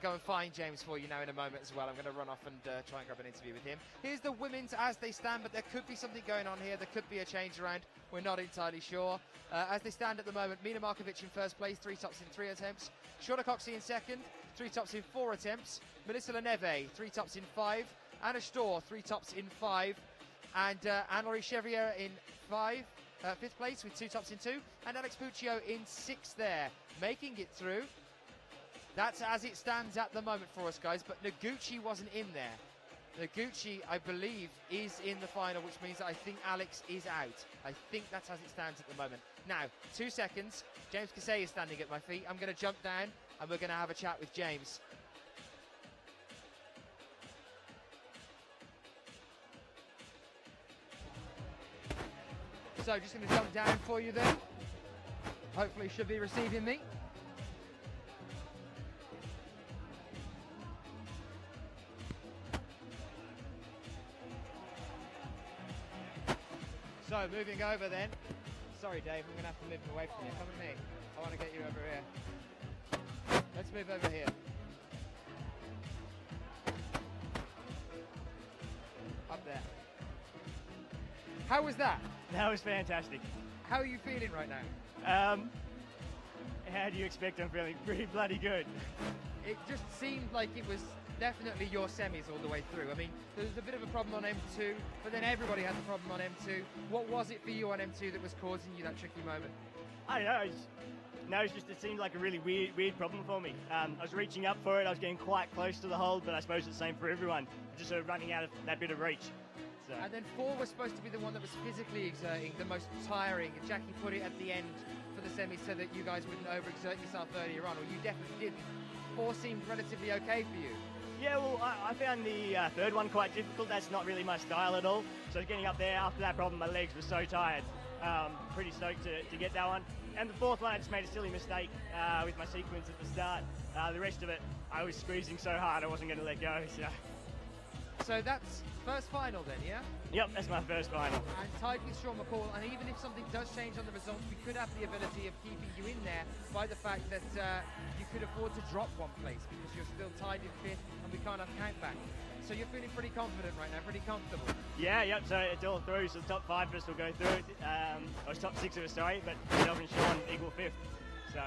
go and find James for you now in a moment as well. I'm going to run off and try and grab an interview with him. Here's the women's as they stand, but there could be something going on here. There could be a change around. We're not entirely sure. As they stand at the moment, Mina Markovic in 1st place, 3 tops in 3 attempts. Shauna Coxey in 2nd, 3 tops in 4 attempts. Melissa Leneve, 3 tops in 5. Anna Storr, 3 tops in 5. And Anne-Laurie Chevrier in 5th place with 2 tops in 2. And Alex Puccio in 6th there, making it through. That's as it stands at the moment for us, guys, but Noguchi wasn't in there. Noguchi, I believe, is in the final, which means that I think Alex is out. I think that's as it stands at the moment. Now, 2 seconds. James Cassay is standing at my feet. I'm going to jump down, and we're going to have a chat with James. So, just going to jump down for you then. Hopefully, should be receiving me. So, moving over then. Sorry, Dave, I'm going to have to move away from you. Come with me. I want to get you over here. Let's move over here. Up there. How was that? That was fantastic. How are you feeling right now? How do you expect? I'm feeling pretty bloody good. It just seemed like it was definitely your semis all the way through. I mean, there was a bit of a problem on M2, but then everybody had the problem on M2. What was it for you on M2 that was causing you that tricky moment? I don't know. No, it seemed like a really weird problem for me. I was reaching up for it, I was getting quite close to the hold, but I suppose it's the same for everyone. Just sort of running out of that bit of reach. So. And then 4 was supposed to be the one that was physically exerting, the most tiring. And Jackie put it at the end for the semis so that you guys wouldn't overexert yourself earlier on, or you definitely didn't. 4 seemed relatively okay for you. Yeah, well, I found the third one quite difficult. That's not really my style at all. So getting up there after that problem, my legs were so tired. Pretty stoked to get that one. And the 4th one, I just made a silly mistake with my sequence at the start. The rest of it, I was squeezing so hard I wasn't going to let go. So that's first final then, yeah? Yep, that's my first final. And tied with Shauna McCall, and even if something does change on the results, we could have the ability of keeping you in there by the fact that you could afford to drop 1 place because you're still tied in 5th and we can't have countback. So you're feeling pretty confident right now, pretty comfortable. Yeah, yep, so it's all through, so the top 5 of us will go through it. Or top 6 of us, sorry, but myself and Sean equal 5th. So.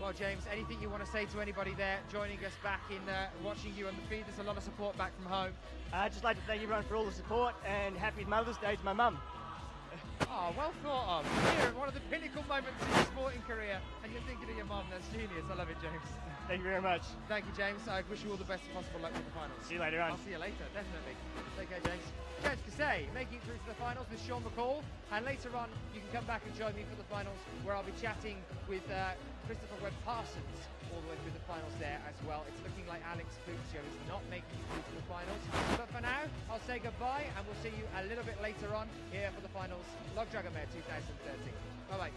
Well, James, anything you want to say to anybody there joining us back in watching you on the feed? There's a lot of support back from home. I'd just like to thank everyone for all the support and happy Mother's Day to my mum. Oh, well thought of. Here, one of the pinnacle moments in your sporting career, and you're thinking of your mum. That's genius. I love it, James. Thank you very much. Thank you, James. I wish you all the best possible luck in the finals. See you later on. I'll see you later, definitely. Take care, James. James Casey making it through to the finals with Shauna McCall, and later on you can come back and join me for the finals where I'll be chatting with Christopher Webb Parsons all the way through the finals there as well. It's looking like Alex Puccio is not making it through to the finals, but for now I'll say goodbye and we'll see you a little bit later on here for the finals. Log Dragomer 2013. Bye bye.